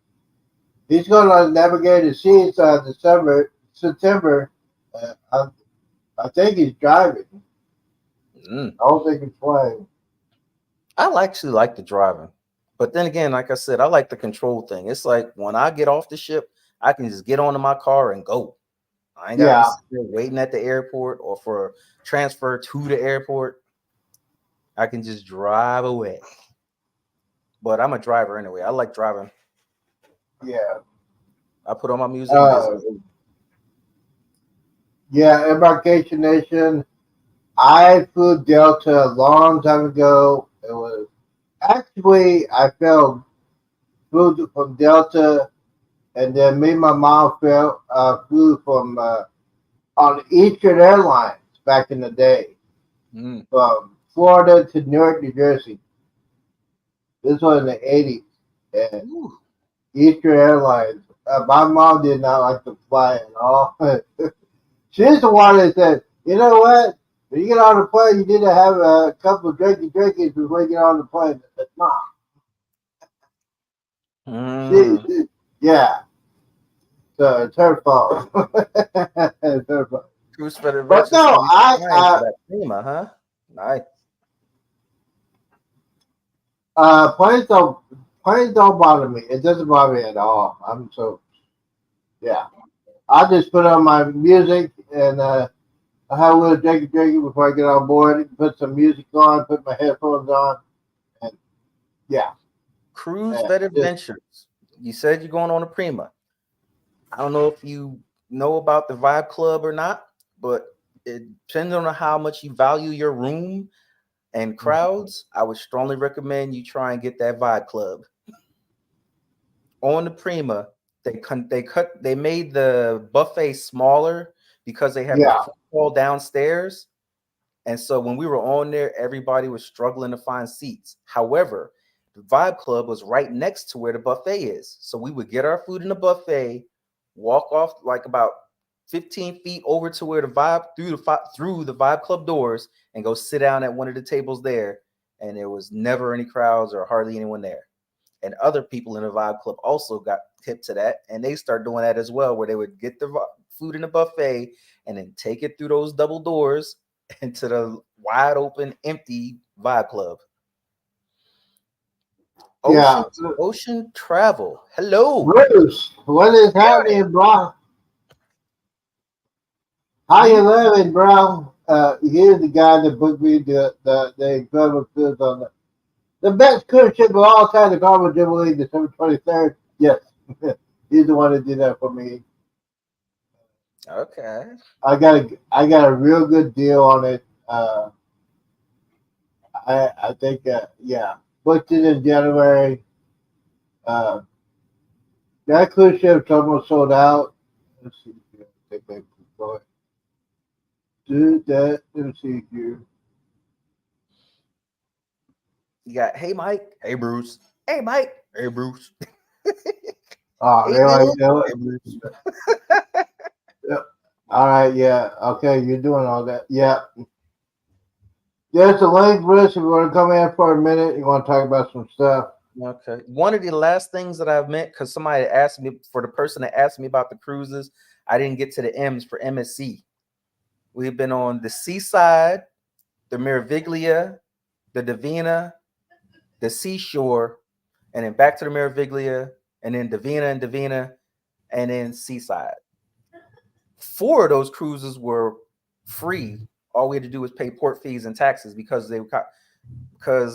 navigated seas September. I think he's driving. I don't think he's flying. I actually like the driving, but then again, like I said, I like the control thing. It's like when I get off the ship, I can just get onto my car and go. I ain't got to sit there waiting at the airport or for transfer to the airport. I can just drive away. But I'm a driver anyway. I like driving. Yeah. I put on my music. Embarkation Nation. I flew Delta a long time ago. It was actually I flew from Delta, and then me and my mom flew from on Eastern Airlines back in the day, from Florida to Newark, New Jersey. This was in the 80s. And Eastern Airlines. My mom did not like to fly at all. She's the one that said, you know what? When you get on the plane, you need to have a couple of drinkies before you get on the plane. I said, Mom. Yeah. So it's her fault. It's her fault. Cruise Vet Adventures. But no, huh? Nice. Planes don't bother me. It doesn't bother me at all. I just put on my music and I have a little drinky before I get on board. Put some music on, put my headphones on, and Cruise Vet Adventures. You said you're going on a Prima. I don't know if you know about the Vibe Club or not, but it depends on how much you value your room and crowds. I would strongly recommend you try and get that Vibe Club. On the Prima, they made the buffet smaller because they have the hall downstairs. And so when we were on there, everybody was struggling to find seats. However, the Vibe Club was right next to where the buffet is. So we would get our food in the buffet, walk off like about 15 feet over to where through the Vibe Club doors and go sit down at one of the tables there. And there was never any crowds or hardly anyone there. And other people in the Vibe Club also got hip to that. And they started doing that as well, where they would get the food in the buffet and then take it through those double doors into the wide open, empty Vibe Club. Yeah. Ocean Travel. Hello. Bruce, what is happening, bro? How you living, bro? Here's the guy that booked me the incredible cruise on the best cruise ship of all time, the Carnival Jubilee, December 23rd. Yes, he's the one that did that for me. Okay. I got a real good deal on it. I think yeah, booked it in January. Uh, that cruise ship's almost sold out. Let's see here. I think I go ahead. Do that. Let's see here. You got hey Mike, hey Bruce, hey Mike, hey Bruce. Oh, Hey, they like Bill. that. Hey, Bruce. All right, yeah. Okay, you're doing all that. Yeah. There's a link, Bruce. If you want to come in for a minute, you want to talk about some stuff. Okay. One of the last things that I've met, because somebody asked me, for the person that asked me about the cruises, I didn't get to the M's for MSC. We've been on the Seaside, the Meraviglia, the Divina, the Seashore, and then back to the Meraviglia, and then Divina, and then Seaside. 4 of those cruises were free. All we had to do was pay port fees and taxes because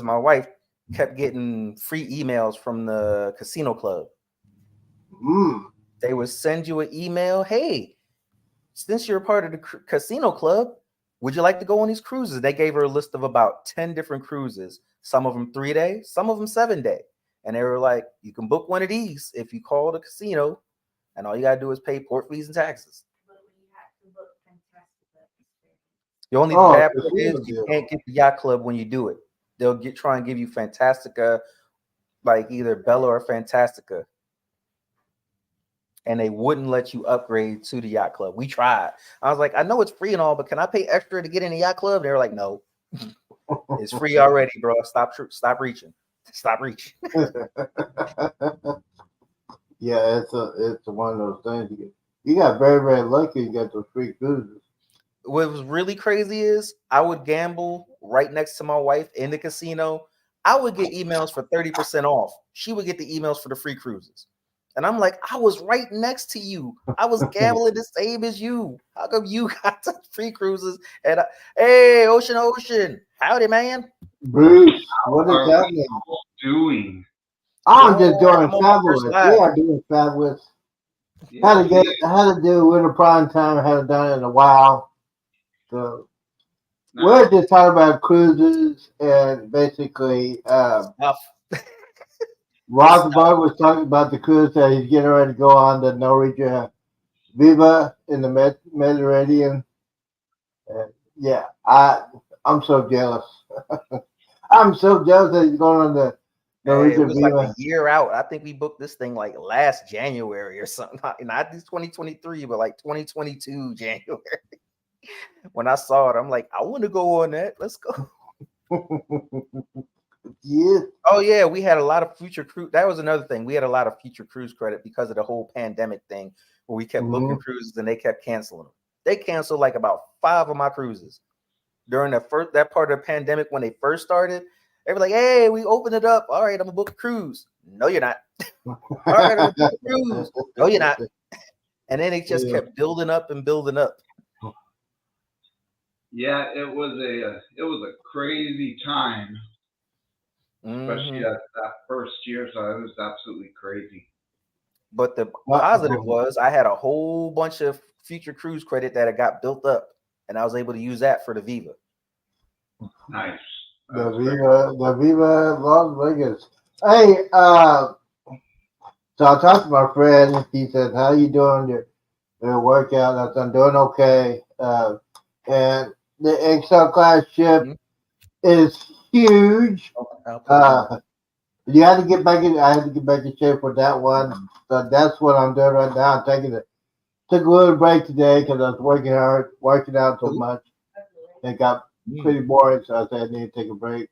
my wife kept getting free emails from the casino club. They would send you an email. Hey, since you're a part of the casino club, would you like to go on these cruises? They gave her a list of about 10 different cruises. Some of them 3-day, some of them 7-day. And they were like, you can book one of these if you call the casino, and all you got to do is pay port fees and taxes. The only bad part is you can't get the yacht club when you do it. They'll try and give you Fantastica, like either Bella or Fantastica, and they wouldn't let you upgrade to the yacht club. We tried. I was like, I know it's free and all, but can I pay extra to get in the yacht club? They were like, no, it's free already, bro. Stop reaching. Stop reaching. Yeah, it's one of those things. You got very, very lucky. You got those free cruises. What was really crazy is I would gamble right next to my wife in the casino. I would get emails for 30% off. She would get the emails for the free cruises. And I'm like, I was right next to you. I was gambling the same as you. How come you got the free cruises? And hey, Ocean, howdy, man. Bruce, what is happening? Doing? I'm just doing fabulous. Yeah, doing fabulous. Had to do Winter Prime Time. Haven't done it in a while. So we're just talking about cruises and basically Rosenberg was talking about the cruise that he's getting ready to go on, the Norwegian Viva in the Mediterranean. And yeah, I'm so jealous. I'm so jealous that he's going on the Norwegian Viva. Like a year out. I think we booked this thing like last January or something. Not this 2023, but like 2022 January. When I saw it, I'm like, I want to go on that. Let's go. Yeah. Oh yeah, we had a lot of future cruise. That was another thing. We had a lot of future cruise credit because of the whole pandemic thing, where we kept booking cruises and they kept canceling them. They canceled like about 5 of my cruises during that part of the pandemic when they first started. They were like, "Hey, we opened it up. All right, I'm gonna book a cruise." No, you're not. All right, I'm gonna book a cruise. No, you're not. And then it just kept building up and building up. Yeah, it was a crazy time, especially that first year. So it was absolutely crazy. But the positive was I had a whole bunch of future cruise credit that got built up, and I was able to use that for the Viva. Nice. The Viva Las Vegas. Hey, so I talked to my friend. He said, "How you doing your workout?" I said, "I'm doing okay." And the XL class ship is huge. You had to get back in. I had to get back in shape for that one. So that's what I'm doing right now. Took a little break today because I was working out so much. It got pretty boring, so I said I need to take a break.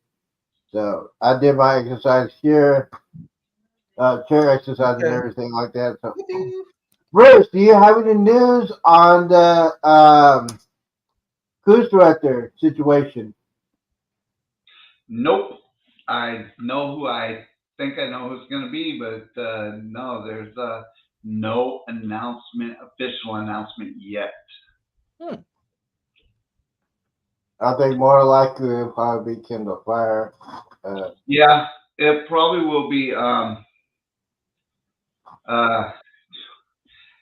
So I did my exercise here, chair exercise and everything like that. So Bruce, do you have any news on the cruise director situation? Nope. I know who I think I know who it's going to be, but no, there's no official announcement yet. I think more likely it'll probably be Kendall Fire. Yeah, it probably will be.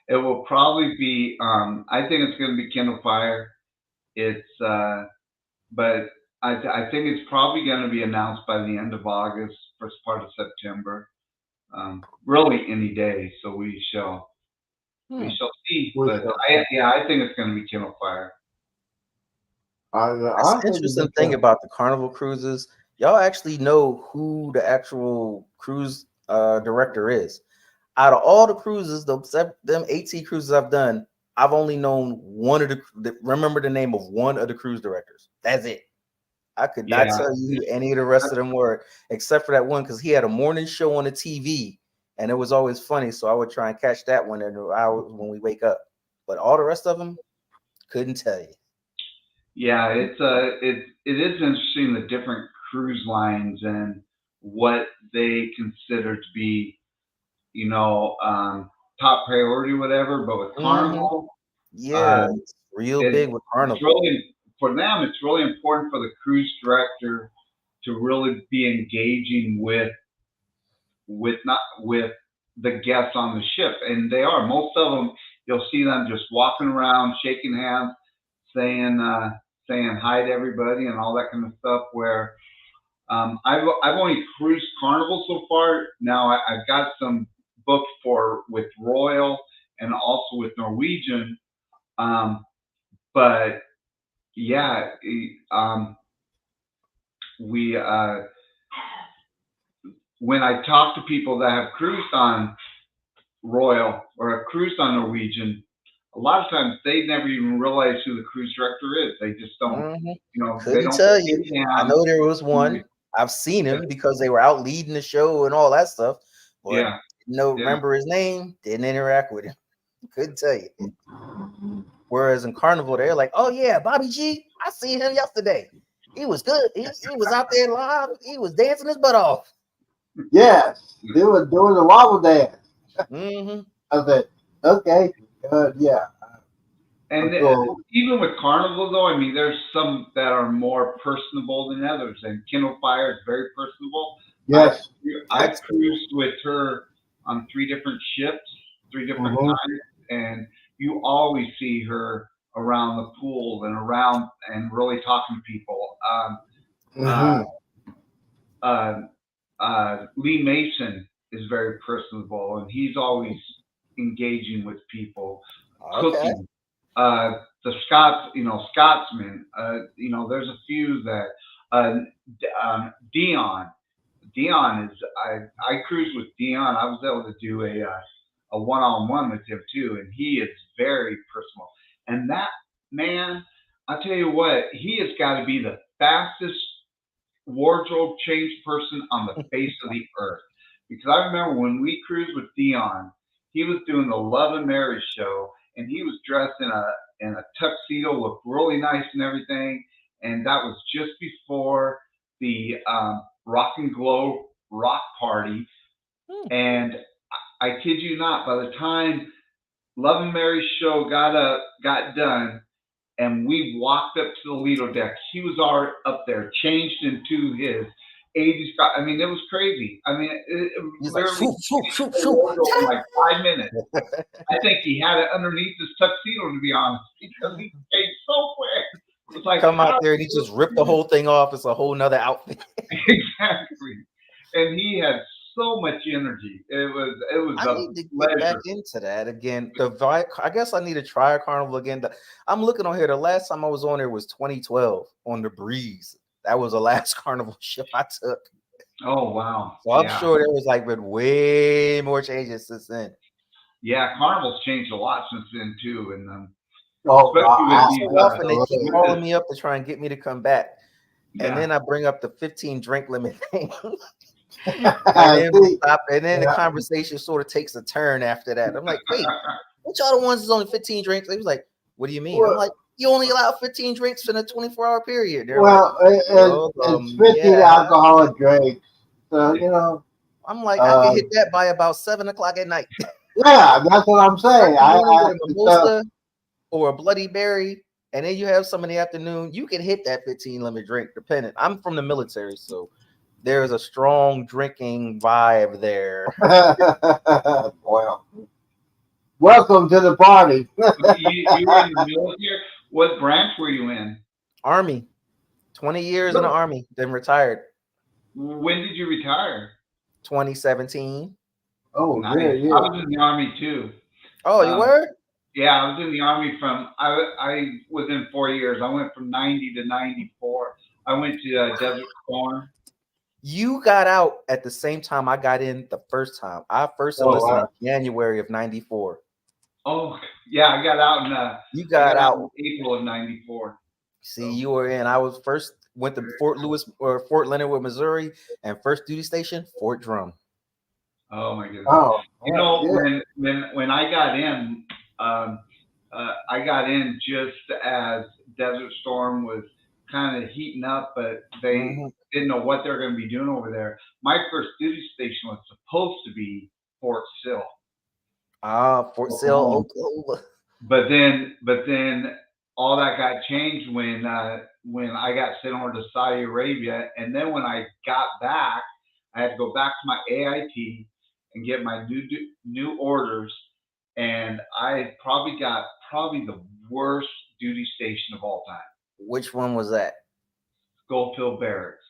It will probably be. I think it's going to be Kindle Fire. It's, but I think it's probably going to be announced by the end of August, first part of September. Really any day. So we shall see. But I think it's going to be Kindle Fire. That's the interesting thing about the Carnival cruises. Y'all actually know who the actual cruise director is. Out of all the cruises, them AT cruises I've done, I've only known one of remember the name of one of the cruise directors. That's it. I could not tell you who any of the rest of them were, except for that one, because he had a morning show on the TV, and it was always funny. So I would try and catch that one in the hours when we wake up. But all the rest of them, couldn't tell you. Yeah, it is interesting, the different cruise lines and what they consider to be, top priority, whatever. But with Carnival, it's real big with Carnival. For them, it's really important for the cruise director to really be engaging with the guests on the ship, and they are. Most of them, you'll see them just walking around, shaking hands, saying hi to everybody and all that kind of stuff. Where I've only cruised Carnival so far. Now I've got some booked with Royal and also with Norwegian, but yeah, when I talk to people that have cruised on Royal or have cruised on Norwegian, a lot of times they never even realize who the cruise director is. They just don't, Couldn't they don't tell you. I know there was one. I've seen him because they were out leading the show and all that stuff. But remember his name, didn't interact with him. Couldn't tell you. Whereas in Carnival, they're like, oh yeah, Bobby G, I seen him yesterday. He was good. He was out there live. He was dancing his butt off. Yes, they were doing the wobble dance. I said, okay, yeah. And even with Carnival, though, I mean, there's some that are more personable than others. And Kindle Fire is very personable. Yes. I've cruised with her on 3 different ships, 3 different times, and you always see her around the pool and around and really talking to people. Lee Mason is very personable, and he's always engaging with people, cooking. The Scotsman, there's a few that, Dion is, I cruised with Dion. I was able to do a one-on-one with him too, and he is very personal. And that man, I'll tell you what, he has got to be the fastest wardrobe change person on the face of the earth. Because I remember when we cruised with Dion, he was doing the Love and Marriage show, and he was dressed in a tuxedo, looked really nice and everything. And that was just before the Rock and Glow rock party. And I kid you not, by the time Love and Mary's show got done, and we walked up to the Lido deck, he was already up there, changed into his 80s. I mean, it was crazy. I mean, it literally in like 5 minutes. I think he had it underneath his tuxedo, to be honest, because he changed so quick. It was like, come out there and he just ripped the whole thing off. It's a whole nother outfit. Exactly. And he had so much energy. It was I need to get back into that again. I guess I need to try a Carnival again. I'm looking on here. The last time I was on there was 2012 on the Breeze. That was the last Carnival ship I took. Oh wow! So I'm sure there was been way more changes since then. Yeah, Carnival's changed a lot since then too, and often they keep calling me up to try and get me to come back, and then I bring up the 15 drink limit thing. And then the conversation sort of takes a turn after that. I'm like, wait, What y'all the ones that's only 15 drinks? They was like, what do you mean? I'm Well- like, you only allow 15 drinks in a 24-hour period. They're Well, like, well, it's 15 yeah. alcoholic drinks. So, you know, I'm like, I can hit that by about 7 o'clock at night. yeah, that's what I'm saying. I can I, get a mimosa or a Bloody Berry, and then you have some in the afternoon. You can hit that 15 limit drink, depending. I'm from the military, so there's a strong drinking vibe there. well, welcome to the party. You were in the military. What branch were you in? Army, 20 years in the Army, then retired. When did you retire? 2017. Oh, Nice. yeah, I yeah. was in the Army too. Oh, you were? Yeah, I was in the Army I was in 4 years. I went from 90 to 94. I went to Desert Storm. You got out at the same time I got in the first time. I first enlisted wow. in January of 94. Oh, yeah, I got out in You got out. in April of 94. See, you were in. I was first went to Fort Lewis or Fort Leonard Wood, Missouri, and first duty station, Fort Drum. Oh my goodness. Oh, You know, yeah. when I got in, I got in just as Desert Storm was kind of heating up, but they didn't know what they were going to be doing over there. My first duty station was supposed to be Fort Sill. Fort Sill, Oklahoma. But then all that got changed when I got sent over to Saudi Arabia, and then when I got back, I had to go back to my AIT and get my new orders, and I got the worst duty station of all time. Which one was that? Schofield Barracks.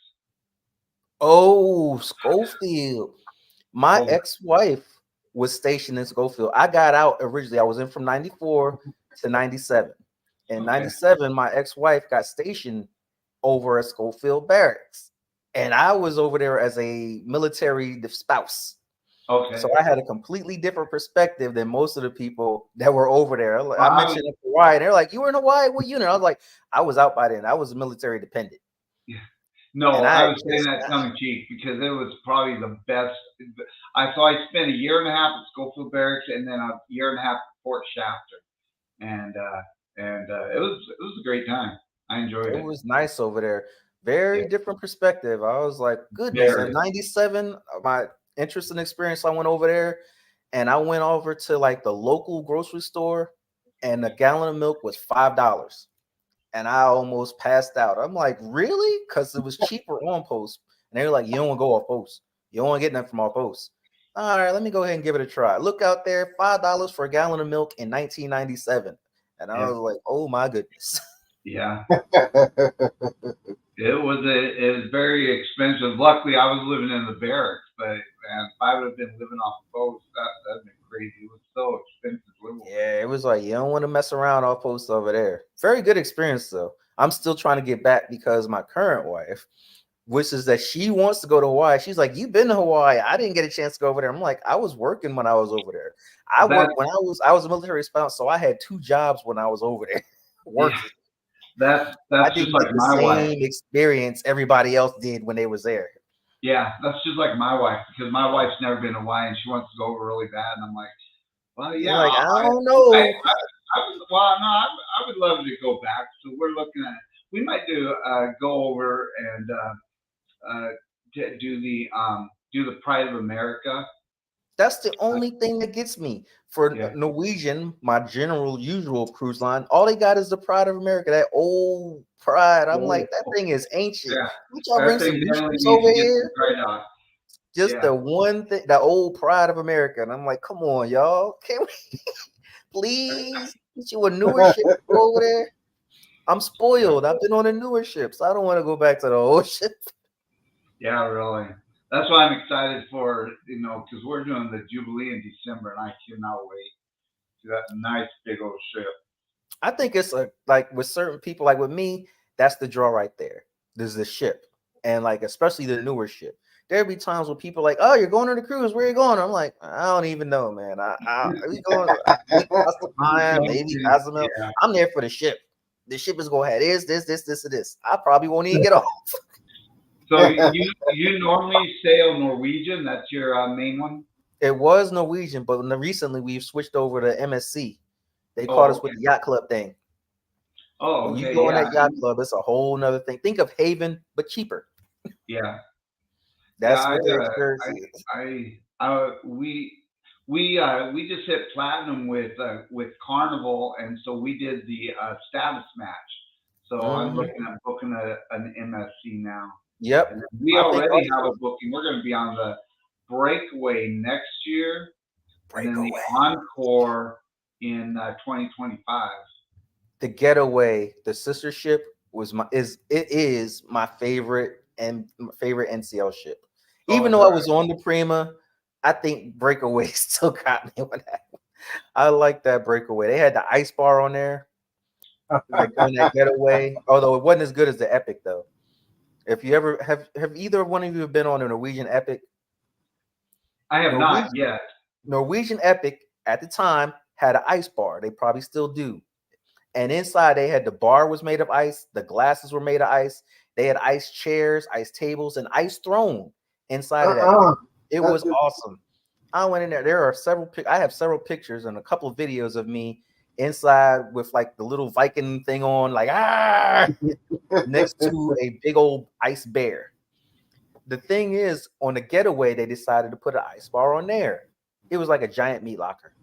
Oh, Schofield. My ex-wife was stationed in Schofield. I got out originally. I was in from 94 to 97. In 97, my ex-wife got stationed over at Schofield Barracks. And I was over there as a military spouse. Okay. So I had a completely different perspective than most of the people that were over there. I mentioned Hawaii, and they're like, "You were in Hawaii? What unit?" I was like, "I was out by then. I was military dependent." Yeah. No, And I was saying that tongue in cheek because it was probably the best. I spent a year and a half at Schofield Barracks and then a year and a half at Fort Shafter, and it was a great time. I enjoyed it. It was nice over there. Very different perspective. I was like, goodness. In 97, my interest and experience, I went over there and I went over to like the local grocery store and a gallon of milk was $5. And I almost passed out. I'm like, really? Because it was cheaper on post. And they were like, you don't want to go off post. You don't want to get nothing from off post. All right, let me go ahead and give it a try. Look out there, $5 for a gallon of milk in 1997. And I was like, oh my goodness. Yeah. It was very expensive. Luckily, I was living in the barracks, but man, if I would have been living off the post, that'd been crazy. It was so expensive. Yeah, it was like you don't want to mess around off post over there. Very good experience though. I'm still trying to get back because my current wife wishes that she wants to go to Hawaii. She's like, "You've been to Hawaii. I didn't get a chance to go over there." I'm like, I was working when I was over there. I worked when I was a military spouse, so I had 2 jobs when I was over there working. Yeah. That's I just didn't like get the my wife. same experience everybody else did when they was there. Yeah, that's just like my wife because my wife's never been to Hawaii and she wants to go over really bad, and I'm like, well, yeah, You're like, I don't know. I would love to go back. So we're looking at we might go over and do the Pride of America. That's the only thing that gets me. For Norwegian, my usual cruise line, all they got is the Pride of America, that old Pride. I'm like, that thing is ancient. Yeah. Y'all bring some new ships over here? Just Yeah. the one thing, the old Pride of America. And I'm like, come on, y'all. Can we please get you a newer ship over there? I'm spoiled. I've been on the newer ships. I don't want to go back to the old ship. Yeah, really. That's why I'm excited for, because we're doing the Jubilee in December, and I cannot wait to that nice big old ship. I think it's like with certain people, like with me, that's the draw right there. There's the ship, and like especially the newer ship. There'll be times when people are like, "Oh, you're going on the cruise? Where are you going?" I'm like, I don't even know, man. We going maybe Cozumel. Yeah. I'm there for the ship. The ship is going to have this. I probably won't even get off. So you normally sail Norwegian? That's your main one? It was Norwegian, but recently we've switched over to MSC. They Oh, caught us okay. with the yacht club thing. Oh, When you okay, go on yeah, that yacht club, it's a whole nother thing. Think of Haven, but cheaper. yeah. Yeah, That's what the experience is. we just hit platinum with Carnival, and so we did the status match. So I'm Mhm. looking at booking an MSC now, Yep. and we I think already have also a booking. We're going to be on the Breakaway next year, and then the Breakaway. Encore in 2025. The Getaway, the sister ship is my favorite and my favorite NCL ship. Even Oh, though I was on the Prima, I think Breakaway still got me on that. I like that Breakaway. They had the ice bar on there, like on that Getaway. Although it wasn't as good as the Epic though. If you ever have either one of you been on a Norwegian Epic? I have not Norwegian yet. Norwegian Epic at the time had an ice bar. They probably still do. And inside they had the bar was made of ice, the glasses were made of ice, they had ice chairs, ice tables, and ice throne inside of that. It That's was good. awesome. I went in there. There are I have several pictures and a couple of videos of me inside with like the little Viking thing on, like next to a big old ice bear. The thing is, on the Getaway, they decided to put an ice bar on there. It was like a giant meat locker.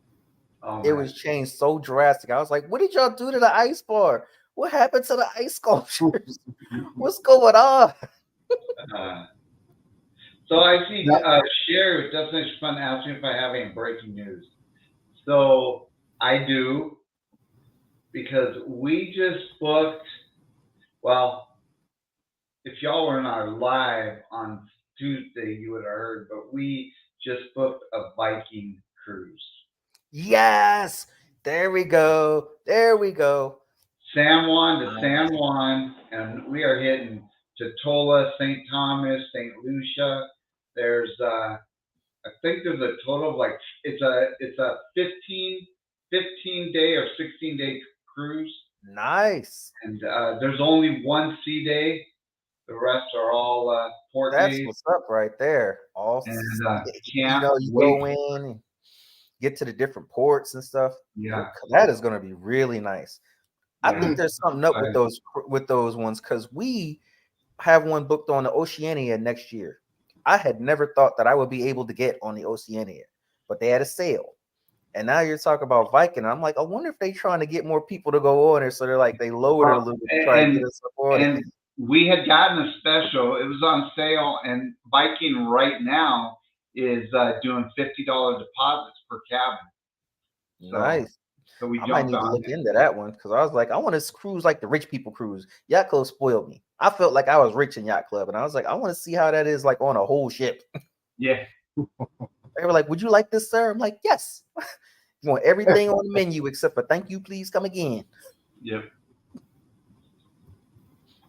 Oh, It man. was changed so drastic. I was like, what did y'all do to the ice bar? What happened to the ice sculptures? What's going on? So I see Sherry with Destination Fun asking if I have any breaking news. So I do, because we just booked, well, if y'all were not live on Tuesday, you would have heard, but we just booked a Viking cruise. Yes. There we go. There we go. San Juan to San Juan, and we are hitting Totola, St. Thomas, St. Lucia. There's I think there's a total of like it's a 15 day or 16-day cruise, Nice. and there's only one sea day. The rest are all port That's days, what's up right there. All and you can't know, you wait. go in and get to the different ports and stuff. Yeah, That is going to be really nice. I yeah. think there's something up with those ones because we have one booked on the Oceania next year. I had never thought that I would be able to get on the Oceania, but they had a sale. And now you're talking about Viking. I'm like, I wonder if they're trying to get more people to go on it. So they're like, they lowered it a little bit to try to get us up on it. And we had gotten a special. It was on sale, and Viking right now is doing $50 deposits per cabin. So, Nice. So we I might need to look it. into that one because I was like, I want to cruise like the rich people cruise. Yacht Club spoiled me. I felt like I was rich in Yacht Club, and I was like, I want to see how that is like on a whole ship. Yeah. They were like, would you like this, sir? I'm like, yes. You want everything on the menu except for thank you, please come again. Yep.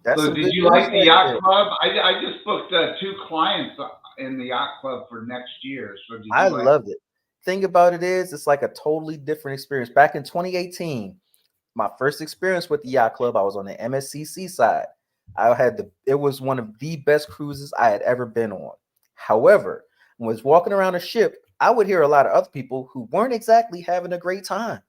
That's so did you like the Yacht Club? I just booked 2 clients in the Yacht Club for next year. So did you I loved it. Thing about it is, it's like a totally different experience. Back in 2018, my first experience with the Yacht Club, I was on the MSC side. It was one of the best cruises I had ever been on. However, when I was walking around a ship, I would hear a lot of other people who weren't exactly having a great time.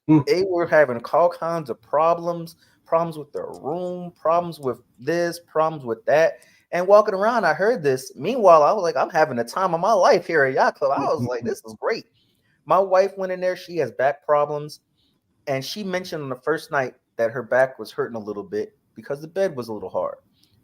They were having all kinds of problems with their room, problems with this, problems with that. And walking around, I heard this. Meanwhile, I was like, I'm having the time of my life here at Yacht Club. I was like, this is great. My wife went in there. She has back problems. And she mentioned on the first night that her back was hurting a little bit because the bed was a little hard.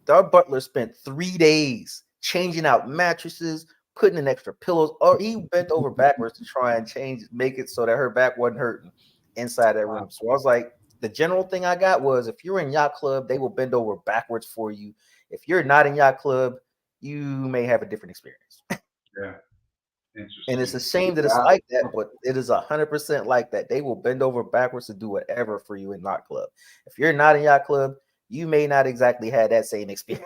Our butler spent 3 days changing out mattresses, putting in extra pillows, or he bent over backwards to try and make it so that her back wasn't hurting inside that room. So I was like, the general thing I got was if you're in Yacht Club, they will bend over backwards for you. If you're not in Yacht Club, you may have a different experience. Yeah. And it's a shame that it's like that, but it is 100% like that. They will bend over backwards to do whatever for you in Yacht Club. If you're not in Yacht Club, you may not exactly have that same experience.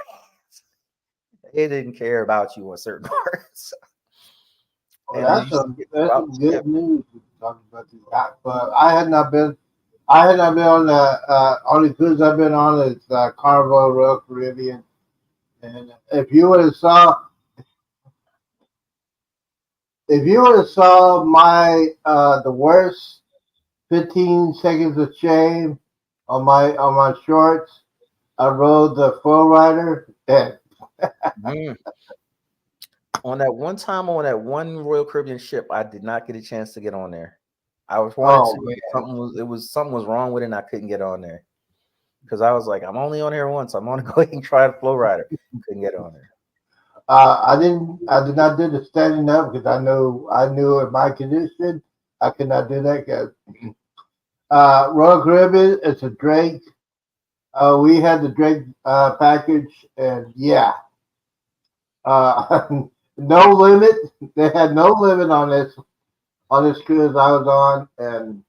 They didn't care about you on certain parts. That's some good news talking about the Yacht Club. I had not been on the only cruise I've been on is Carnival Royal Caribbean. And if you would have saw if you would have saw my the worst 15 seconds of shame on my shorts, I rode the Flow Rider. And Mm. On that one time on that one Royal Caribbean ship, I did not get a chance to get on there. I was wanted Oh, to. man. Something was wrong with it, and I couldn't get on there because I was like, I'm only on here once. I'm gonna go ahead and try the Flow Rider. Couldn't get on there. I did not do the standing up because I knew in my condition I could not do that. Because Royal Caribbean, it's a Drake. We had the Drake package, and yeah, no limit. They had no limit on this cruise I was on, and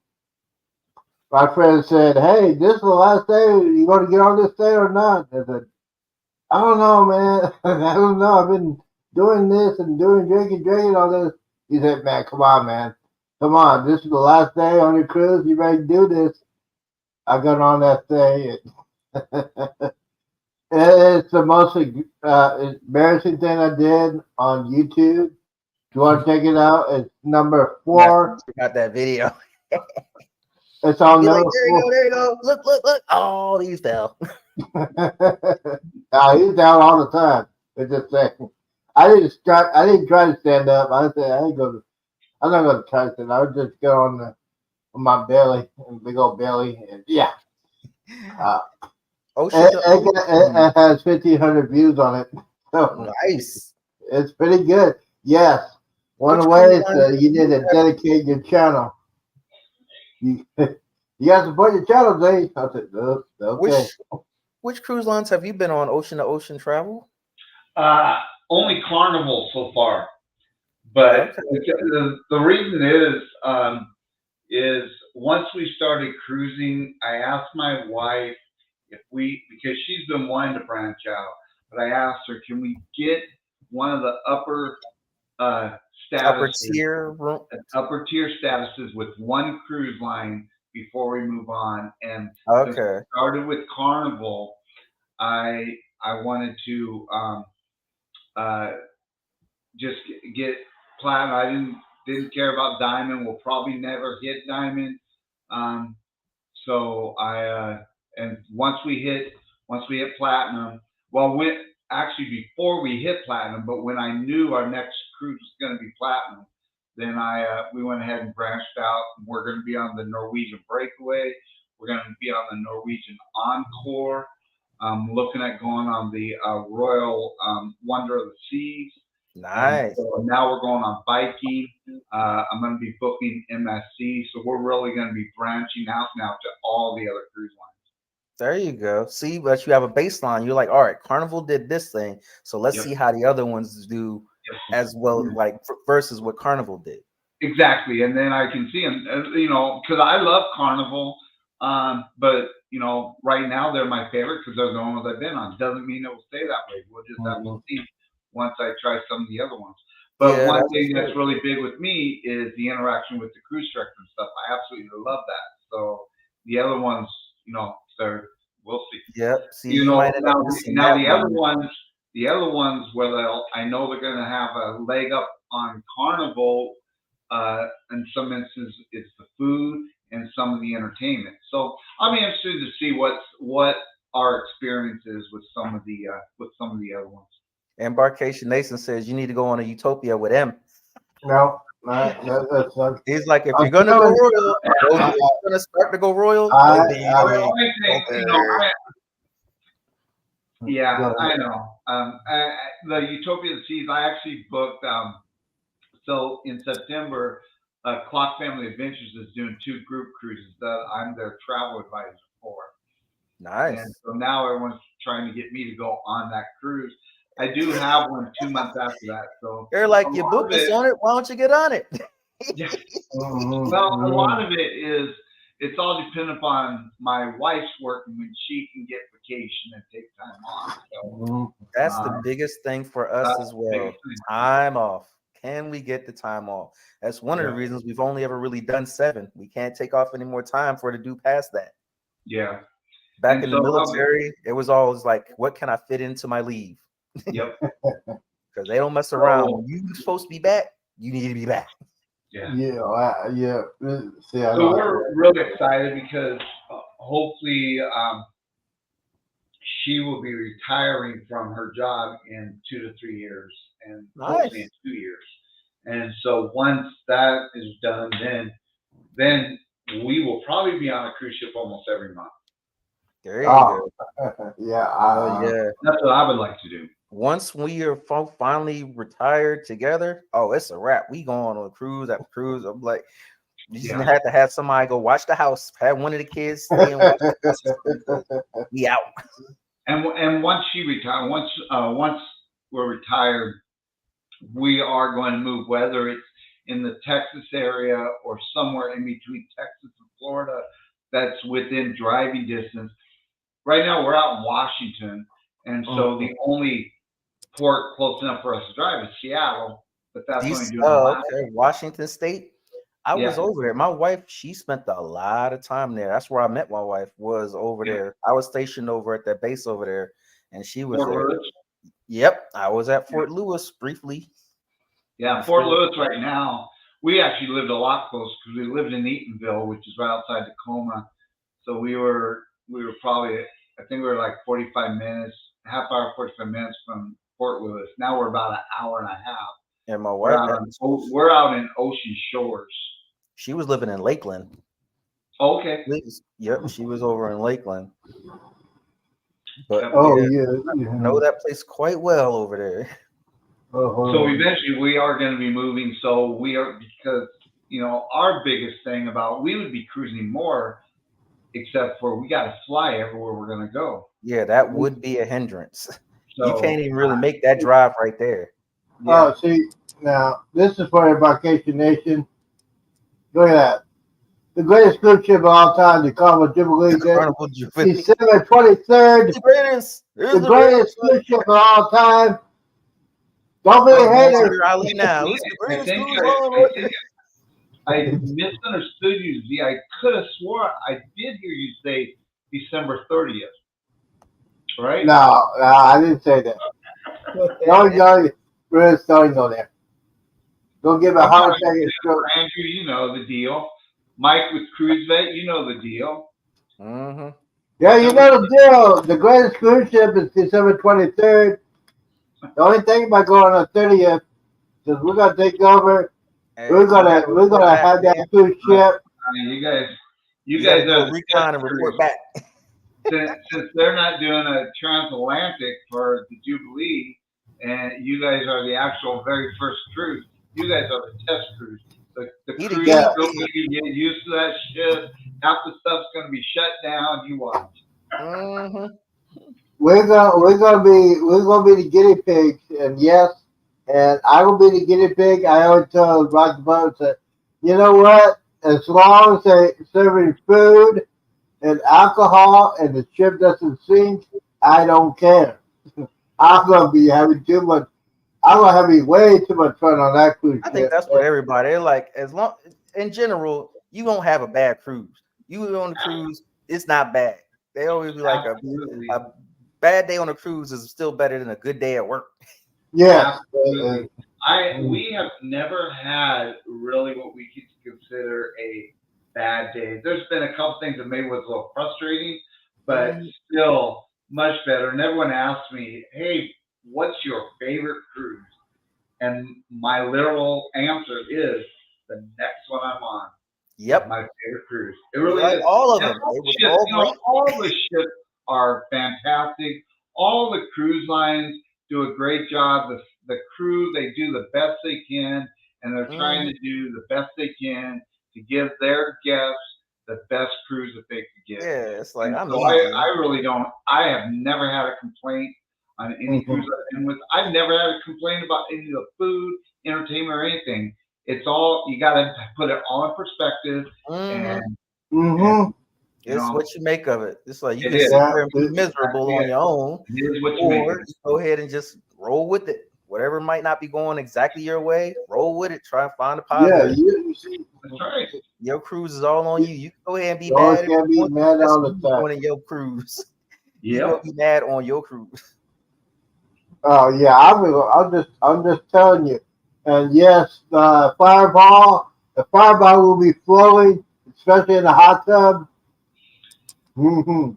my friend said, "Hey, this is the last day. You going to get on this day or not?" I said, "I don't know, man. I don't know. I've been doing this and doing drinking all this." He said, "Man, come on, man. Come on. This is the last day on your cruise. You ready to do this?" I got on that thing. It's the most embarrassing thing I did on YouTube. If you want to check it out, it's number 4. Got that video. It's on You're number like, there you go. Look. Oh, these fell. 4. He's down all the time. It's just saying. I didn't try to stand up. I said I'm not going to try to stand up. I would just go on my belly, big old belly, and yeah. It has 1,500 views on it. So Nice. it's pretty good. Yes. One of the ways you need to dedicate your channel. You got to support your channel, Jay. I said, okay. Which cruise lines have you been on? Ocean to ocean travel? Only Carnival so far, but the reason is once we started cruising, I asked my wife because she's been wanting to branch out, but I asked her, can we get one of the upper tier statuses with one cruise line before we move on? And started with Carnival. I wanted to just get platinum. I didn't care about diamond. We'll probably never hit diamond. So and once we hit platinum, before we hit platinum, but when I knew our next cruise was going to be platinum, then we went ahead and branched out. We're going to be on the Norwegian Breakaway. We're going to be on the Norwegian Encore. Looking at going on the Royal Wonder of the Seas. Nice. So now we're going on Viking. I'm going to be booking MSC. So we're really going to be branching out now to all the other cruise lines. There you go. See, but you have a baseline. You're like, all right, Carnival did this thing, so let's see how the other ones do as well, like versus what Carnival did. Exactly, and then I can see them, because I love Carnival, but right now they're my favorite because they're the only ones I've been on. Doesn't mean it will stay that way. We'll just have to see once I try some of the other ones. But one thing that's really big with me is the interaction with the cruise director and stuff. I absolutely love that. So the other ones, we'll see. Yep. See, now the other ones where I know they're going to have a leg up on Carnival. In some instances, it's the food and some of the entertainment. So I'll be interested to see what our experience is with some of the other ones. Embarkation Nation says you need to go on a Utopia with him. No, that's not. He's like, if you're gonna go royal, you're gonna start to go royal. Yeah, I know. The Utopia of the Seas, I actually booked. So in September, Clock Family Adventures is doing 2 group cruises that I'm their travel advisor for. Nice. And so now everyone's trying to get me to go on that cruise. I do have one 2 months after that. So they're like, you booked us on it. Why don't you get on it? Yeah. Well, a lot of it is it's all dependent upon my wife's work and when she can get vacation and take time off. So, that's the biggest thing for us as well. Time off. Can we get the time off? That's one of the reasons we've only ever really done 7. We can't take off any more time for it to do past that. Yeah. Back in the military, it was always like, what can I fit into my leave? Yep. Because they don't mess around. When you're supposed to be back, you need to be back. Yeah. Yeah. See, I So know. we're really excited because hopefully she will be retiring from her job in 2 to 3 years, and hopefully in Nice. 2 years. And so once that is done, then we will probably be on a cruise ship almost every month. There you Oh, go. yeah. Oh yeah. That's what I would like to do. Once we are finally retired together, oh, it's a wrap. We going on a cruise after cruise. I'm like, you just Yeah. have to have somebody go watch the house. Have one of the kids stay and watch the house. Because we out. And once she retires, once we're retired, we are going to move, whether it's in the Texas area or somewhere in between Texas and Florida that's within driving distance. Right now we're out in Washington, and so the only port close enough for us to drive is Seattle, but that's only doing Okay. Washington State. I was Yeah. over there. My wife, she spent a lot of time there. That's where I met my wife, was over Yeah. there. I was stationed over at that base over there, and she was Fort there. Lewis. Yep, I was at Fort Lewis briefly. Yeah, Fort Lewis right now. We actually lived a lot closer because we lived in Eatonville, which is right outside Tacoma. So we were probably, I think we were like 45 minutes, half hour, 45 minutes from Fort Lewis. Now we're about an hour and a half. And my We're wife, we're out in Ocean Shores. she was living in Lakeland. Oh, okay. Yep, she was over in Lakeland. But Oh, yeah, yeah. I know that place quite well over there. So eventually we are going to be moving. So we are, because, our biggest thing about, we would be cruising more, except for we got to fly everywhere we're going to go. Yeah, that would be a hindrance. So, You can't even really make that drive right there. Yeah. Oh, see, now, this is for the Vacation Nation. Look at that. The greatest cruise ship of all time, the Carnival Jubilee, Carnival Jubilee. December 23rd, The greatest. the greatest cruise ship of all time. Don't be a hater. Ali now. It's the I greatest think cruise on I misunderstood you, Z. I could have swore I did hear you say December 30th. Right? No, I didn't say that. Don't go there. Don't give a heart attack and stroke. Andrew, you know the deal. Mike with Cruise Vet, you know the deal. Mm-hmm. Yeah, you know the deal. The greatest cruise ship is December 23rd. The only thing about going on the 30th is we're gonna take over. We're gonna have that cruise ship. I mean, you guys go are recon and report back. since they're not doing a transatlantic for the Jubilee, and you guys are the actual very first cruise. You guys are the test cruise. The cruise is going to get used to that shit. Half the stuff's going to be shut down. You watch. Mm-hmm. We're gonna be the guinea pigs, and yes, and I will be the guinea pig. I always tell Rock the Boat that, you know what? As long as they're serving food and alcohol and the ship doesn't sink, I don't care. I'm gonna be having too much. I'm gonna have way too much fun on that cruise ship. I think that's what everybody. They're like, as long in general, you won't have a bad cruise. You on the cruise, it's not bad. They always be like a bad day on a cruise is still better than a good day at work. Yeah. We have never had really what we could consider a bad day. There's been a couple things that maybe was a little frustrating, but still much better. And everyone asks me, hey, what's your favorite cruise? And my literal answer is the next one I'm on. Yep. My favorite cruise. It really like is. All of them. All the ships are fantastic. All the cruise lines do a great job. The crew, they do the best they can, and they're trying to do the best they can to give their guests the best cruise that they could get. Yeah, it's like I really don't. I have never had a complaint on any cruise I've been with. I've never had a complaint about any of the food, entertainment, or anything. It's all, you got to put it all in perspective. And it's what you make of it. It's like you can is. sit there and be miserable on your own, It is what you or make. go ahead and just roll with it. Whatever might not be going exactly your way, roll with it. Try and find a positive. Yeah, That's right. Your cruise is all on you. You can go ahead and be You mad. always can't be mad all the time. On your cruise. Yeah. You gonna be mad on your cruise. Oh yeah, I'm just telling you. And yes, the fireball will be flowing, especially in the hot tub. Hmm.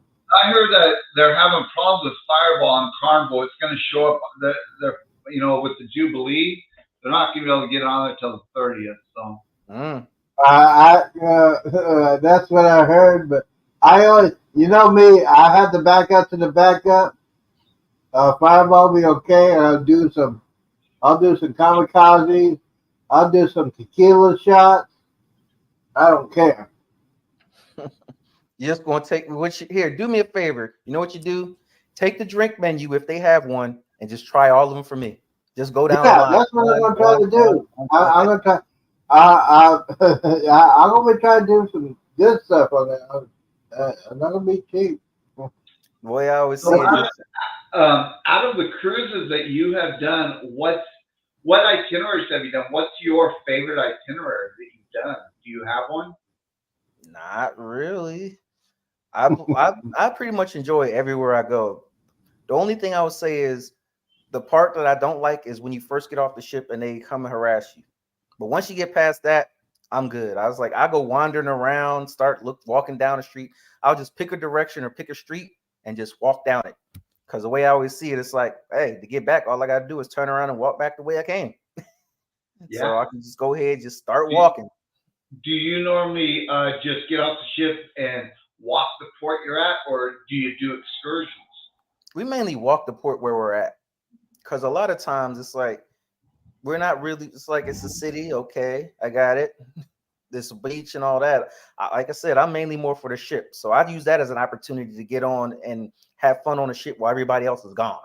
I heard that they're having problems with Fireball and Carnival. It's going to show up. They're with the Jubilee. They're not going to be able to get it on there till the 30th. So Mm. That's what I heard, but I always, you know me, I had to back up to the backup. Fireball will be okay, and I'll do some kamikaze. I'll do some tequila shots. I don't care. You're just gonna take here. Do me a favor. You know what you do? Take the drink menu if they have one, and just try all of them for me. Just go down the Yeah, line. that's what I'm gonna try to do. I'm gonna try. I'm gonna try to do some good stuff on that. I'm not gonna be cheap. Boy, I always see So it. out of the cruises that you have done, what itineraries have you done? What's your favorite itinerary that you've done? Do you have one? Not really. I pretty much enjoy everywhere I go. The only thing I would say is the part that I don't like is when you first get off the ship and they come and harass you. But once you get past that, I'm good. I was like, I go wandering around, walking down the street. I'll just pick a direction or pick a street and just walk down it. Because the way I always see it, it's like, hey, to get back, all I gotta do is turn around and walk back the way I came. So I can just go ahead, just start walking. Do you normally just get off the ship and walk the port you're at, or do you do excursions? We mainly walk the port where we're at. Because a lot of times it's like we're not really, it's like it's a city, okay, I got it. This beach and all that. Like I said, I'm mainly more for the ship. So I'd use that as an opportunity to get on and have fun on the ship while everybody else is gone.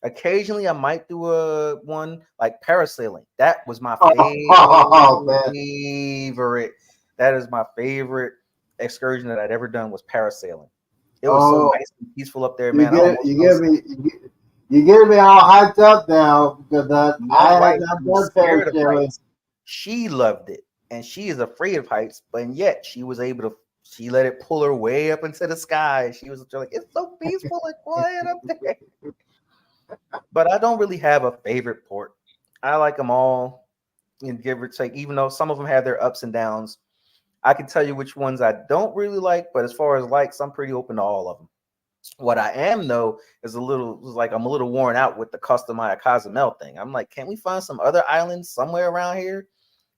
Occasionally I might do a one like parasailing. That was my Man. favorite. That is my favorite excursion that I'd ever done was parasailing. It was so nice and peaceful up there, man. You get me all hyped up now because I had not done parasailing. She loved it, and she is afraid of heights, but yet she was able to. She let it pull her way up into the sky. She was like, "It's so peaceful and quiet up there." But I don't really have a favorite port. I like them all, and give or take. Even though some of them have their ups and downs, I can tell you which ones I don't really like. But as far as likes, I'm pretty open to all of them. What I am though is I'm a little worn out with the Customaya Cozumel thing. I'm like, can we find some other islands somewhere around here?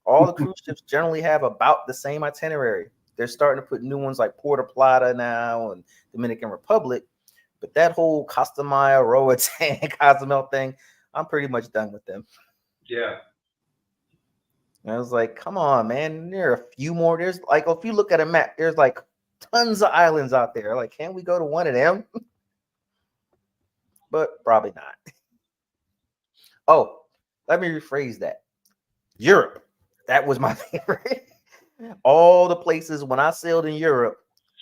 All the cruise ships generally have about the same itinerary. They're starting to put new ones like Puerto Plata now and Dominican Republic, but that whole Customaya, Roatan, Cozumel thing, I'm pretty much done with them. Yeah. And I was like, come on, man. There are a few more. There's like, if you look at a map, there's like tons of islands out there. Like, can't we go to one of them? But probably not. Oh, let me rephrase that. Europe. That was my favorite. All the places when I sailed in Europe,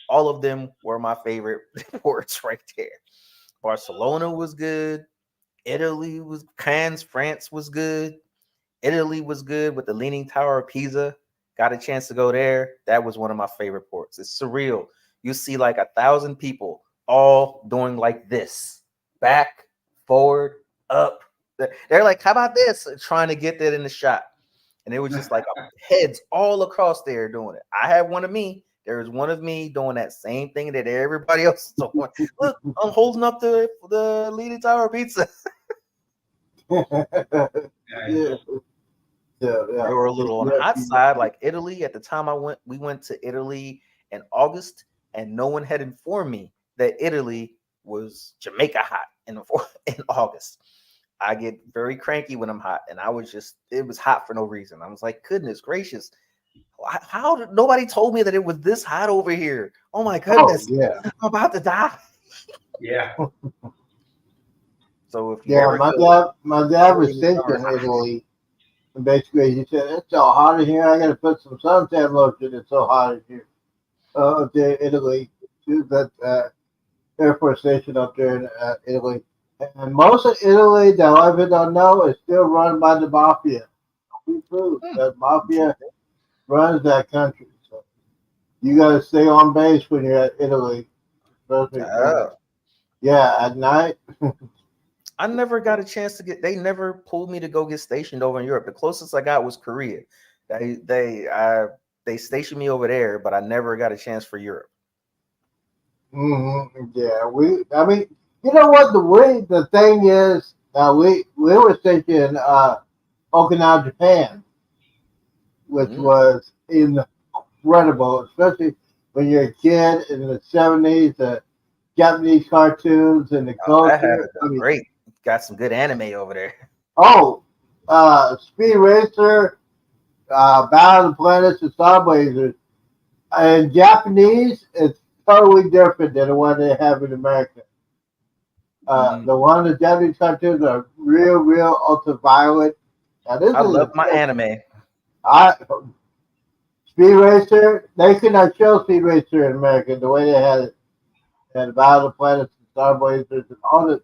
all of them were my favorite ports right there. Barcelona was good. Italy was Cannes, France was good. Italy was good with the Leaning Tower of Pisa. Got a chance to go there. That was one of my favorite ports. It's surreal. You see like 1,000 people all doing like this. Back, forward, up. They're like, how about this? Trying to get that in the shot. And it was just like heads all across there doing it. I had one of me. There was one of me doing that same thing that everybody else is doing. Look, I'm holding up the Leaning Tower of Pizza. Yeah. They were a little on the hot side, like Italy. At the time we went to Italy in August, and no one had informed me that Italy was Jamaica hot in August. I get very cranky when I'm hot, and it was hot for no reason. I was like, goodness gracious, how did nobody told me that it was this hot over here? Oh my goodness, yeah. I'm about to die. Yeah. So if you my dad was stationed in Italy. And basically, he said, it's so hot in here, I got to put some suntan lotion. It's so hot in here. To Italy. That Air Force Station up there in Italy. And most of Italy, that a lot of it don't know, is still run by the mafia. The mafia runs that country. So you got to stay on base when you're at Italy. Yeah, at night. I never got a chance to get. They never pulled me to go get stationed over in Europe. The closest I got was Korea. They stationed me over there, but I never got a chance for Europe. Yeah, I mean, you know what? The thing is, we were stationed in Okinawa, Japan, which Mm. was incredible, especially when you're a kid in the '70s. The Japanese cartoons and the That had culture. to I be mean, great. Got some good anime over there. oh, Speed Racer, Battle of the Planets, and Star Blazers. In Japanese, it's totally different than the one they have in America. The one the Japanese cartoons are real ultraviolet. Now this I is love my anime. I Speed Racer. They could not show Speed Racer in America the way they had it. And Battle of the Planets and Star Blazers and all the.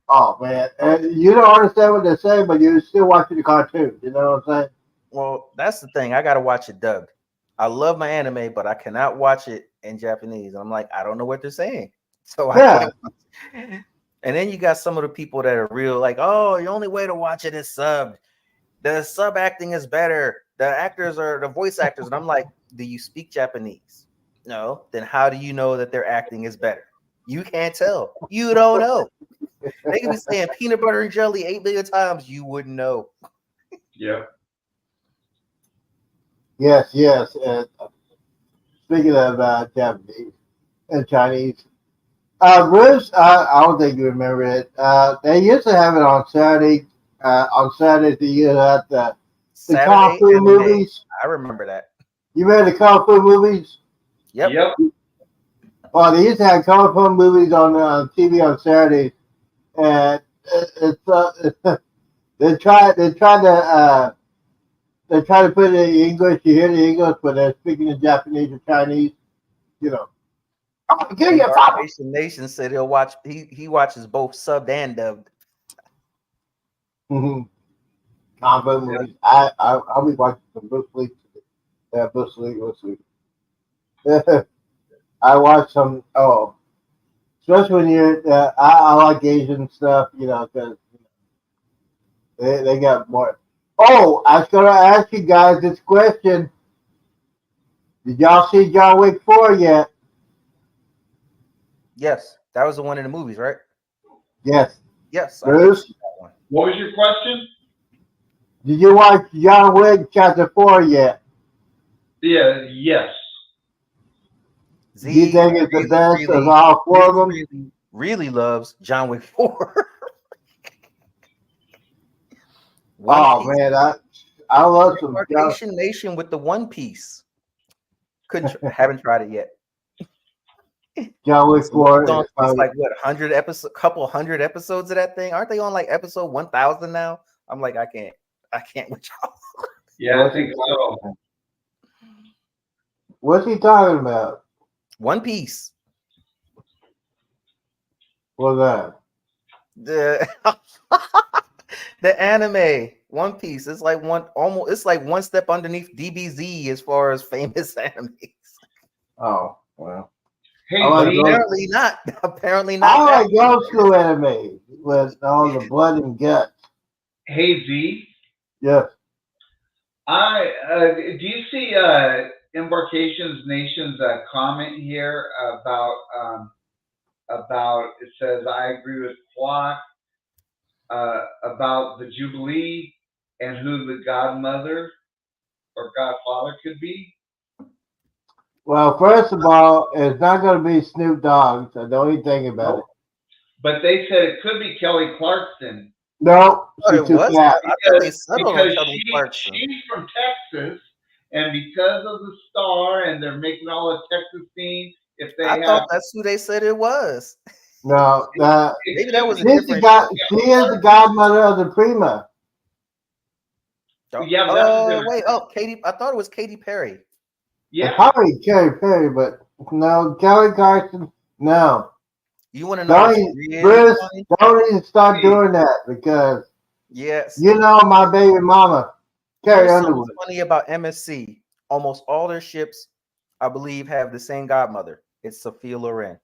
Oh man, and you don't understand what they're saying, but you're still watching the cartoon. You know what I'm saying? Well, that's the thing. I gotta watch it dubbed. I love my anime, but I cannot watch it in Japanese. I'm like, I don't know what they're saying, so I Yeah. can't. Watch it. And then you got some of the people that are real, like, oh, the only way to watch it is subbed. The sub acting is better. The actors are the voice actors, and I'm like, do you speak Japanese? No. Then how do you know that their acting is better? You can't tell. You don't know. They could be saying peanut butter and jelly 8 million times. You wouldn't know. Yep. Yes. And speaking of Japanese and Chinese, Bruce, I don't think you remember it. They used to have it on Saturday. On Saturdays, they used to have the Kung Saturday Fu anime. movies. I remember that. You remember the Kung Fu movies? Yep. Well, they used to have Kung Fu movies on TV on Saturdays, and they try to put it in English. You hear the English, but they're speaking in Japanese or Chinese. You know. I'm gonna kill you, Papa. Nation said he'll watch. He watches both subbed and dubbed. Mm-hmm. Kung Fu movies. I'll be watching some Bruce Lee. Yeah, Bruce Lee. I watch some. Oh, especially when you're. I like Asian stuff. You know, because they got more. Oh, I was gonna ask you guys this question. Did y'all see John Wick 4 yet? Yes, that was the one in the movies, right? Yes. Yes, Bruce, that one. What was your question? did you watch John Wick Chapter 4 yet? Yeah. Yes. Do you think it's the best of all four of them? Really loves John Wick 4. Oh man, I love some John. Demarcation Nation with the One Piece. Haven't tried it yet. John Wick 4. It's like what 100 episodes, couple 100 episodes of that thing. Aren't they on like episode 1000 now? I'm like, I can't with y'all. Yeah, I think so. What's he talking about? One Piece. What's that? The the anime One Piece. It's like one step underneath DBZ as far as famous animes. Oh, well. Hey, I like Z, Apparently not. Apparently not. I like old school anime with all the blood and guts. hey Z, Yes. do you see Embarcations Nation's comment here about it says I agree with Quack about the Jubilee and who the godmother or godfather could be? Well, first of all, it's not going to be Snoop Dogg, so don't even think about it. But they said it could be Kelly Clarkson. No, Oh, she's it too was? fat. I thought they settled on Because Kelly Clarkson. she's from Texas, and because of the star, and they're making all the Texas scene, if they I thought that's who they said it was. No, Maybe that was a she different. is the godmother of the Prima. Yeah, that's Oh different. wait, oh Katy. I thought it was Katy Perry. Yeah. It's probably Carrie Perry, but no, Kelly Clarkson, no. You want to know? what's Don't, really Bruce, funny? don't even start doing that because Yes. you know my baby mama, Carrie Here's Underwood. something funny about MSC. Almost all their ships, I believe, have the same godmother. It's Sophia Loren.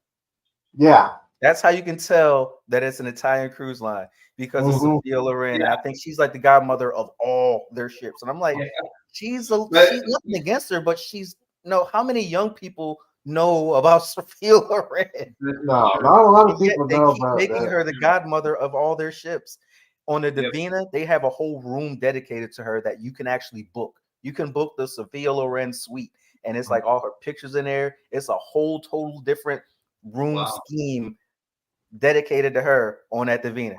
Yeah. That's how you can tell that it's an Italian cruise line because of Mhm. Sophia Loren. Yeah. I think she's like the godmother of all their ships. And I'm like, Yeah. she's But- nothing against her, but she's how many young people know about Sophia Loren? This is No, true. not a lot of And yet people they know keep about making that. her the godmother of all their ships. On the Yep. Divina, they have a whole room dedicated to her that you can actually book. You can book the Sophia Loren suite, and it's like all her pictures in there. It's a whole total different room Wow. scheme dedicated to her on that Divina.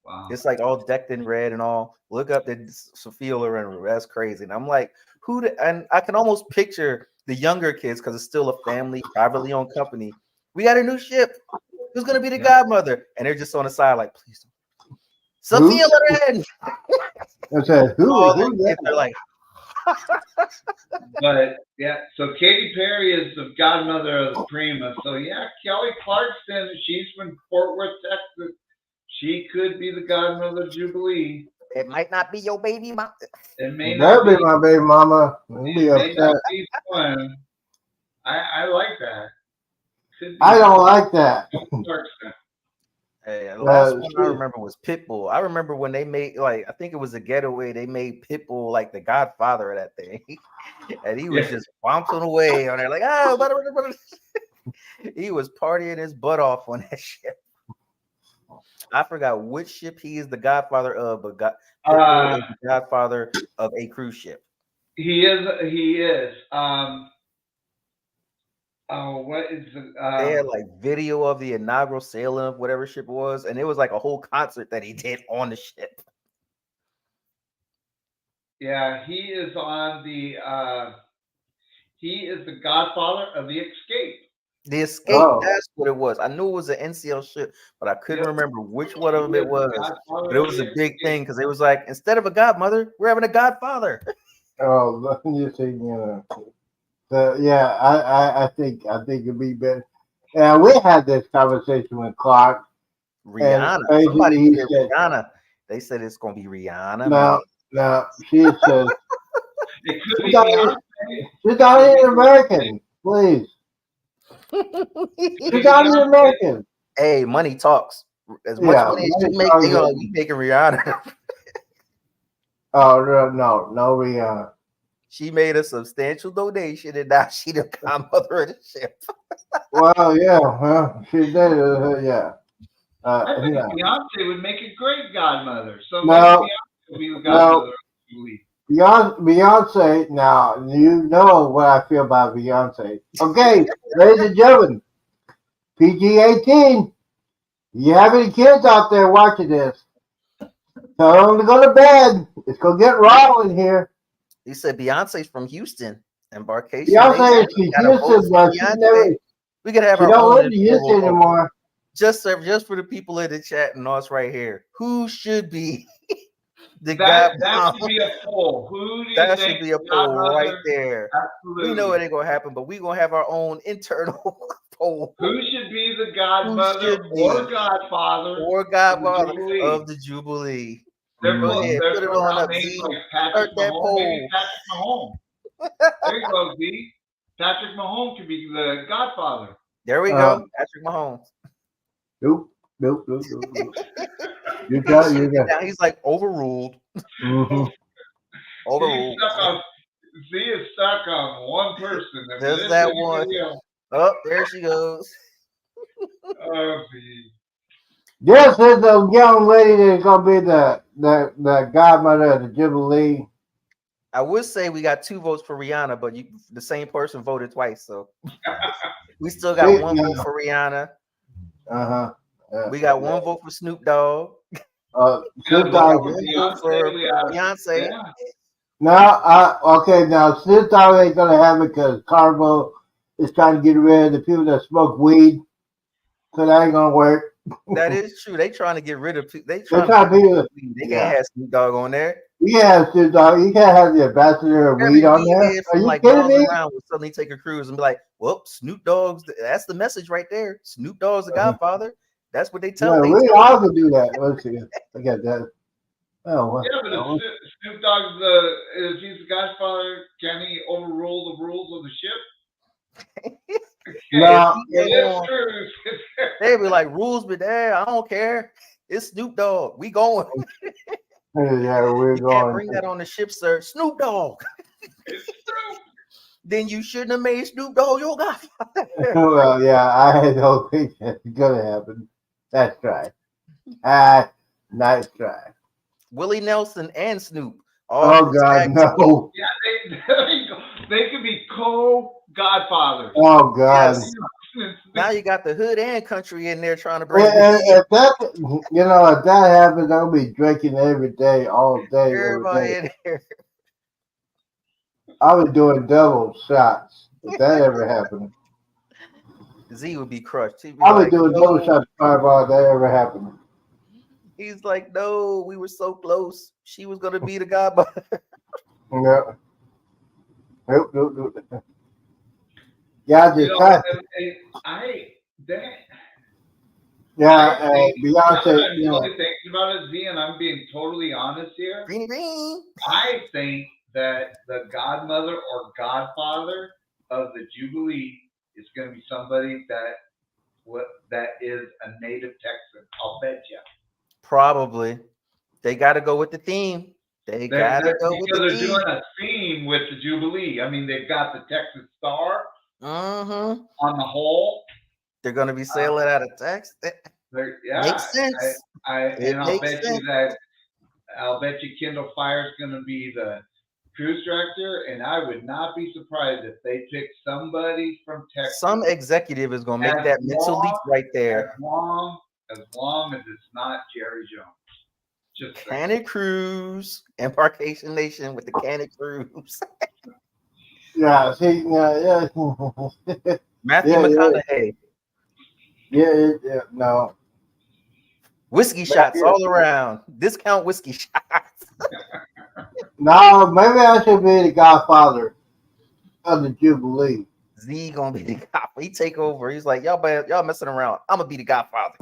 Wow. It's like all decked in red and all. Look up the Sophia Loren room. That's crazy. And I'm like, and I can almost picture the younger kids because it's still a family, privately owned company. We got a new ship. Who's gonna be the Yeah. godmother? And they're just on the side, like, please don't. Sophia Loren. I said, All who the kids are like, But yeah, so Katy Perry is the godmother of the Prima. So yeah, Kelly Clarkson, she's from Fort Worth, Texas. She could be the godmother of Jubilee. it might not be your baby mom. It may that'll not be be. my baby mama. I'll It be may upset. not be fun. I like that. Could be I don't like that. Clarkson. Hey, the last one I shit. remember was Pitbull. I remember when they made I think it was a Getaway. They made Pitbull like the godfather of that thing, and he was Yeah. just bouncing away on there like he was partying his butt off on that ship. I forgot which ship he is the godfather of, but Pitbull is the godfather of a cruise ship. He is. He is. Oh, what is the? They had like video of the inaugural sailing of whatever ship it was, and it was like a whole concert that he did on the ship. Yeah, he is on the. He is the godfather of the Escape. The Escape, Oh. that's what it was. I knew it was an NCL ship, but I couldn't Yep. remember which one of them He it is the was. godfather But it of was the a big Escape. thing because it was like, instead of a godmother, we're having a godfather. Oh, you see, I think it'd be better. Yeah, we had this conversation with Clark. Rihanna. basically Somebody he said said- Rihanna. They said it's going to be Rihanna. No, she says It could be She's not- Beyonce. she's not even American. Please, she's not even American. Hey, money talks. As much Yeah, money as money you make, talks. they gonna be making Rihanna. Oh no, Rihanna. She made a substantial donation, and now she the godmother of the ship. Well, yeah, she did. Yeah. I think Yeah. Beyonce would make a great godmother. So No. maybe Beyonce would be the godmother of Jubilee. Beyonce. Now you know what I feel about Beyonce. Okay, ladies and gentlemen, PG-18. You have any kids out there watching this? Tell them to go to bed. It's gonna get raw in here. He said Beyonce's from Houston. Embarkation. Beyonce Nation. is We gotta vote Houston, for but she Beyonce. never. We could have She our don't own live in Houston informal vote. anymore. Just for the people in the chat and us right here. Who should be the That godmom? should be a poll. Who do you That think should be a the poll right godmother- there. Absolutely. We know it ain't gonna happen, but we gonna have our own internal poll Who should be the godmother should be? or godfather or godfather Jubilee. of the Jubilee. They're Go put- ahead, they're put it putting on out up, names Z. like Start Patrick that Mahomes. Maybe poll. Patrick Mahomes. There you go, Z. Patrick Mahomes could be the godfather. There we go. Patrick Mahomes. Nope. You got. Now he's like overruled. Mhm. Overruled. Z is stuck on one person. If There's it is that anybody one. else, Oh, there she goes. oh, Z. Yes, there's a young lady that's gonna be the godmother of the Jubilee. I would say we got 2 votes for Rihanna, but the same person voted twice, so we still got 1 vote for Rihanna. Uh-huh. We got 1 vote for Snoop Dogg. Snoop Yeah, Dogg. but Vote for Beyonce. Yeah. Now Snoop Dogg ain't gonna have it because Carbo is trying to get rid of the people that smoke weed, so that ain't gonna work. That is true. They trying to get rid of. They They're trying trying to to. be. They Yeah. can't have Snoop Dogg on there. You can't have Snoop Dogg. You can't have the ambassador of weed on there. Every Are from you like kidding miles me? around will suddenly take a cruise and be like, "Well, Snoop Dogg's. That's the message right there. Snoop Dogg's the Godfather. That's what they tell. Yeah, they we tell all can do that. Let's see. I got that. Oh, what? Yeah, but Oh, if Snoop Dogg's if he's the godfather, can he overrule the rules of the ship? No, Let's cruise. They'd be like, rules be there. I don't care. It's Snoop Dogg. We going. yeah, we're You can't going. bring that on the ship, sir. Snoop Dogg. It's true. Then you shouldn't have made Snoop Dogg your guy. Well, yeah, I don't think that's gonna happen. That's right. Nice try. Willie Nelson and Snoop. Oh God, no. Yeah, they could be co-godfathers. Oh God. Yes. Now you got the hood and country in there trying to Well, bring if that, if that happens, I'll be drinking every day, all day, every everybody day. in there. I'll be doing double shots if that ever happened. Z would be crushed. He'd be I'll be like, doing double shots Fireball if that ever happened. he's like, no, we were so close. She was gonna be the godmother. Yeah. Nope. Yeah, You just know, try. that Yeah, I'm Beyonce. totally thinking about it, Z, and I'm being totally honest here. Greeny green. I think that the godmother or godfather of the Jubilee is going to be somebody that is a native Texan. I'll bet you. Probably. They got to go with the theme. They got to go with Because the they're theme. doing a theme with the Jubilee. I mean, they've got the Texas Star Mm-hmm. on the whole. They're gonna be sailing out of Texas. Yeah, Makes sense. I'll bet you Kendall Fire's going to be the cruise director, and I would not be surprised if they pick somebody from Texas. Some executive is gonna make that mental leap right there. As long as it's not Jerry Jones. Just Cannon Cruise, Embarkation Nation with the Cannon Cruise. Yeah, see, yeah. Matthew Yeah, yeah. McConaughey. Yeah, no. Whiskey shots all around. Discount whiskey shots. No, maybe I should be the godfather of the Jubilee. Z gonna be the godfather. He take over. He's like, y'all messing around. I'm gonna be the godfather.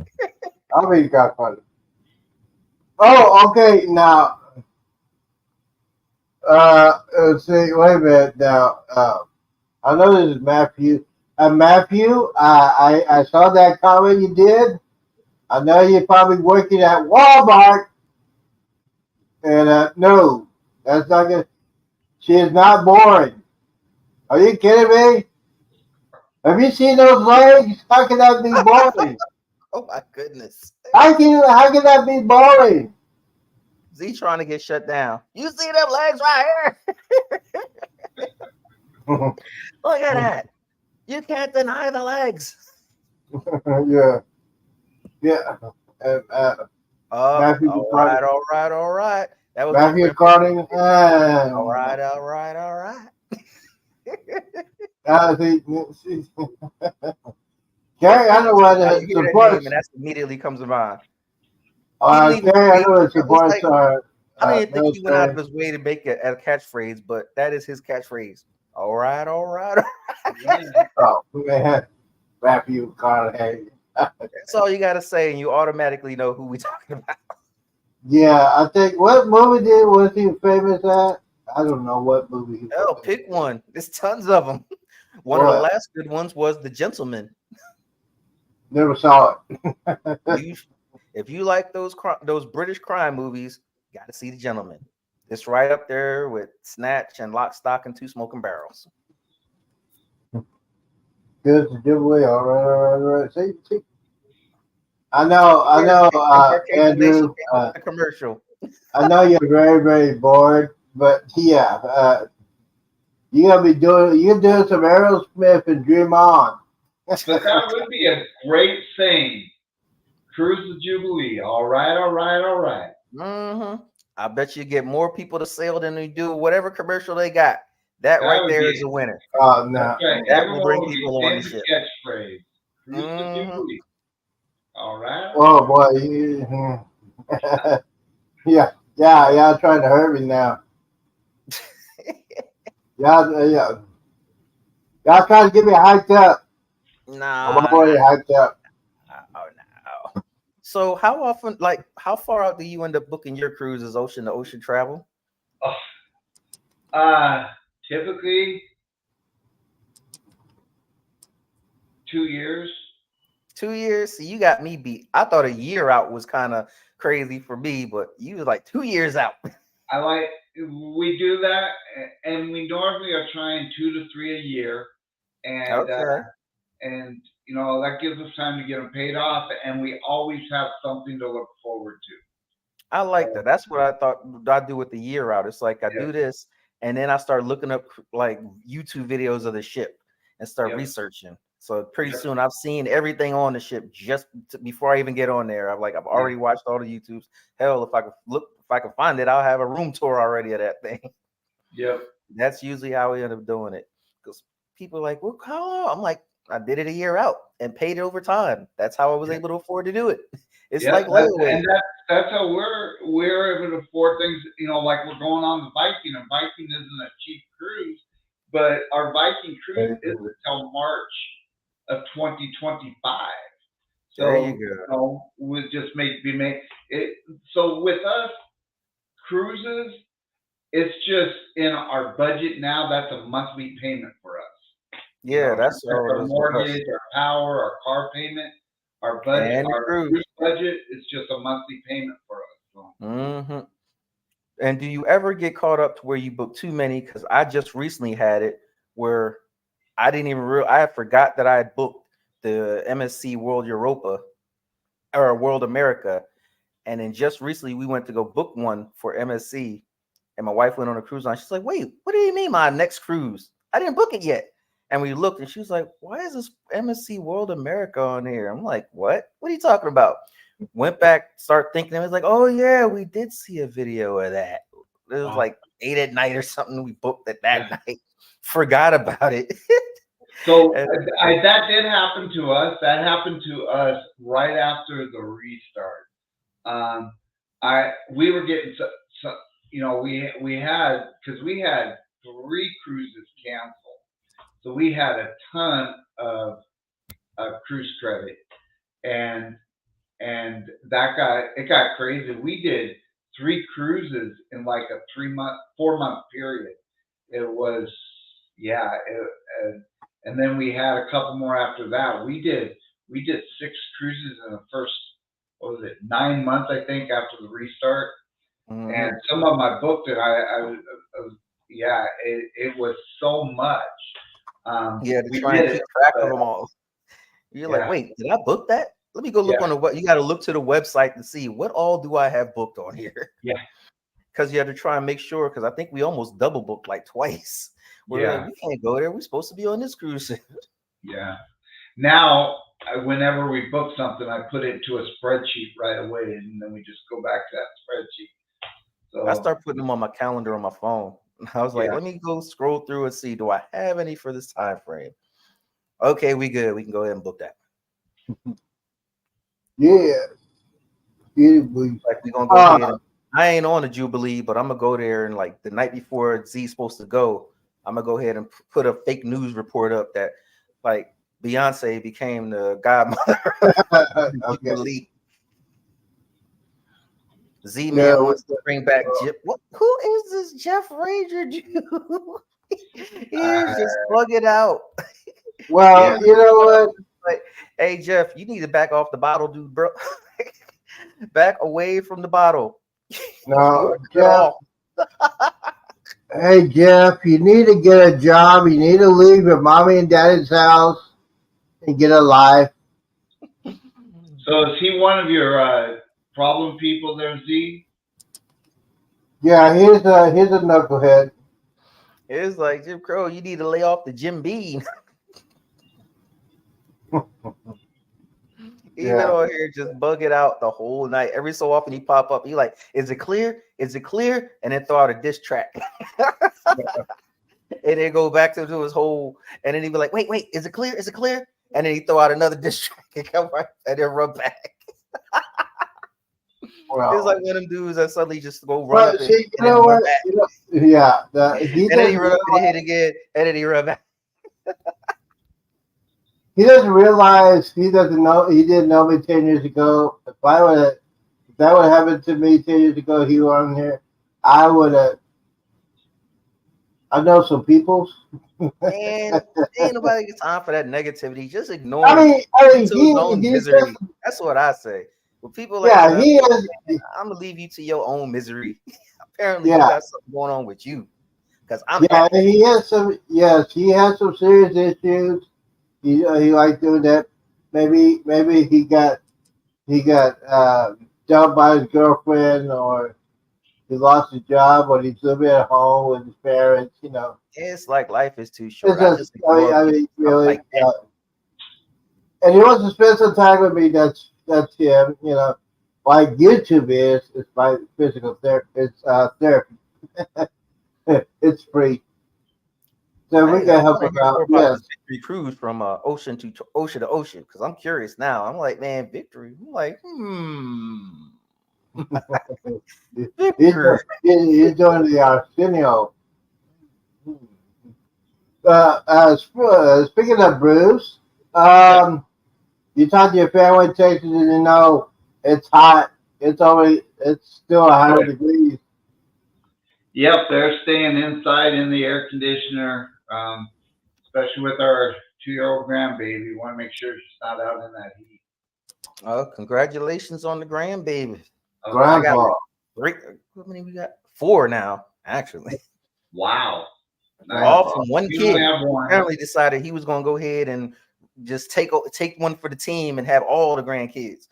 I'll be the godfather. Oh, okay. Now, let's see. Wait a minute. Now, I know this is Matthew. Matthew, I saw that comment you did. I know you're probably working at Walmart. And no, that's not good. She is not boring. Are you kidding me? Have you seen those legs? How can that be boring? Oh my goodness. How can that be boring? Z trying to get shut down. You see them legs right here? Look at that. You can't deny the legs. Yeah. Matthew All right. That was Matthew Carding. all right. See, Gary, I know what You the hear that supports. name and that immediately comes to mind. Gary, I know what supports are. I didn't think he went out of his way to make it a catchphrase, but that is his catchphrase. All right. Oh man, Matthew Carding. That's all you gotta say, and you automatically know who we talking about. Yeah, I think what movie was he famous at? I don't know what movie. Hell, pick one. There's tons of them. One of the last good ones was The Gentleman. Never saw it. If you like those British crime movies, you got to see The Gentleman. It's right up there with Snatch and Lock, Stock, and Two Smoking Barrels. Good to Jubilee. All right. See. I know. Andrew. The commercial. I know you're very, very bored, but yeah, you're doing some Aerosmith and Dream On. But that would be a great thing. Cruise the Jubilee. All right. Mm-hmm. I bet you get more people to sail than they do whatever commercial they got. That right there is a winner. Oh no, that will bring people on the ship. Catchphrase. Cruise the Jubilee. All right. Oh boy, yeah. Trying to hurt me now. Yeah. Y'all trying to get me hyped up. Nah. I'm already hyped up. No. So how far out do you end up booking your cruises, ocean to ocean travel? Typically 2 years. 2 years. See, you got me beat. I thought a year out was kind of crazy for me, but you was like 2 years out. We do that, and we normally are trying 2 to 3 a year, and Okay. and you know that gives us time to get them paid off, and we always have something to look forward to. I like that. That's what I thought I do with the year out. It's like I Yeah. do this, and then I start looking up like YouTube videos of the ship and start Yep. researching. So pretty Yep. soon I've seen everything on the ship just before I even get on there. I've already watched all the YouTubes. Hell, if I can find it, I'll have a room tour already of that thing. Yep. That's usually how we end up doing it. Because people are like, well, how long? I'm like, I did it a year out and paid it over time. That's how I was able to afford to do it. It's Yeah, like layaway. and that's how we're able to afford things. You know, like we're going on the Viking, and Viking isn't a cheap cruise, but our Viking cruise isn't until March of 2025. There So you go. know, we just make it. So with us cruises, it's just in our budget now. That's a monthly payment for us. Yeah, that's Our all it is with us. mortgage, our power, our car payment, our budget, And the our cruise. cruise budget is just a monthly payment for us. So, Mm-hmm. And do you ever get caught up to where you book too many? Because I just recently had it where I didn't even I forgot that I had booked the MSC World Europa or World America. And then just recently we went to go book one for MSC, and my wife went on a cruise line. She's like, wait, what do you mean my next cruise? I didn't book it yet. And we looked, and she was like, why is this MSC World America on here? I'm like, what? What are you talking about? Went back, start thinking. It was like, oh, yeah, we did see a video of that. It was like 8 at night or something. We booked it that night. Forgot about it. so that did happen to us. That happened to us right after the restart. We were getting so you know, we had, because we had 3 cruises canceled. So we had a ton of cruise credit, and it got crazy. We did 3 cruises in like a 4-month period. It was and then we had a couple more after that. We did 6 cruises in the first, what was it, 9 months, I think, after the restart. Mhm. And some of them I booked it. It was so much. Yeah, to we try and did keep it, track of but them all. You're yeah, like, wait, did I book that? Let me go look Yeah. on the web. You got to look to the website to see what all do I have booked on here. Yeah. Because you have to try and make sure. Because I think we almost double booked like twice. We're Yeah. like, we can't go there. We're supposed to be on this cruise. yeah. Now, whenever we book something, I put it into a spreadsheet right away, and then we just go back to that spreadsheet. So I start putting them on my calendar on my phone. I was like, Yeah. let me go scroll through and see, do I have any for this time frame? Okay, we good. We can go ahead and book that. Yeah. We Like we're gonna go ahead. And, I ain't on the Jubilee, but I'm gonna go there, and like the night before Z's supposed to go, I'm gonna go ahead and put a fake news report up that like Beyonce became the godmother of the okay. Jubilee. Z Man Yeah, wants to bring back Jeff. What? Who is this Jeff Ranger Jew? He is just bugging out. Well, Yeah. you know what? Like, hey Jeff, you need to back off the bottle, dude, bro. Back away from the bottle. No, Get Jeff. off. Hey, Jeff, you need to get a job. You need to leave your mommy and daddy's house and get a life. So is he one of your problem people there, Z? Yeah, he's a knucklehead. It's like Jim Crow, you need to lay off the Jim Beam. He's been Yeah. on here just bugging out the whole night. Every so often he pop up. He like, is it clear? Is it clear? And then throw out a diss track. And then go back to his whole, and then he'd be like, wait, is it clear? Is it clear? And then he throw out another diss track and come right and then run back. Well, It's like one of them dudes that suddenly just go run but up see, and then run back. yeah, And then he run up and hit again, and then he run back. he doesn't realize he doesn't know. He didn't know me 10 years ago. If that would happened to me 10 years ago, he was on here, I would have I know some peoples. And ain't nobody got time for that negativity. Just ignore I it. mean, To his own he's misery. just, That's what I say. When people like yeah, that, he is, I'm gonna leave you to your own misery. Apparently, you yeah, got something going on with you. Because I'm yeah, happy and for he has some, yes, he has some serious issues. He like doing that. Maybe he got dumped by his girlfriend, or he lost his job, or he's living at home with his parents. You know, it's like life is too it's short. I just ignore I people mean, stuff really, like that. and he wants to spend some time with me. That's him. You know, like YouTube is my physical therapy. It's therapy. It's free, so we I can help want to him hear out. more about Yes. this victory cruise from ocean to ocean to ocean because I'm curious now. I'm like, man, victory. I'm like, He's victory. he's doing the Arsenio. Speaking of Bruce, Yeah. you talked to your family in Texas, and you know it's hot. It's still 100 degrees. Yep, they're staying inside in the air conditioner, especially with our 2-year-old grandbaby. We want to make sure she's not out in that heat. Oh, congratulations on the grandbaby. Oh, I got Grandpa. three. How many we got? Four now, actually. wow. Nice. All from one You only kid. have one. Apparently decided he was going to go ahead and just take one for the team and have all the grandkids.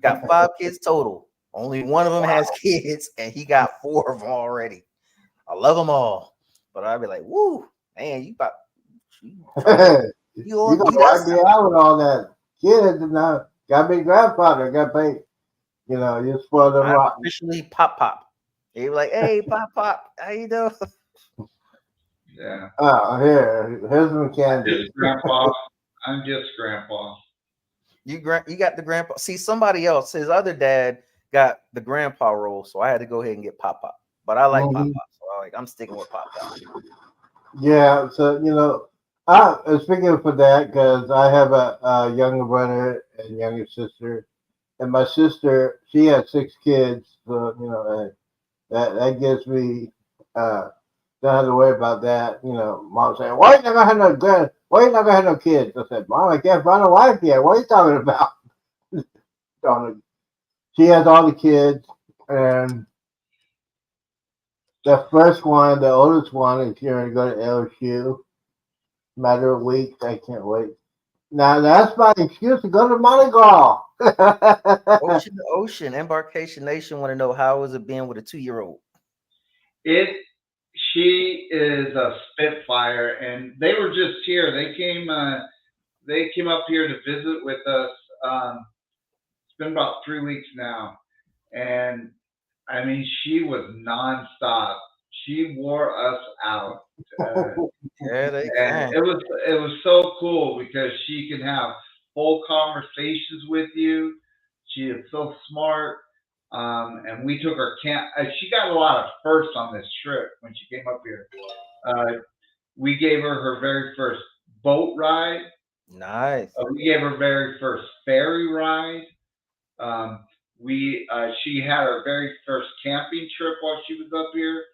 Got 5 kids total. Only one of them has kids, and he got 4 of them already. I love them all, but I'd be like, "Woo, man, you You gonna gonna beat wipe us?" me out with all that kids and now gotta be grandfather, gotta pay. You know, you spoil them I'm rotten. officially Pop. They were like, "Hey, Pop, how you doing?" Yeah. Oh, here's some candy. Just grandpa. I'm just grandpa. You got the grandpa. See, somebody else, his other dad got the grandpa role, so I had to go ahead and get Pop. But I like Pop, Mhm. so I'm sticking with Pop. Yeah, so you know, I speaking for that because I have a younger brother and younger sister, and my sister she has 6 kids, so you know that gives me don't have to worry about that. You know, mom saying, "Why you not gonna have no grand? Why you not gonna have no kids?" I said, "Mom, I can't find a wife yet. What are you talking about?" She has all the kids, and the first one, the oldest one, is here to go to LSU. Matter of weeks, I can't wait. Now that's my excuse to go to Mardi Gras. Ocean to Ocean, Embarkation Nation want to know how is it being with a 2-year-old? It. She is a spitfire, and they were just here. They came. They came up here to visit with us. It's been about 3 weeks now, and I mean, she was nonstop. She wore us out. Uh, Yeah, they and can. it was so cool because she can have full conversations with you. She is so smart. And we took her camp. She got a lot of firsts on this trip when she came up here. We gave her her very first boat ride. Nice. We gave her very first ferry ride. Um, she had her very first camping trip while she was up here.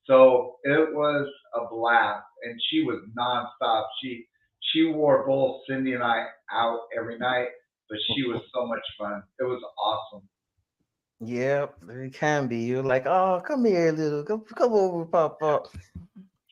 So it was a blast, and she was nonstop. She wore both Cindy and I out every night, but she was so much fun. It was awesome. Yep, they can be. You're like, oh, come here, little, come over, Pop.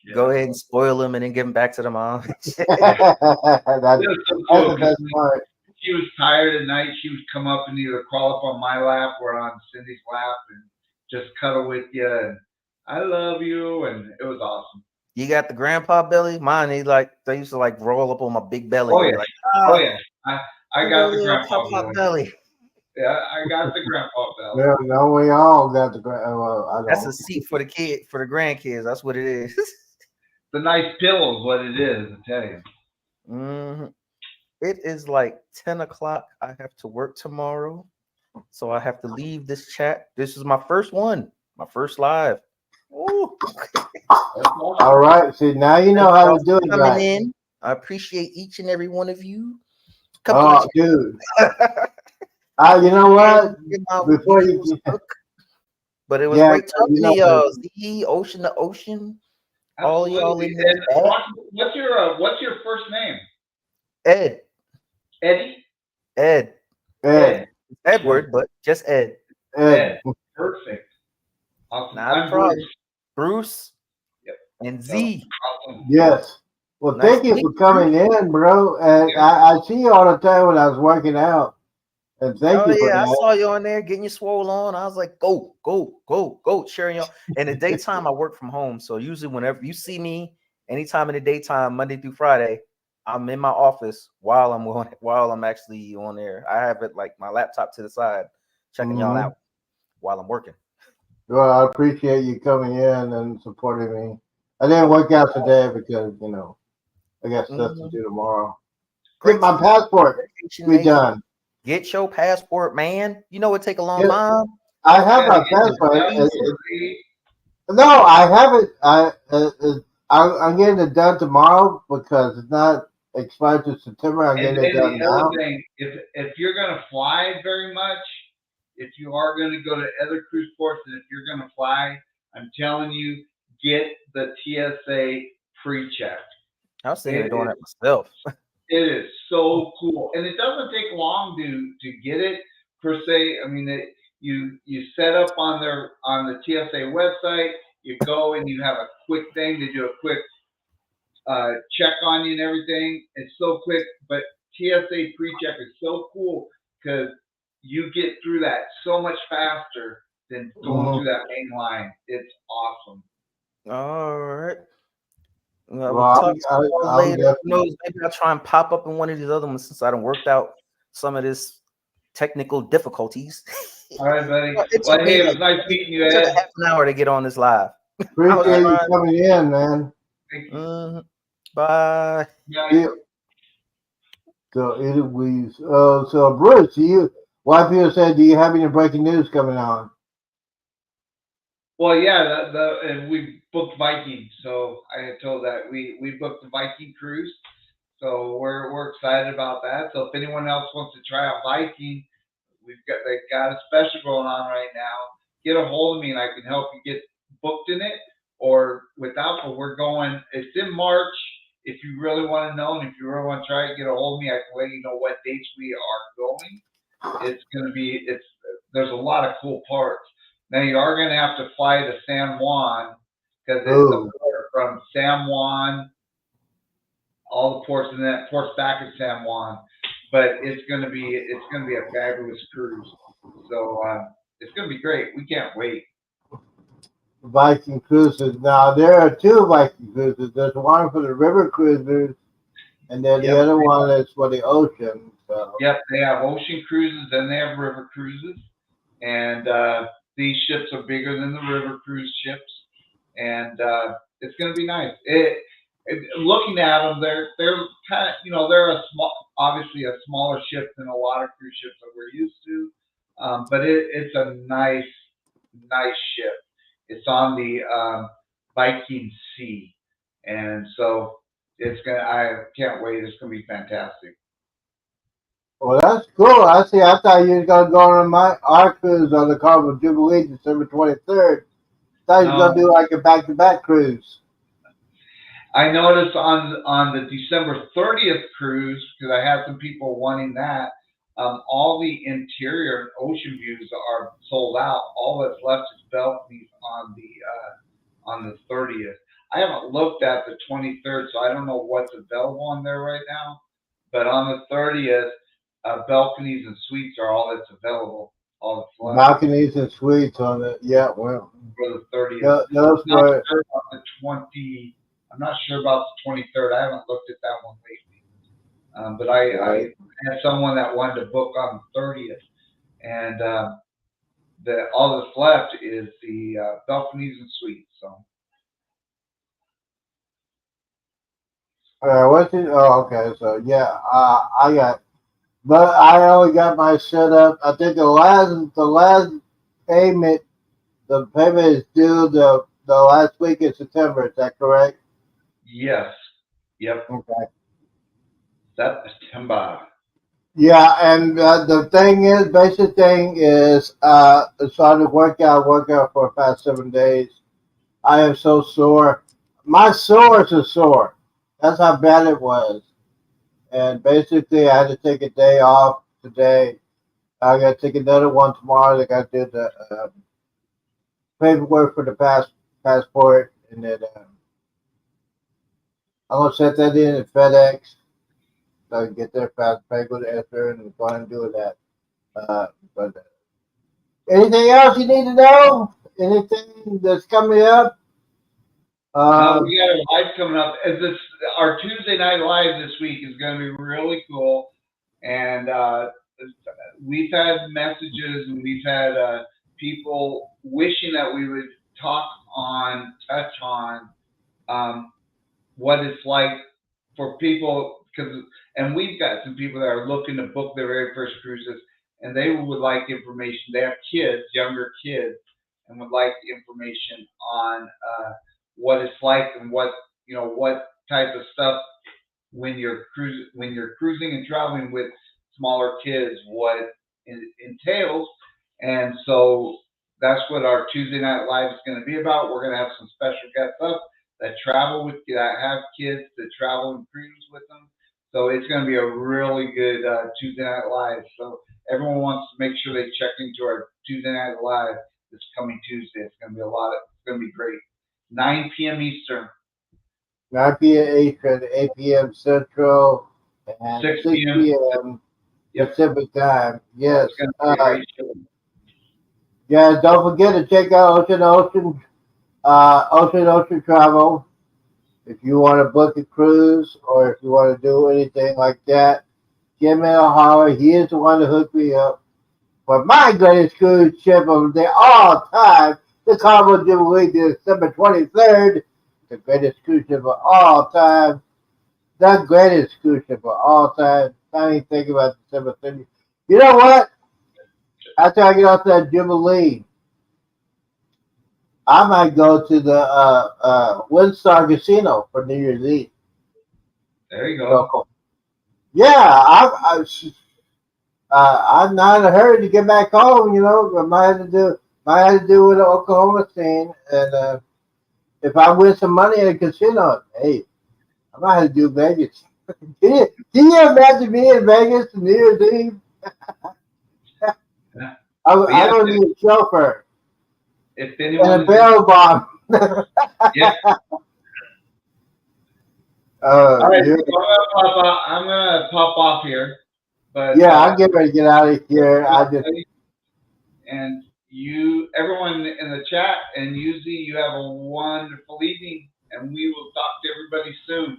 Yeah. Go ahead and spoil them and then give them back to the mom. that's It was so that's cool the 'cause best part. she was tired at night. She would come up and either crawl up on my lap or on Cindy's lap and just cuddle with you. And I love you, and it was awesome. You got the grandpa belly. Mine, they used to like roll up on my big belly Oh and yeah, be like, oh ah, yeah. I you got got a the little grandpa pop belly. belly. Yeah, I got the grandpa belly. Well, no, we all got the well, I That's don't. a seat for the grandkids. That's what it is. The nice pillow is what it is. I tell you. Mhm. It is like 10 o'clock. I have to work tomorrow. So I have to leave this chat. This is my first one, my first live. Ooh. All right, see now you know Thank how y'all to do for it coming right. in. I appreciate each and every one of you. Come to Oh, the dude. chat. You know what? Give my Before views you, a look. But it was yeah, great talking you to know, y'all. Z, Ocean to Ocean. All y'all in Absolutely. here. And what's your first name? Ed. Eddie? Ed. Ed. Edward, but just Ed. Ed. Perfect. Awesome. Not a I'm problem. Bruce. Bruce. Yep. And Z. Awesome. Yes. Well, Nice thank to you meet for you. coming in, bro. And Yeah. I see you all the time when I was working out. And thank Oh you for yeah, I that. saw you on there getting your swole on. I was like, go, cheering y'all. In the daytime, I work from home, so usually whenever you see me, anytime in the daytime, Monday through Friday, I'm in my office while I'm actually on there. I have it like my laptop to the side, checking y'all Mhm. out while I'm working. Well, I appreciate you coming in and supporting me. I didn't work out today because, I got stuff to do tomorrow. Get Great my passport vacation, be Nathan. done. Get your passport, man. You know it take a long Yeah. time. I have my Yeah, passport. absolutely. No, I haven't. I'm getting it done tomorrow because it's not expired to September. I'm And getting it done the other now. thing, if you're gonna fly very much, if you are gonna go to other cruise ports, and if you're gonna fly, I'm telling you, get the TSA pre-check. I was thinking of It doing is it myself. It is so cool, and it doesn't take long to get it per se. I mean, you set up on the TSA website. You go and you have a quick thing. They do a quick check on you and everything. It's so quick, but TSA pre-check is so cool because you get through that so much faster than going through that main line. It's awesome. All right. We'll Well, talk some more I'm later. Who definitely. knows? Maybe I'll try and pop up in one of these other ones since I done worked out some of this technical difficulties. All right, buddy. It Well, took hey, me it was like nice meeting you, it took a Ed. half an hour to get on this live. I was Appreciate you trying. coming in, man. Thank you. Bye. Yeah. Yeah. So anyways, so Bruce, why people said, do you have any breaking news coming on? Well, yeah, and we booked Viking, so I had told that we booked the Viking cruise, so we're excited about that. So if anyone else wants to try out Viking, they got a special going on right now. Get a hold of me and I can help you get booked in it, or without. But we're going. It's in March. If you really want to know, and if you really want to try it, get a hold of me. I can let you know what dates we are going. It's gonna be. There's a lot of cool parts. Now you are going to have to fly to San Juan because it's Ooh. a port from San Juan, all the ports and then ports back at San Juan. But it's going to be a fabulous cruise. So it's going to be great. We can't wait. Viking cruises. Now there are two Viking cruises. There's one for the river cruisers, and then the other one is for the ocean. So. Yep, they have ocean cruises and they have river cruises, and these ships are bigger than the river cruise ships, and it's going to be nice. Looking at them, they're kind of they're obviously a smaller ship than a lot of cruise ships that we're used to, but it's a nice ship. It's on the Viking Sea, and so I can't wait. It's gonna be fantastic. Well, that's cool. I see. I thought you were gonna go on our cruise on the Carnival Jubilee, December 23rd. Thought you were gonna do like a back-to-back cruise. I noticed on the December 30th cruise, because I had some people wanting that. All the interior ocean views are sold out. All that's left is balconies on the 30th. I haven't looked at the 23rd, so I don't know what's available on there right now. But on the 30th, balconies and suites are all that's available. All that's left. Balconies and suites on it. Yeah, well. For the 30th. Those I'm not were. sure about the 20. I'm not sure about the 23rd. I haven't looked at that one lately. But I had someone that wanted to book on the 30th, and all that's left is the balconies and suites. So. What's it? Oh, okay. So yeah, I got, but I only got my setup. I think the last payment, the payment is due the last week in September. Is that correct? Yes. Yep. Okay. September. Yeah, and the thing is, basic thing is, started workout for the past 7 days. I am so sore. my source is sore. That's how bad it was. And basically, I had to take a day off today. I got to take another one tomorrow. I got to do the paperwork for the passport, and then I'm gonna set that in at FedEx so I can get there fast. Pay go to Esther and go ahead and do that. But anything else you need to know? Anything that's coming up? We got a live coming up. Our Tuesday night live this week is going to be really cool, and we've had messages and we've had people wishing that we would touch on what it's like for people, and we've got some people that are looking to book their very first cruises, and they would like information. They have kids, younger kids, and would like information on what it's like and what type of stuff when you're cruising and traveling with smaller kids, what it entails. And so that's what our Tuesday night live is going to be about. We're going to have some special guests up that have kids that travel and cruise with them. So it's going to be a really good Tuesday night live. So everyone wants to make sure they check into our Tuesday night live this coming Tuesday. It's going to be it's going to be great. 9 p.m. Eastern. 9 p.m. Eastern, 8 p.m. Central, and 6 6 p.m. Yep. Pacific time. Yes. It's going to be a great show. Yeah, don't forget to check out Ocean Travel. If you want to book a cruise or if you want to do anything like that, give me a holler. He is the one that hooked me up. But my greatest cruise ship of the all time, the Carnival Jubilee, December 23rd, the greatest cruise ship of all time. The greatest cruise ship of all time. I didn't even think about December 30th. You know what? After I get off that Jubilee, I might go to the Windstar Casino for New Year's Eve. There you go. So, yeah, I'm not in a hurry to get back home. You know, I might have to do with the Oklahoma scene, and if I win some money at a casino, hey, I might have to do Vegas. Can you imagine me in Vegas on New Year's Eve? I'm gonna be a chauffeur. If anyone and a barrel bomb. Yeah. All right, Yeah. I'm gonna pop off here. But Yeah, I'll get ready to get out of here. And everyone in the chat, and Yuzi, you have a wonderful evening, and we will talk to everybody soon.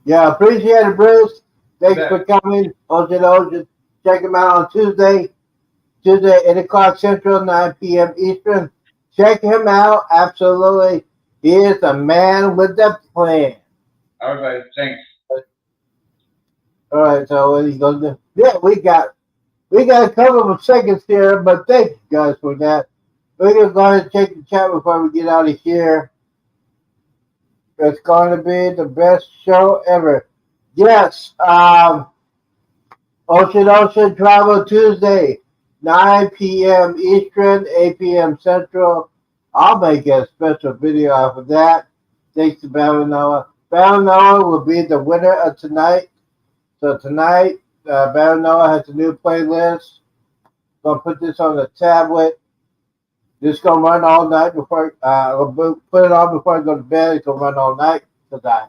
Yeah, appreciate it, Bruce. Thanks for coming. Ocean. Check him out on Tuesday, 8 o'clock Central, 9 p.m. Eastern. Check him out. Absolutely. He is a man with a plan. All right, thanks. All right, so what are you going to do? Yeah, we got a couple of seconds here, but thank you guys for that. We're going to go ahead and check the chat before we get out of here. It's going to be the best show ever. Yes, Ocean Travel Tuesday, 9 p.m. Eastern, 8 p.m. Central. I'll make a special video off of that. Thanks to Battle Noah. Battle Noah will be the winner of tonight. So tonight, Battle Noah has a new playlist. Gonna put this on the tablet. This gonna run all night before I'll put it on before I go to bed. It's gonna run all night because I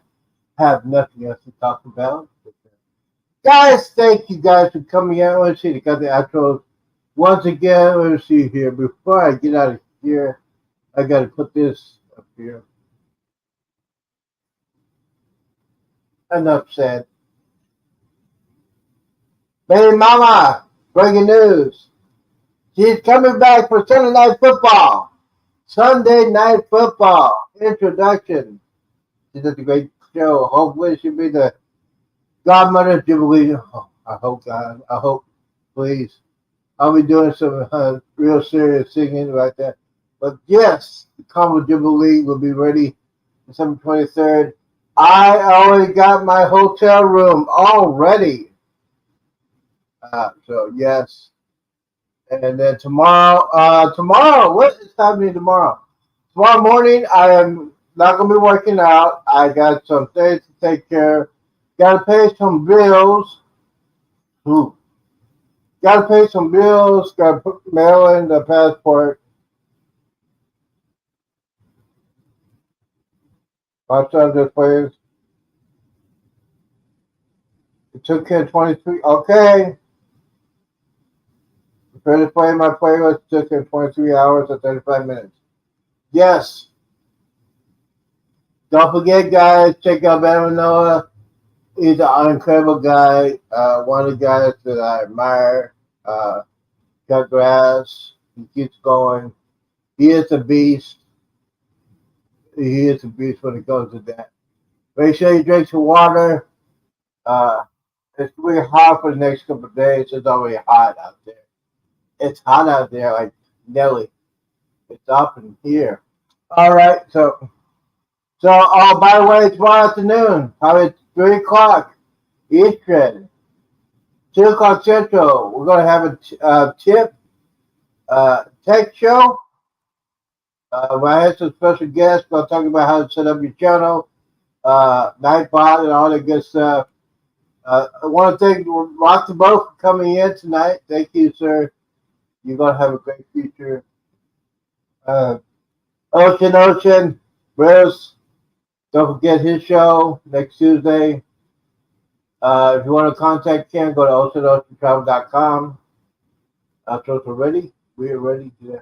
have nothing else to talk about. Guys, thank you guys for coming out. Let's see, got the outros once again. Let's see here. Before I get out of here, I gotta put this up here. Enough said. Baby Mama, breaking news. She's coming back for Sunday Night Football. Sunday Night Football introduction. She does a great show. Hopefully she'll be the godmother of Jubilee. Oh, I hope, God. I hope, please. I'll be doing some real serious singing like that. But yes, the Carnival Jubilee will be ready December 23rd. I already got my hotel room all ready. So yes. And then tomorrow, what is happening tomorrow? tomorrow morning I am not gonna be working out. I got some things to take care of. Gotta pay some bills. Ooh. Gotta pay some bills. Gotta mail in the passport. My son just plays. It took him 23. Okay. Finished playing my playlist. Took him 23 hours and 35 minutes. Yes. Don't forget, guys, check out Van Noah. He's an incredible guy. One of the guys that I admire. Cut grass. He keeps going. He is a beast. He is a beast when it comes to that. Make sure you drink some water. It's really hot for the next couple of days. It's already hot out there. It's hot out there like Nelly. It's up in here. All right, so oh, by the way, tomorrow afternoon, probably 3 o'clock Eastern, 2 o'clock Central, we're going to have a tip tech show. I had some special guests going to talk about how to set up your channel, Nightbot, and all that good stuff. I want to thank Rock the Boat for coming in tonight. Thank you, sir. You're going to have a great future. Ocean, Bruce, don't forget his show next Tuesday. If you want to contact Ken, go to oceanoceantravel.com. So we're ready. We are ready to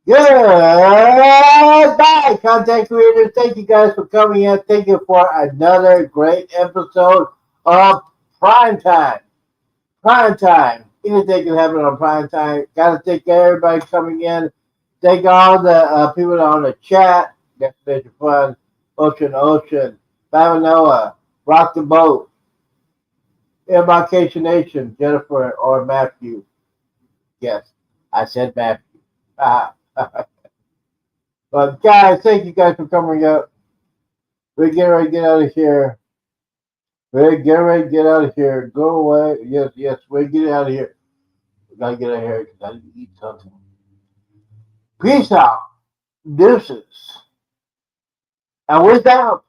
Goodbye, content creators. Thank you guys for coming in. Thank you for another great episode of Prime Time. Prime Time. Anything can happen on Prime Time. Got to thank everybody coming in. Thank all the people on the chat. Destination Fun, Ocean, Noah, Rock the Boat, Embarkation Nation, Jennifer or Matthew. Yes, I said Matthew. But guys, thank you guys for coming up. We're getting ready to get out of here. We're getting ready to get out of here. Go away. Yes, we're getting out of here. We gotta get out of here because I need to eat something. Peace out. Deuces. And with that,